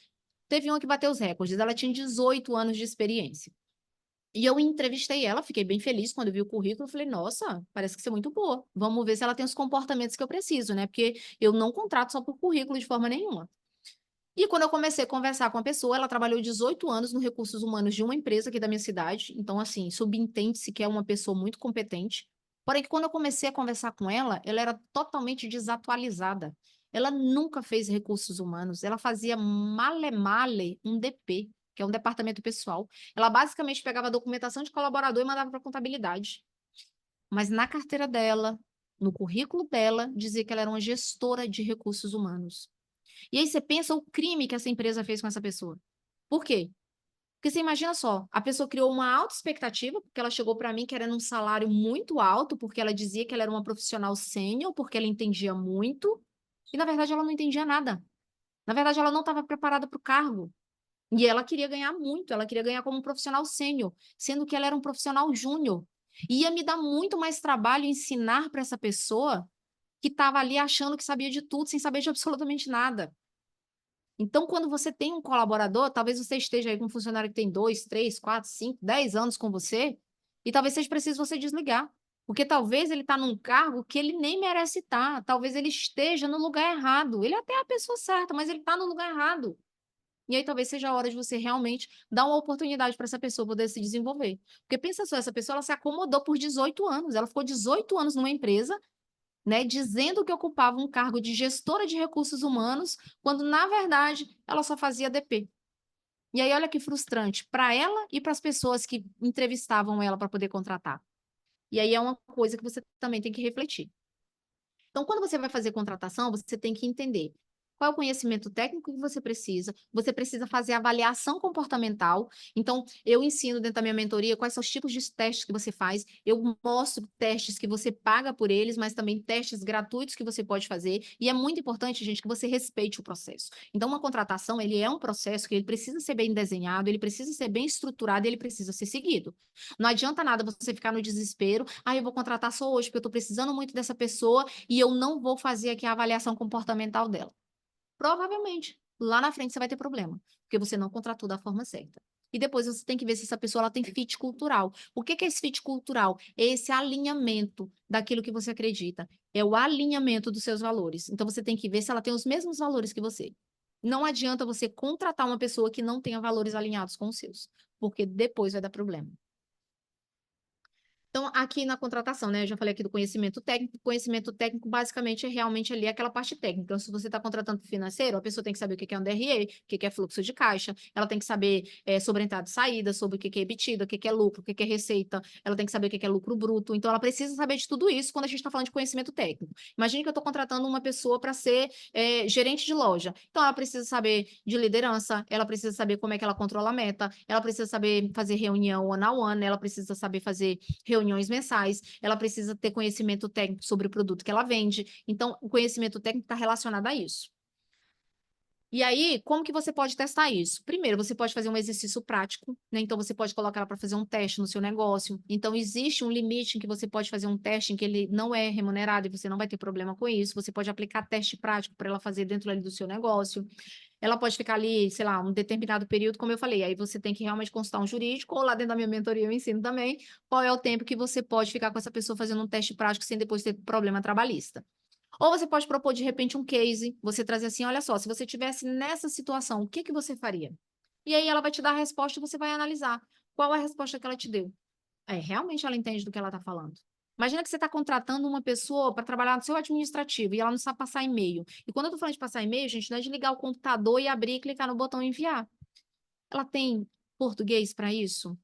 Teve uma que bateu os recordes, ela tinha 18 anos de experiência. E eu entrevistei ela, fiquei bem feliz quando eu vi o currículo. Falei, nossa, parece que você é muito boa. Vamos ver se ela tem os comportamentos que eu preciso, né? Porque eu não contrato só por currículo de forma nenhuma. E quando eu comecei a conversar com a pessoa, ela trabalhou 18 anos no recursos humanos de uma empresa aqui da minha cidade. Então, assim, subentende-se que é uma pessoa muito competente. Porém, que quando eu comecei a conversar com ela era totalmente desatualizada. Ela nunca fez recursos humanos. Ela fazia male-male um DP, que é um departamento pessoal. Ela basicamente pegava a documentação de colaborador e mandava para a contabilidade. Mas na carteira dela, no currículo dela, dizia que ela era uma gestora de recursos humanos. E aí você pensa o crime que essa empresa fez com essa pessoa. Por quê? Porque você imagina só, a pessoa criou uma alta expectativa, porque ela chegou para mim querendo um salário muito alto, porque ela dizia que ela era uma profissional sênior, porque ela entendia muito, e na verdade ela não entendia nada. Na verdade, ela não estava preparada para o cargo. E ela queria ganhar muito, ela queria ganhar como um profissional sênior, sendo que ela era um profissional júnior. Ia me dar muito mais trabalho ensinar para essa pessoa que estava ali achando que sabia de tudo, sem saber de absolutamente nada. Então, quando você tem um colaborador, talvez você esteja aí com um funcionário que tem 2, 3, 4, 5, 10 anos com você, e talvez seja preciso você desligar. Porque talvez ele está num cargo que ele nem merece estar. Talvez ele esteja no lugar errado. Ele até é a pessoa certa, mas ele está no lugar errado. E aí talvez seja a hora de você realmente dar uma oportunidade para essa pessoa poder se desenvolver. Porque pensa só, essa pessoa ela se acomodou por 18 anos. Ela ficou 18 anos numa empresa, né, dizendo que ocupava um cargo de gestora de recursos humanos, quando na verdade ela só fazia DP. E aí olha que frustrante para ela e para as pessoas que entrevistavam ela para poder contratar. E aí é uma coisa que você também tem que refletir. Então, quando você vai fazer contratação, você tem que entender qual é o conhecimento técnico que você precisa fazer avaliação comportamental. Então, eu ensino dentro da minha mentoria quais são os tipos de testes que você faz, eu mostro testes que você paga por eles, mas também testes gratuitos que você pode fazer, e é muito importante, gente, que você respeite o processo. Então, uma contratação, ele é um processo que ele precisa ser bem desenhado, ele precisa ser bem estruturado e ele precisa ser seguido. Não adianta nada você ficar no desespero, eu vou contratar só hoje, porque eu estou precisando muito dessa pessoa, e eu não vou fazer aqui a avaliação comportamental dela. Provavelmente, lá na frente você vai ter problema, porque você não contratou da forma certa. E depois você tem que ver se essa pessoa ela tem fit cultural. O que que é esse fit cultural? É esse alinhamento daquilo que você acredita. É o alinhamento dos seus valores. Então você tem que ver se ela tem os mesmos valores que você. Não adianta você contratar uma pessoa que não tenha valores alinhados com os seus, porque depois vai dar problema. Então, aqui na contratação, né? Eu já falei aqui do conhecimento técnico. Conhecimento técnico, basicamente, é realmente ali aquela parte técnica. Então, se você está contratando financeiro, a pessoa tem que saber o que é um DRE, o que é fluxo de caixa, ela tem que saber sobre entrada e saída, sobre o que é EBITDA, o que é lucro, o que é receita, ela tem que saber o que é lucro bruto. Então, ela precisa saber de tudo isso quando a gente está falando de conhecimento técnico. Imagine que eu estou contratando uma pessoa para ser gerente de loja. Então, ela precisa saber de liderança, ela precisa saber como é que ela controla a meta, ela precisa saber fazer reunião one-on-one, ela precisa saber fazer reuniões mensais, ela precisa ter conhecimento técnico sobre o produto que ela vende. Então, o conhecimento técnico está relacionado a isso. E aí, como que você pode testar isso? Primeiro, você pode fazer um exercício prático, né? Então, você pode colocar ela para fazer um teste no seu negócio. Então, existe um limite em que você pode fazer um teste em que ele não é remunerado e você não vai ter problema com isso. Você pode aplicar teste prático para ela fazer dentro ali do seu negócio. ela pode ficar ali, sei lá, um determinado período, como eu falei, aí você tem que realmente consultar um jurídico, ou lá dentro da minha mentoria eu ensino também qual é o tempo que você pode ficar com essa pessoa fazendo um teste prático sem depois ter problema trabalhista. Ou você pode propor, de repente, um case, você trazer assim, olha só, se você tivesse nessa situação, o que que você faria? E aí ela vai te dar a resposta e você vai analisar. Qual é a resposta que ela te deu? Realmente ela entende do que ela está falando. Imagina que você está contratando uma pessoa para trabalhar no seu administrativo e ela não sabe passar e-mail. E quando eu estou falando de passar e-mail, gente, não é de ligar o computador e abrir e clicar no botão enviar. Ela tem português para isso?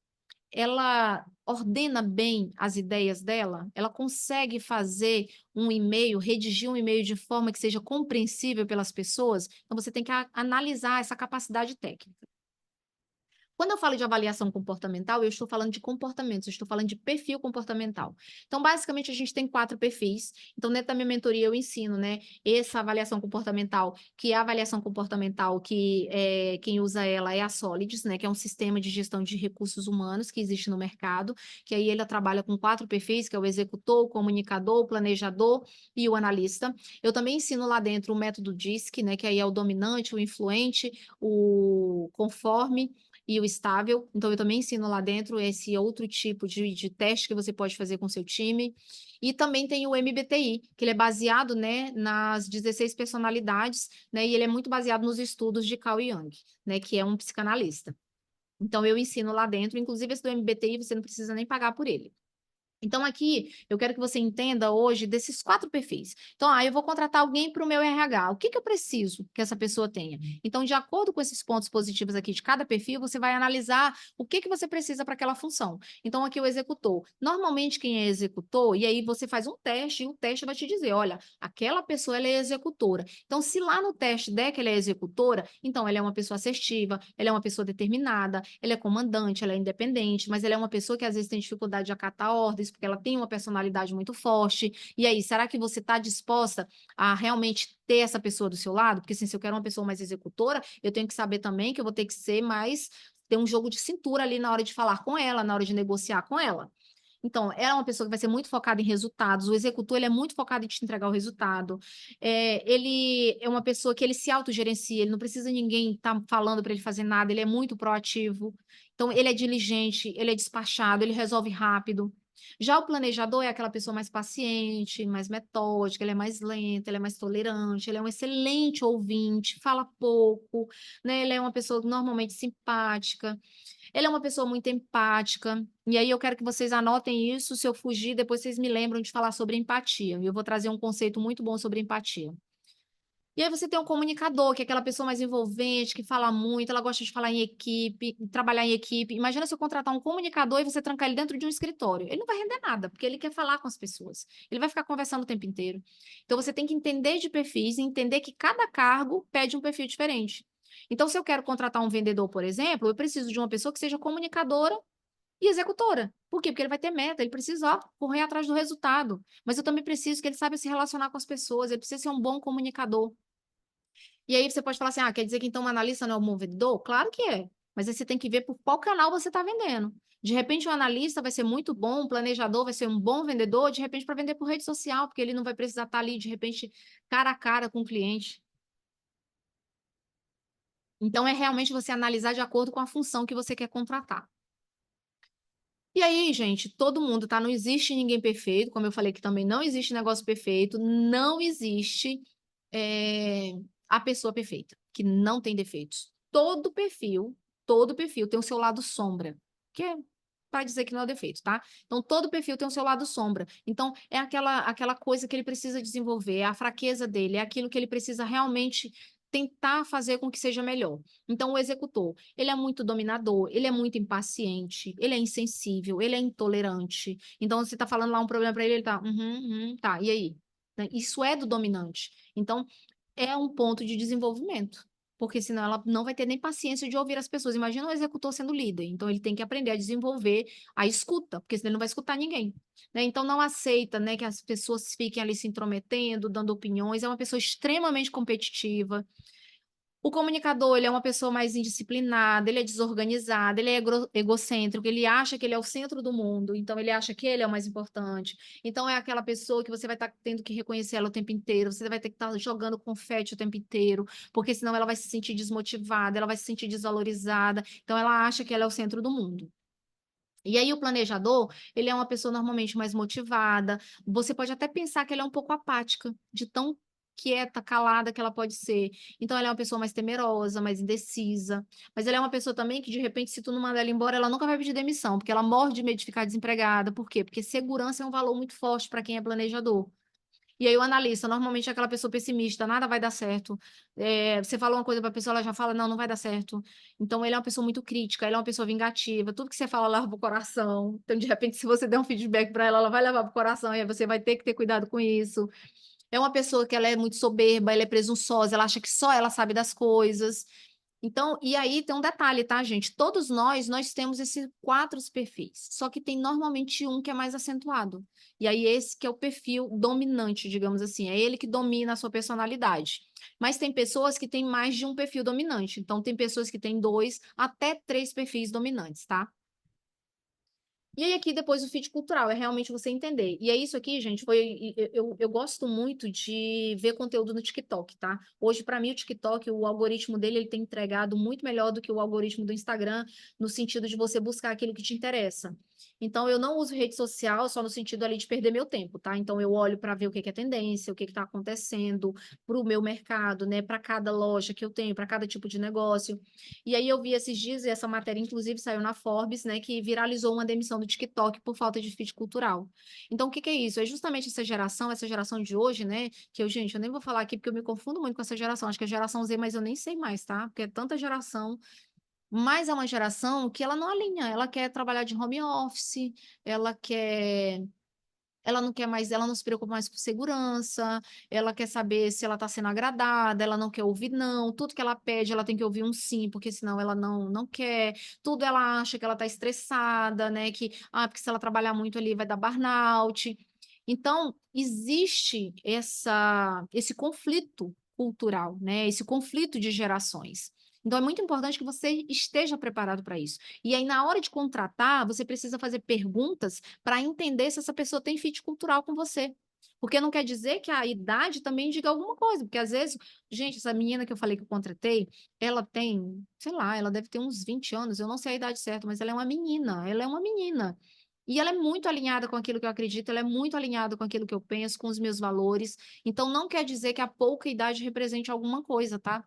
Ela ordena bem as ideias dela? Ela consegue fazer um e-mail, redigir um e-mail de forma que seja compreensível pelas pessoas? Então, você tem que analisar essa capacidade técnica. Quando eu falo de avaliação comportamental, eu estou falando de comportamentos, eu estou falando de perfil comportamental. Então, basicamente, a gente tem 4 perfis. Então, dentro da minha mentoria, eu ensino, né, essa avaliação comportamental, que é a avaliação comportamental, que quem usa ela é a Solids, né, que é um sistema de gestão de recursos humanos que existe no mercado, que aí ele trabalha com 4 perfis, que é o executor, o comunicador, o planejador e o analista. Eu também ensino lá dentro o método DISC, né, que aí é o dominante, o influente, o conforme e o estável. Então, eu também ensino lá dentro esse outro tipo de teste que você pode fazer com seu time. E também tem o MBTI, que ele é baseado, né, nas 16 personalidades, né, e ele é muito baseado nos estudos de Carl Jung, né, que é um psicanalista. Então, eu ensino lá dentro, inclusive esse do MBTI, você não precisa nem pagar por ele. Então, aqui, eu quero que você entenda hoje desses 4 perfis. Então, eu vou contratar alguém para o meu RH. O que que eu preciso que essa pessoa tenha? Então, de acordo com esses pontos positivos aqui de cada perfil, você vai analisar o que que você precisa para aquela função. Então, aqui o executor. Normalmente, quem é executor, e aí você faz um teste, e o teste vai te dizer, olha, aquela pessoa ela é executora. Então, se lá no teste der que ela é executora, então ela é uma pessoa assertiva, ela é uma pessoa determinada, ela é comandante, ela é independente, mas ela é uma pessoa que às vezes tem dificuldade de acatar ordens, porque ela tem uma personalidade muito forte. E aí, será que você está disposta a realmente ter essa pessoa do seu lado? Porque assim, se eu quero uma pessoa mais executora, eu tenho que saber também que eu vou ter que ser mais ter um jogo de cintura ali na hora de falar com ela, na hora de negociar com ela. Então, ela é uma pessoa que vai ser muito focada em resultados. O executor, ele é muito focado em te entregar o resultado. Ele é uma pessoa que ele se autogerencia, ele não precisa ninguém estar falando para ele fazer nada, ele é muito proativo. Então, ele é diligente, ele é despachado, ele resolve rápido. Já o planejador é aquela pessoa mais paciente, mais metódica, ele é mais lento, ele é mais tolerante, ele é um excelente ouvinte, fala pouco, né? Ele é uma pessoa normalmente simpática. Ele é uma pessoa muito empática, e aí eu quero que vocês anotem isso. Se eu fugir, depois vocês me lembram de falar sobre empatia. Eu vou trazer um conceito muito bom sobre empatia. E aí você tem um comunicador, que é aquela pessoa mais envolvente, que fala muito, ela gosta de falar em equipe, trabalhar em equipe. Imagina se eu contratar um comunicador e você trancar ele dentro de um escritório. Ele não vai render nada, porque ele quer falar com as pessoas. Ele vai ficar conversando o tempo inteiro. Então você tem que entender de perfis e entender que cada cargo pede um perfil diferente. Então, se eu quero contratar um vendedor, por exemplo, eu preciso de uma pessoa que seja comunicadora e executora. Por quê? Porque ele vai ter meta, ele precisa, ó, correr atrás do resultado. Mas eu também preciso que ele saiba se relacionar com as pessoas, ele precisa ser um bom comunicador. E aí você pode falar assim, quer dizer que então um analista não é um bom vendedor? Claro que é. Mas aí você tem que ver por qual canal você está vendendo. De repente, um analista vai ser muito bom, um planejador vai ser um bom vendedor, de repente, para vender por rede social, porque ele não vai precisar estar ali, de repente, cara a cara com o cliente. Então, é realmente você analisar de acordo com a função que você quer contratar. E aí, gente, todo mundo, tá? Não existe ninguém perfeito, como eu falei que também não existe negócio perfeito, não existe é, a pessoa perfeita, que não tem defeitos. Todo perfil tem o seu lado sombra, que é para dizer que não é defeito, tá? Então, todo perfil tem o seu lado sombra. Então, é aquela coisa que ele precisa desenvolver, é a fraqueza dele, é aquilo que ele precisa realmente tentar fazer com que seja melhor. Então, o executor, ele é muito dominador, ele é muito impaciente, ele é insensível, ele é intolerante. Então, você está falando lá um problema para ele, ele tá, tá, e aí? Isso é do dominante. Então, é um ponto de desenvolvimento, porque senão ela não vai ter nem paciência de ouvir as pessoas. Imagina o executor sendo líder, então ele tem que aprender a desenvolver a escuta, porque senão ele não vai escutar ninguém, né? Então não aceita, né, que as pessoas fiquem ali se intrometendo, dando opiniões. É uma pessoa extremamente competitiva. O comunicador, ele é uma pessoa mais indisciplinada, ele é desorganizado, ele é egocêntrico, ele acha que ele é o centro do mundo, então ele acha que ele é o mais importante. Então é aquela pessoa que você vai estar tendo que reconhecer ela o tempo inteiro, você vai ter que estar jogando confete o tempo inteiro, porque senão ela vai se sentir desmotivada, ela vai se sentir desvalorizada, então ela acha que ela é o centro do mundo. E aí, o planejador, ele é uma pessoa normalmente mais motivada. Você pode até pensar que ela é um pouco apática, de tão quieta, calada que ela pode ser. Então, ela é uma pessoa mais temerosa, mais indecisa. Mas ela é uma pessoa também que, de repente, se tu não mandar ela embora, ela nunca vai pedir demissão, porque ela morre de medo de ficar desempregada. Por quê? Porque segurança é um valor muito forte para quem é planejador. E aí o analista, normalmente é aquela pessoa pessimista, nada vai dar certo. Você falou uma coisa para a pessoa, ela já fala, não, não vai dar certo. Então ele é uma pessoa muito crítica, ele é uma pessoa vingativa, tudo que você fala leva pro coração. Então, de repente, se você der um feedback para ela vai levar pro coração, e aí você vai ter que ter cuidado com isso. É uma pessoa que ela é muito soberba, ela é presunçosa, ela acha que só ela sabe das coisas. Então, e aí tem um detalhe, tá, gente? Todos nós temos esses quatro perfis, só que tem normalmente um que é mais acentuado. E aí esse que é o perfil dominante, digamos assim, é ele que domina a sua personalidade. Mas tem pessoas que têm mais de um perfil dominante. Então, tem pessoas que têm dois até três perfis dominantes, tá? E aí, aqui depois o feed cultural, é realmente você entender. E é isso aqui, gente, eu gosto muito de ver conteúdo no TikTok, tá? Hoje, para mim, o TikTok, o algoritmo dele, ele tem entregado muito melhor do que o algoritmo do Instagram, no sentido de você buscar aquilo que te interessa. Então, eu não uso rede social só no sentido ali de perder meu tempo, tá? Então, eu olho para ver o que que é tendência, o que que está acontecendo para o meu mercado, né? Para cada loja que eu tenho, para cada tipo de negócio. E aí eu vi esses dias, e essa matéria, inclusive, saiu na Forbes, né, que viralizou uma demissão do TikTok por falta de fit cultural. Então, o que que é isso? É justamente essa geração de hoje, né, que eu, gente, eu nem vou falar aqui porque eu me confundo muito com essa geração, acho que é a geração Z, mas eu nem sei mais, tá? Porque é tanta geração, mas é uma geração que ela não alinha, ela quer trabalhar de home office, ela quer ela não quer mais, ela não se preocupa mais com segurança, ela quer saber se ela está sendo agradada, ela não quer ouvir não, tudo que ela pede, ela tem que ouvir um sim, porque senão ela não quer, tudo ela acha que ela está estressada, né, que, porque se ela trabalhar muito ali vai dar burnout. Então, existe esse conflito cultural, né, esse conflito de gerações. Então, é muito importante que você esteja preparado para isso. E aí, na hora de contratar, você precisa fazer perguntas para entender se essa pessoa tem fit cultural com você. Porque não quer dizer que a idade também diga alguma coisa, porque às vezes, gente, essa menina que eu falei que eu contratei, ela tem, sei lá, ela deve ter uns 20 anos, eu não sei a idade certa, mas ela é uma menina, ela é uma menina. E ela é muito alinhada com aquilo que eu acredito, ela é muito alinhada com aquilo que eu penso, com os meus valores. Então, não quer dizer que a pouca idade represente alguma coisa, tá?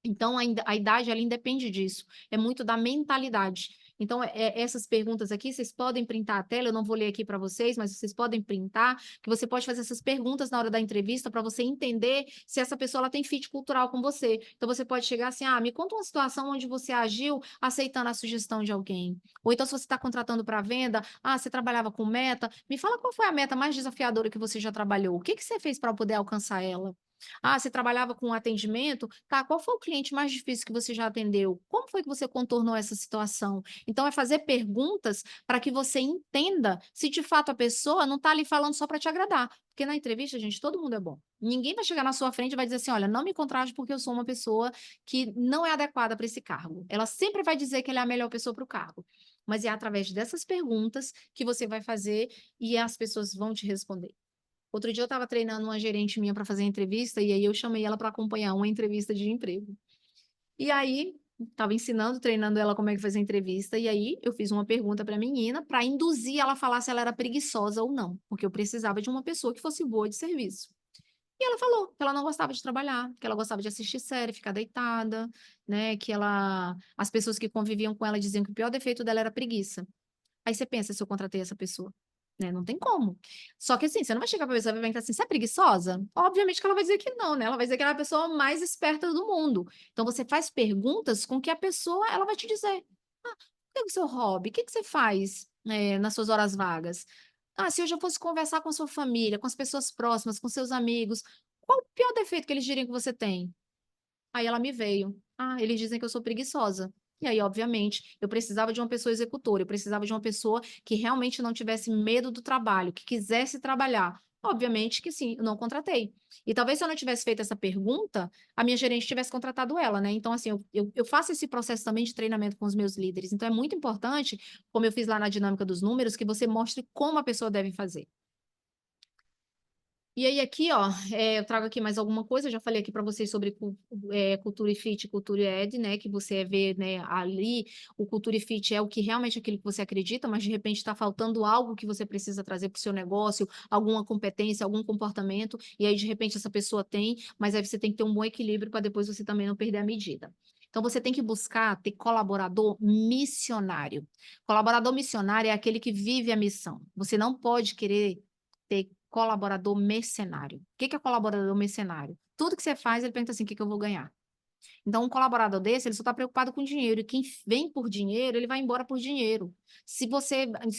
Então, a idade, ela independe disso. É muito da mentalidade. Então, essas perguntas aqui, vocês podem printar a tela, eu não vou ler aqui para vocês, mas vocês podem printar, que você pode fazer essas perguntas na hora da entrevista para você entender se essa pessoa ela tem fit cultural com você. Então, você pode chegar assim, me conta uma situação onde você agiu aceitando a sugestão de alguém. Ou então, se você está contratando para venda, você trabalhava com meta, me fala qual foi a meta mais desafiadora que você já trabalhou. O que que você fez para poder alcançar ela? Você trabalhava com atendimento? Tá, qual foi o cliente mais difícil que você já atendeu? Como foi que você contornou essa situação? Então, é fazer perguntas para que você entenda se de fato a pessoa não está ali falando só para te agradar. Porque na entrevista, gente, todo mundo é bom. Ninguém vai chegar na sua frente e vai dizer assim: olha, não me contrate porque eu sou uma pessoa que não é adequada para esse cargo. Ela sempre vai dizer que ela é a melhor pessoa para o cargo. Mas é através dessas perguntas que você vai fazer e as pessoas vão te responder. Outro dia eu estava treinando uma gerente minha para fazer entrevista e aí eu chamei ela para acompanhar uma entrevista de emprego. E aí estava ensinando, treinando ela como é que faz a entrevista e aí eu fiz uma pergunta para a menina para induzir ela a falar se ela era preguiçosa ou não, porque eu precisava de uma pessoa que fosse boa de serviço. E ela falou que ela não gostava de trabalhar, que ela gostava de assistir série, ficar deitada, né, que as pessoas que conviviam com ela diziam que o pior defeito dela era preguiça. Aí você pensa se eu contratei essa pessoa, né? Não tem como. Só que assim, você não vai chegar pra pessoa e vai perguntar assim, você é preguiçosa? Obviamente que ela vai dizer que não, né? Ela vai dizer que ela é a pessoa mais esperta do mundo. Então você faz perguntas com que a pessoa, ela vai te dizer, qual é o seu hobby? O que que você faz, nas suas horas vagas? Se eu já fosse conversar com a sua família, com as pessoas próximas, com seus amigos, qual o pior defeito que eles diriam que você tem? Aí ela me veio. Eles dizem que eu sou preguiçosa. E aí, obviamente, eu precisava de uma pessoa executora, eu precisava de uma pessoa que realmente não tivesse medo do trabalho, que quisesse trabalhar. Obviamente que sim, eu não contratei. E talvez se eu não tivesse feito essa pergunta, a minha gerente tivesse contratado ela, né? Então, assim, eu faço esse processo também de treinamento com os meus líderes. Então, é muito importante, como eu fiz lá na dinâmica dos números, que você mostre como a pessoa deve fazer. E aí, aqui, ó, eu trago aqui mais alguma coisa. Eu já falei aqui para vocês sobre cultura e fit, cultura e ed, né? Que você vê, né, ali, o cultura e fit é o que realmente é aquilo que você acredita, mas de repente está faltando algo que você precisa trazer para o seu negócio, alguma competência, algum comportamento, e aí, de repente, essa pessoa tem, mas aí você tem que ter um bom equilíbrio para depois você também não perder a medida. Então, você tem que buscar ter colaborador missionário. Colaborador missionário é aquele que vive a missão. Você não pode querer ter colaborador mercenário. O que é colaborador mercenário? Tudo que você faz, ele pensa assim, o que eu vou ganhar? Então, um colaborador desse, ele só está preocupado com dinheiro. E quem vem por dinheiro, ele vai embora por dinheiro. Se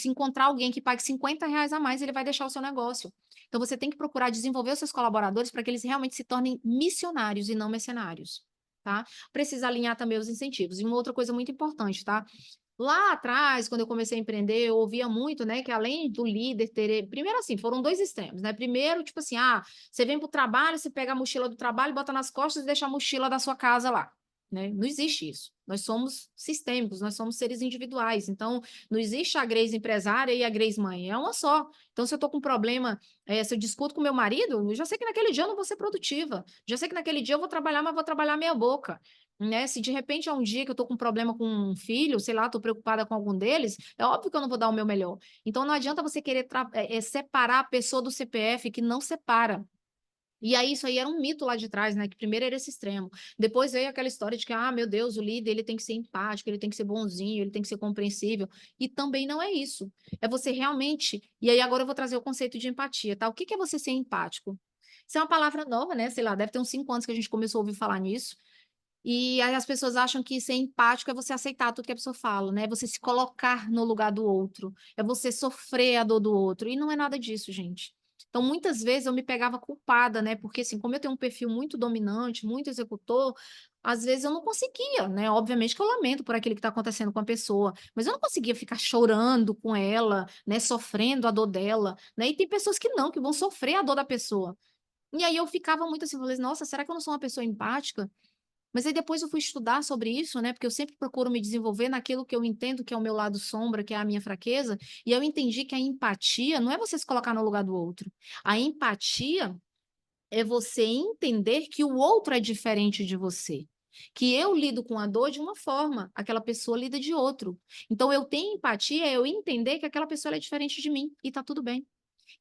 encontrar alguém que pague R$ 50 a mais, ele vai deixar o seu negócio. Então, você tem que procurar desenvolver os seus colaboradores para que eles realmente se tornem missionários e não mercenários. Tá? Precisa alinhar também os incentivos. E uma outra coisa muito importante, tá? Lá atrás, quando eu comecei a empreender, eu ouvia muito, né, que além do líder ter... Primeiro, assim, foram dois extremos, né? Primeiro, tipo assim, você vem para o trabalho, você pega a mochila do trabalho, bota nas costas e deixa a mochila da sua casa lá, né? Não existe isso. Nós somos sistêmicos, nós somos seres individuais. Então, não existe a Grace empresária e a Grace mãe, é uma só. Então, se eu estou com um problema, se eu discuto com meu marido, eu já sei que naquele dia eu não vou ser produtiva. Já sei que naquele dia eu vou trabalhar, mas vou trabalhar meia boca. Né? Se de repente é um dia que eu tô com problema com um filho, sei lá, tô preocupada com algum deles, é óbvio que eu não vou dar o meu melhor. Então não adianta você querer separar a pessoa do CPF, que não separa. E aí, isso aí era um mito lá de trás, né? Que primeiro era esse extremo. Depois veio aquela história de que, meu Deus, o líder, ele tem que ser empático, ele tem que ser bonzinho, ele tem que ser compreensível. E também não é isso. É você realmente... E aí, agora eu vou trazer o conceito de empatia, tá? O que que é você ser empático? Isso é uma palavra nova, né? Sei lá, deve ter uns 5 anos que a gente começou a ouvir falar nisso. E aí as pessoas acham que ser empático é você aceitar tudo que a pessoa fala, né? É você se colocar no lugar do outro, é você sofrer a dor do outro. E não é nada disso, gente. Então, muitas vezes eu me pegava culpada, né? Porque, assim, como eu tenho um perfil muito dominante, muito executor, às vezes eu não conseguia, né? Obviamente que eu lamento por aquilo que está acontecendo com a pessoa, mas eu não conseguia ficar chorando com ela, né? Sofrendo a dor dela, né? E tem pessoas que não, que vão sofrer a dor da pessoa. E aí eu ficava muito assim, falei, nossa, será que eu não sou uma pessoa empática? Mas aí depois eu fui estudar sobre isso, né? Porque eu sempre procuro me desenvolver naquilo que eu entendo que é o meu lado sombra, que é a minha fraqueza, e eu entendi que a empatia não é você se colocar no lugar do outro. A empatia é você entender que o outro é diferente de você. Que eu lido com a dor de uma forma, aquela pessoa lida de outro. Então, eu tenho empatia, é eu entender que aquela pessoa é diferente de mim e tá tudo bem.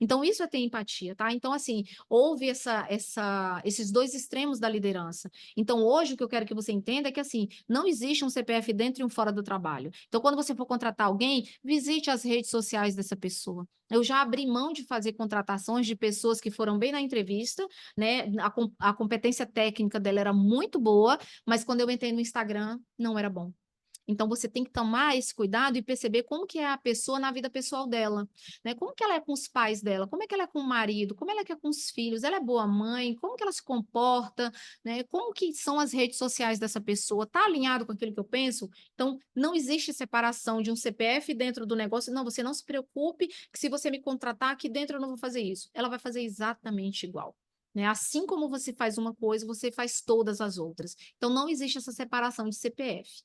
Então, isso é ter empatia, tá? Então, assim, houve esses dois extremos da liderança. Então, hoje, o que eu quero que você entenda é que, assim, não existe um CPF dentro e um fora do trabalho. Então, quando você for contratar alguém, visite as redes sociais dessa pessoa. Eu já abri mão de fazer contratações de pessoas que foram bem na entrevista, né? A competência técnica dela era muito boa, mas quando eu entrei no Instagram, não era bom. Então, você tem que tomar esse cuidado e perceber como que é a pessoa na vida pessoal dela, né? Como que ela é com os pais dela, como é que ela é com o marido, como ela é com os filhos, ela é boa mãe, como que ela se comporta, né? Como que são as redes sociais dessa pessoa, tá alinhado com aquilo que eu penso? Então, não existe separação de um CPF dentro do negócio. Não, você não se preocupe que se você me contratar aqui dentro eu não vou fazer isso. Ela vai fazer exatamente igual. Né? Assim como você faz uma coisa, você faz todas as outras. Então, não existe essa separação de CPF.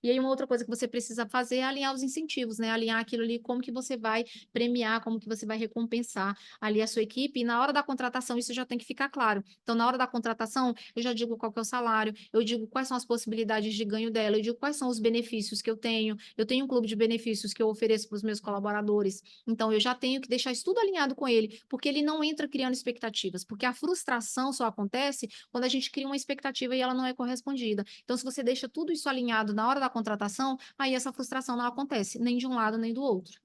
E aí, uma outra coisa que você precisa fazer é alinhar os incentivos, né? Alinhar aquilo ali, como que você vai premiar, como que você vai recompensar ali a sua equipe. E na hora da contratação, isso já tem que ficar claro. Então, na hora da contratação, eu já digo qual que é o salário, eu digo quais são as possibilidades de ganho dela, eu digo quais são os benefícios que eu tenho. Eu tenho um clube de benefícios que eu ofereço para os meus colaboradores. Então, eu já tenho que deixar isso tudo alinhado com ele, porque ele não entra criando expectativas, porque a frustração só acontece quando a gente cria uma expectativa e ela não é correspondida. Então, se você deixa tudo isso alinhado na hora da contratação, aí essa frustração não acontece, nem de um lado nem do outro.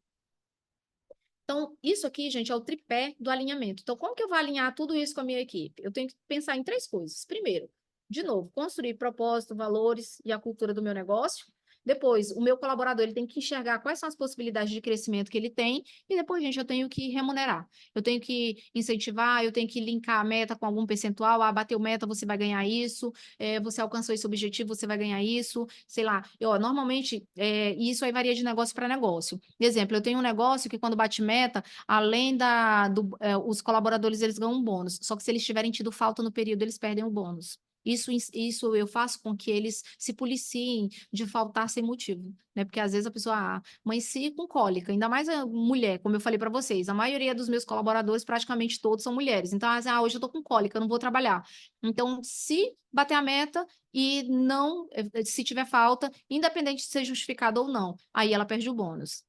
Então, isso aqui, gente, é o tripé do alinhamento. Então, como que eu vou alinhar tudo isso com a minha equipe? Eu tenho que pensar em três coisas. Primeiro, de novo, construir propósito, valores e a cultura do meu negócio. Depois, o meu colaborador, ele tem que enxergar quais são as possibilidades de crescimento que ele tem, e depois, gente, eu tenho que remunerar. Eu tenho que incentivar, eu tenho que linkar a meta com algum percentual. Ah, bateu meta, você vai ganhar isso. Você alcançou esse objetivo, você vai ganhar isso. Sei lá. Normalmente, isso aí varia de negócio para negócio. Exemplo, eu tenho um negócio que quando bate meta, além os colaboradores, eles ganham um bônus. Só que se eles tiverem tido falta no período, eles perdem o bônus. Isso eu faço com que eles se policiem de faltar sem motivo, né? Porque às vezes a pessoa amanheci com cólica, ainda mais a mulher, como eu falei para vocês, a maioria dos meus colaboradores, praticamente todos são mulheres. Então, hoje eu tô com cólica, eu não vou trabalhar. Então, se bater a meta e não, se tiver falta, independente de ser justificado ou não, aí ela perde o bônus.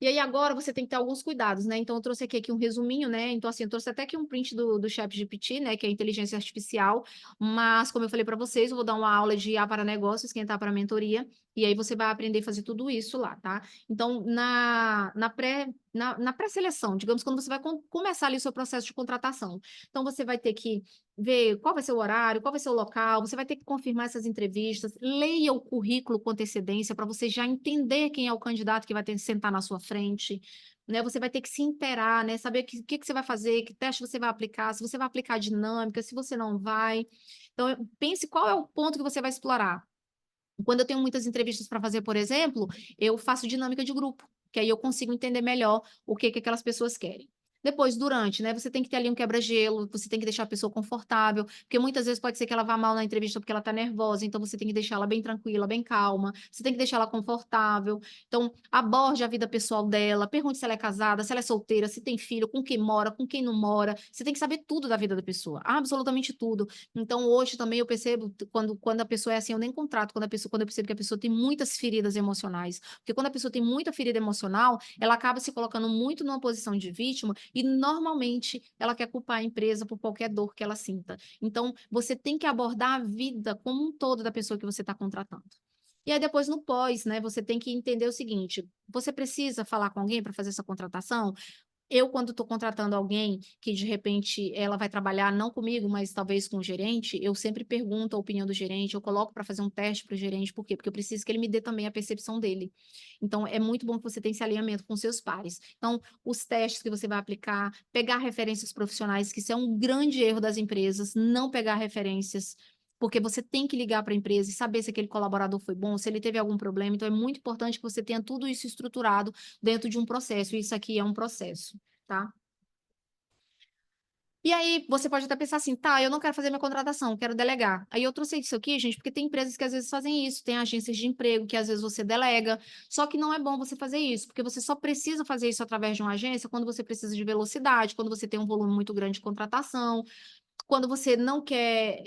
E aí agora você tem que ter alguns cuidados, né? Então eu trouxe aqui um resuminho, né? Então assim, eu trouxe até aqui um print do ChatGPT, né? Que é a inteligência artificial, mas como eu falei para vocês, eu vou dar uma aula de IA para negócios, quem tá para mentoria, e aí você vai aprender a fazer tudo isso lá, tá? Então na pré-seleção, digamos, quando você vai começar ali o seu processo de contratação, então você vai ter que ver qual vai ser o horário, qual vai ser o local, você vai ter que confirmar essas entrevistas, leia o currículo com antecedência para você já entender quem é o candidato que vai ter que sentar na sua frente, né? Você vai ter que se inteirar, né? Saber o que você vai fazer, que teste você vai aplicar, se você vai aplicar dinâmica, se você não vai. Então, pense qual é o ponto que você vai explorar. Quando eu tenho muitas entrevistas para fazer, por exemplo, eu faço dinâmica de grupo, que aí eu consigo entender melhor o que aquelas pessoas querem. Depois, durante, né? Você tem que ter ali um quebra-gelo, você tem que deixar a pessoa confortável, porque muitas vezes pode ser que ela vá mal na entrevista porque ela tá nervosa, então você tem que deixar ela bem tranquila, bem calma, você tem que deixar ela confortável. Então, aborde a vida pessoal dela, pergunte se ela é casada, se ela é solteira, se tem filho, com quem mora, com quem não mora. Você tem que saber tudo da vida da pessoa, absolutamente tudo. Então, hoje também eu percebo, quando a pessoa é assim, eu nem contrato quando eu percebo que a pessoa tem muitas feridas emocionais. Porque quando a pessoa tem muita ferida emocional, ela acaba se colocando muito numa posição de vítima e normalmente ela quer culpar a empresa por qualquer dor que ela sinta. Então, você tem que abordar a vida como um todo da pessoa que você está contratando. E aí, depois, no pós, né, você tem que entender o seguinte: você precisa falar com alguém para fazer essa contratação? Eu, quando estou contratando alguém que de repente ela vai trabalhar não comigo, mas talvez com o gerente, eu sempre pergunto a opinião do gerente, eu coloco para fazer um teste para o gerente, por quê? Porque eu preciso que ele me dê também a percepção dele. Então, é muito bom que você tenha esse alinhamento com seus pares. Então, os testes que você vai aplicar, pegar referências profissionais, que isso é um grande erro das empresas, não pegar referências. Porque você tem que ligar para a empresa e saber se aquele colaborador foi bom, se ele teve algum problema. Então, é muito importante que você tenha tudo isso estruturado dentro de um processo. E isso aqui é um processo, tá? E aí, você pode até pensar assim, tá, eu não quero fazer minha contratação, quero delegar. Aí eu trouxe isso aqui, gente, porque tem empresas que às vezes fazem isso, tem agências de emprego que às vezes você delega, só que não é bom você fazer isso, porque você só precisa fazer isso através de uma agência quando você precisa de velocidade, quando você tem um volume muito grande de contratação, quando você não quer,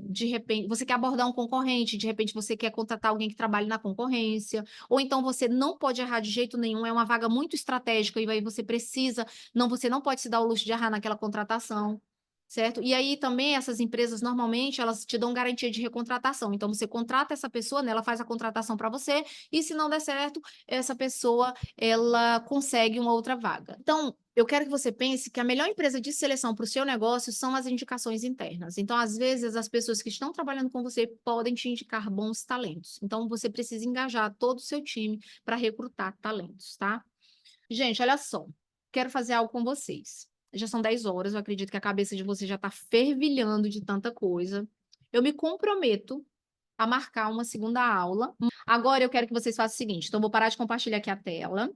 de repente, você quer abordar um concorrente, de repente você quer contratar alguém que trabalhe na concorrência, ou então você não pode errar de jeito nenhum, é uma vaga muito estratégica e aí você precisa, não, você não pode se dar o luxo de errar naquela contratação. Certo? E aí também essas empresas normalmente elas te dão garantia de recontratação. Então você contrata essa pessoa, né, ela faz a contratação para você e se não der certo, essa pessoa ela consegue uma outra vaga. Então, eu quero que você pense que a melhor empresa de seleção para o seu negócio são as indicações internas. Então, às vezes, as pessoas que estão trabalhando com você podem te indicar bons talentos. Então, você precisa engajar todo o seu time para recrutar talentos, tá? Gente, olha só. Quero fazer algo com vocês. Já são 10 horas, eu acredito que a cabeça de vocês já está fervilhando de tanta coisa. Eu me comprometo a marcar uma segunda aula. Agora eu quero que vocês façam o seguinte: então, eu vou parar de compartilhar aqui a tela.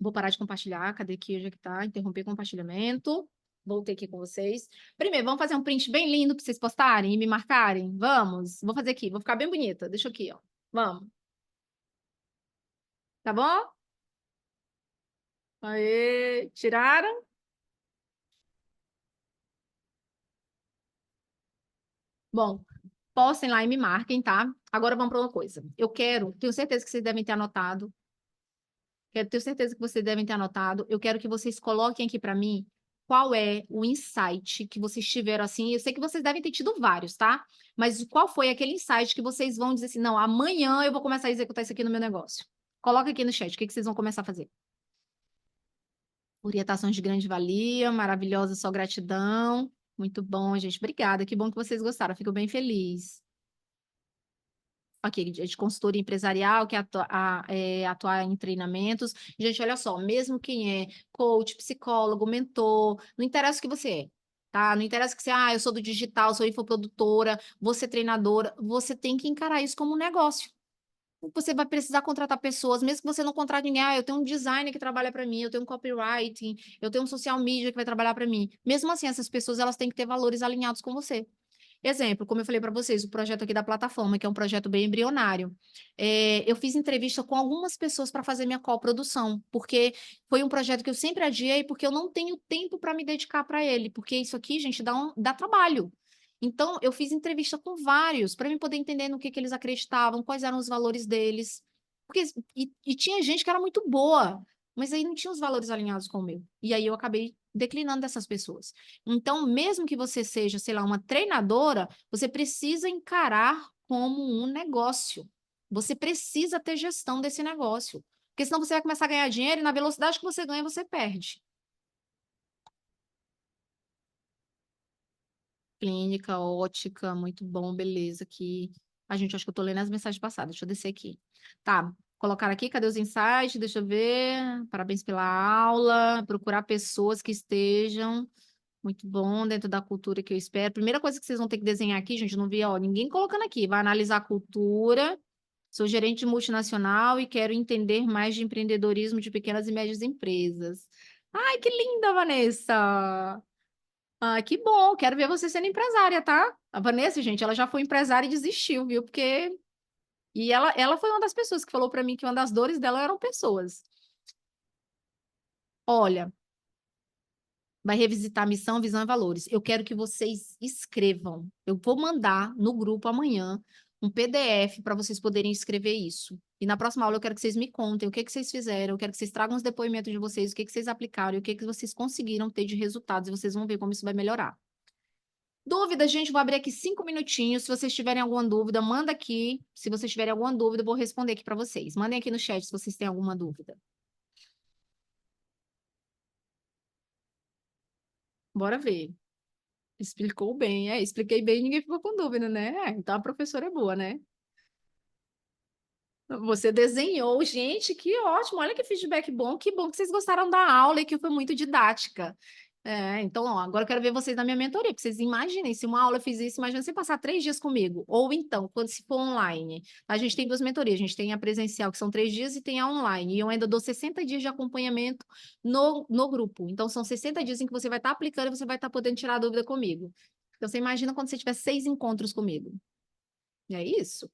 Vou parar de compartilhar. Cadê aqui? Já que tá? Interromper o compartilhamento. Voltei aqui com vocês. Primeiro, vamos fazer um print bem lindo para vocês postarem e me marcarem? Vamos? Vou fazer aqui. Vou ficar bem bonita. Deixa aqui, ó. Vamos. Tá bom? Aê, tiraram? Bom, postem lá e me marquem, tá? Agora vamos para uma coisa. Tenho certeza que vocês devem ter anotado. Tenho certeza que vocês devem ter anotado. Eu quero que vocês coloquem aqui para mim qual é o insight que vocês tiveram assim. Eu sei que vocês devem ter tido vários, tá? Mas qual foi aquele insight que vocês vão dizer assim: não, amanhã eu vou começar a executar isso aqui no meu negócio? Coloca aqui no chat, o que que vocês vão começar a fazer? Orientações de grande valia, maravilhosa, só gratidão. Muito bom, gente. Obrigada. Que bom que vocês gostaram. Fico bem feliz. aqui, de consultoria empresarial, que é atuar em treinamentos. Gente, olha só, mesmo quem é coach, psicólogo, mentor, não interessa o que você é, tá? Não interessa que você, eu sou do digital, sou infoprodutora, vou ser treinadora, você tem que encarar isso como um negócio. Você vai precisar contratar pessoas, mesmo que você não contrate ninguém. Eu tenho um designer que trabalha para mim, eu tenho um copywriting, eu tenho um social media que vai trabalhar para mim. Mesmo assim, essas pessoas elas têm que ter valores alinhados com você. Exemplo, como eu falei para vocês, o projeto aqui da plataforma, que é um projeto bem embrionário. Eu fiz entrevista com algumas pessoas para fazer minha coprodução, porque foi um projeto que eu sempre adiei, porque eu não tenho tempo para me dedicar para ele, porque isso aqui, gente, dá trabalho. Então, eu fiz entrevista com vários, para mim poder entender no que eles acreditavam, quais eram os valores deles. Porque, e tinha gente que era muito boa, mas aí não tinha os valores alinhados com o meu. E aí eu acabei declinando dessas pessoas. Então, mesmo que você seja, sei lá, uma treinadora, você precisa encarar como um negócio. Você precisa ter gestão desse negócio. Porque senão você vai começar a ganhar dinheiro e na velocidade que você ganha, você perde. Clínica, ótica, muito bom, beleza. Aqui. A gente, acho que eu tô lendo as mensagens passadas. Deixa eu descer aqui. Tá. Colocar aqui, cadê os insights? Deixa eu ver. Parabéns pela aula. Procurar pessoas que estejam muito bom, dentro da cultura que eu espero. Primeira coisa que vocês vão ter que desenhar aqui, gente, eu não vi, ó, ninguém colocando aqui. Vai analisar a cultura. Sou gerente de multinacional e quero entender mais de empreendedorismo de pequenas e médias empresas. Ai, que linda, Vanessa! Ah, que bom, quero ver você sendo empresária, tá? A Vanessa, gente, ela já foi empresária e desistiu, viu? Porque... E ela foi uma das pessoas que falou para mim que uma das dores dela eram pessoas. Olha, vai revisitar missão, visão e valores. Eu quero que vocês escrevam. Eu vou mandar no grupo amanhã um PDF para vocês poderem escrever isso. E na próxima aula eu quero que vocês me contem o que que vocês fizeram, eu quero que vocês tragam os depoimentos de vocês, o que que vocês aplicaram, e o que que vocês conseguiram ter de resultados, e vocês vão ver como isso vai melhorar. Dúvida, gente, vou abrir aqui 5 minutinhos. Se vocês tiverem alguma dúvida, manda aqui. Se vocês tiverem alguma dúvida, eu vou responder aqui para vocês. Mandem aqui no chat se vocês têm alguma dúvida. Bora ver. Explicou bem, expliquei bem, ninguém ficou com dúvida, né? Então a professora é boa, né? Você desenhou, gente, que ótimo, olha que feedback bom, que bom que vocês gostaram da aula e que foi muito didática. Então, ó, agora eu quero ver vocês na minha mentoria, porque vocês imaginem, se uma aula eu fiz isso, imagina você passar 3 dias comigo, ou então, quando se for online. A gente tem 2 mentorias, a gente tem a presencial, que são 3 dias, e tem a online, e eu ainda dou 60 dias de acompanhamento no grupo. Então, são 60 dias em que você vai estar aplicando e você vai estar podendo tirar a dúvida comigo. Então, você imagina quando você tiver 6 encontros comigo. E é isso.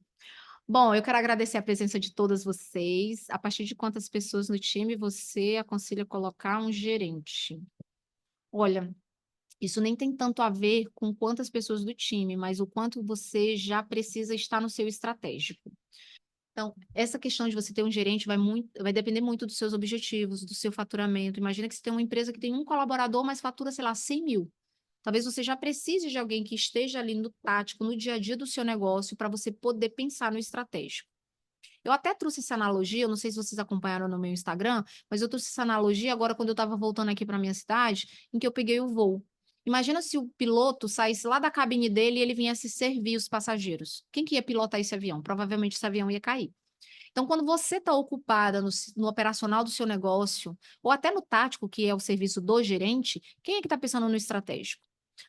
Bom, eu quero agradecer a presença de todas vocês. A partir de quantas pessoas no time você aconselha colocar um gerente? Olha, isso nem tem tanto a ver com quantas pessoas do time, mas o quanto você já precisa estar no seu estratégico. Então, essa questão de você ter um gerente vai depender muito dos seus objetivos, do seu faturamento. Imagina que você tem uma empresa que tem um colaborador, mas fatura, sei lá, 100 mil. Talvez você já precise de alguém que esteja ali no tático, no dia a dia do seu negócio, para você poder pensar no estratégico. Eu até trouxe essa analogia, eu não sei se vocês acompanharam no meu Instagram, mas eu trouxe essa analogia agora quando eu estava voltando aqui para minha cidade, em que eu peguei o voo. Imagina se o piloto saísse lá da cabine dele e ele viesse servir os passageiros. Quem que ia pilotar esse avião? Provavelmente esse avião ia cair. Então, quando você está ocupada no operacional do seu negócio, ou até no tático, que é o serviço do gerente, quem é que está pensando no estratégico?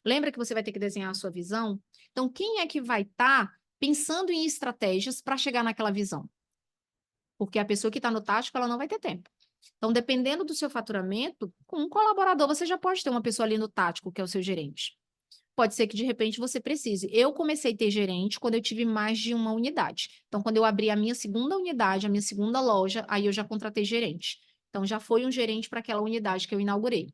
Lembra que você vai ter que desenhar a sua visão? Então, quem é que vai estar pensando em estratégias para chegar naquela visão? Porque a pessoa que está no tático, ela não vai ter tempo. Então, dependendo do seu faturamento, com um colaborador, você já pode ter uma pessoa ali no tático, que é o seu gerente. Pode ser que, de repente, você precise. Eu comecei a ter gerente quando eu tive mais de uma unidade. Então, quando eu abri a minha segunda unidade, a minha segunda loja, aí eu já contratei gerente. Então, já foi um gerente para aquela unidade que eu inaugurei.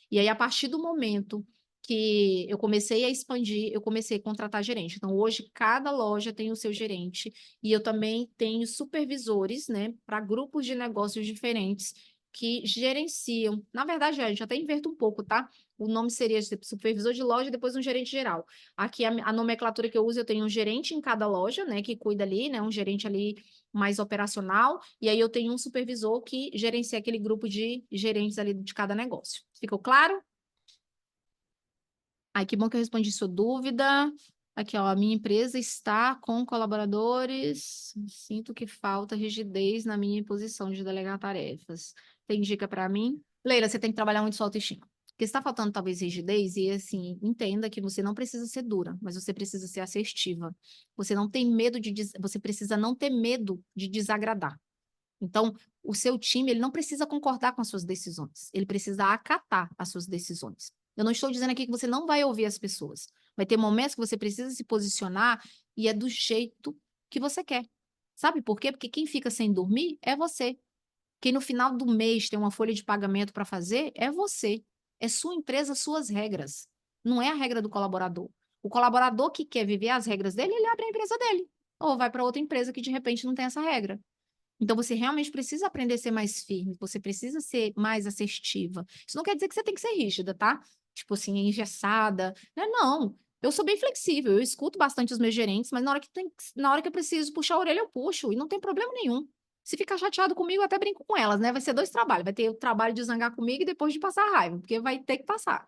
E aí, a partir do momento que eu comecei a expandir, eu comecei a contratar gerente. Então, hoje, cada loja tem o seu gerente e eu também tenho supervisores, né, para grupos de negócios diferentes que gerenciam. Na verdade, a gente até inverto um pouco, tá? O nome seria supervisor de loja e depois um gerente geral. Aqui, a nomenclatura que eu uso, eu tenho um gerente em cada loja, né, que cuida ali, né, um gerente ali mais operacional, e aí eu tenho um supervisor que gerencia aquele grupo de gerentes ali de cada negócio. Ficou claro? Ai, que bom que eu respondi sua dúvida. Aqui, ó, a minha empresa está com colaboradores. Sinto que falta rigidez na minha posição de delegar tarefas. Tem dica para mim? Leila, você tem que trabalhar muito sua autoestima. Porque está faltando talvez rigidez e assim, entenda que você não precisa ser dura, mas você precisa ser assertiva. Você não tem medo você precisa não ter medo de desagradar. Então, o seu time, ele não precisa concordar com as suas decisões, ele precisa acatar as suas decisões. Eu não estou dizendo aqui que você não vai ouvir as pessoas. Vai ter momentos que você precisa se posicionar e é do jeito que você quer. Sabe por quê? Porque quem fica sem dormir é você. Quem no final do mês tem uma folha de pagamento para fazer é você. É sua empresa, suas regras. Não é a regra do colaborador. O colaborador que quer viver as regras dele, ele abre a empresa dele. Ou vai para outra empresa que de repente não tem essa regra. Então, você realmente precisa aprender a ser mais firme, você precisa ser mais assertiva. Isso não quer dizer que você tem que ser rígida, tá? Tipo assim, engessada, né? Não. Eu sou bem flexível, eu escuto bastante os meus gerentes, mas na hora que eu preciso puxar a orelha, eu puxo, e não tem problema nenhum. Se ficar chateado comigo, eu até brinco com elas, né? Vai ser dois trabalhos, vai ter o trabalho de zangar comigo e depois de passar raiva, porque vai ter que passar.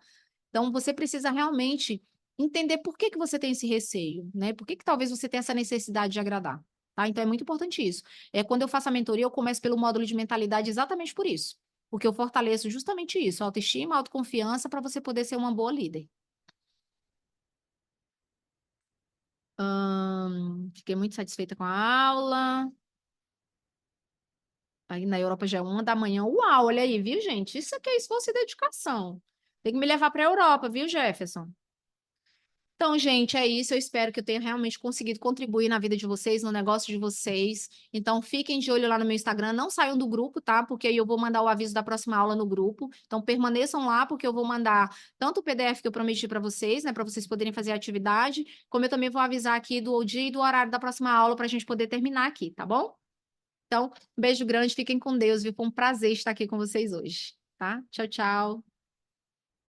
Então, você precisa realmente entender por que que você tem esse receio, né? Por que que talvez você tenha essa necessidade de agradar, tá? Então, é muito importante isso. Quando eu faço a mentoria, eu começo pelo módulo de mentalidade exatamente por isso. Porque eu fortaleço justamente isso, autoestima, autoconfiança, para você poder ser uma boa líder. Fiquei muito satisfeita com a aula. Aí na Europa já é 1 da manhã. Uau, olha aí, viu, gente? Isso aqui é esforço e dedicação. Tem que me levar para a Europa, viu, Jefferson? Então, gente, é isso. Eu espero que eu tenha realmente conseguido contribuir na vida de vocês, no negócio de vocês. Então, fiquem de olho lá no meu Instagram. Não saiam do grupo, tá? Porque aí eu vou mandar o aviso da próxima aula no grupo. Então, permaneçam lá, porque eu vou mandar tanto o PDF que eu prometi para vocês, né? Para vocês poderem fazer a atividade, como eu também vou avisar aqui do dia e do horário da próxima aula para a gente poder terminar aqui, tá bom? Então, um beijo grande, fiquem com Deus, viu? Foi um prazer estar aqui com vocês hoje, tá? Tchau, tchau.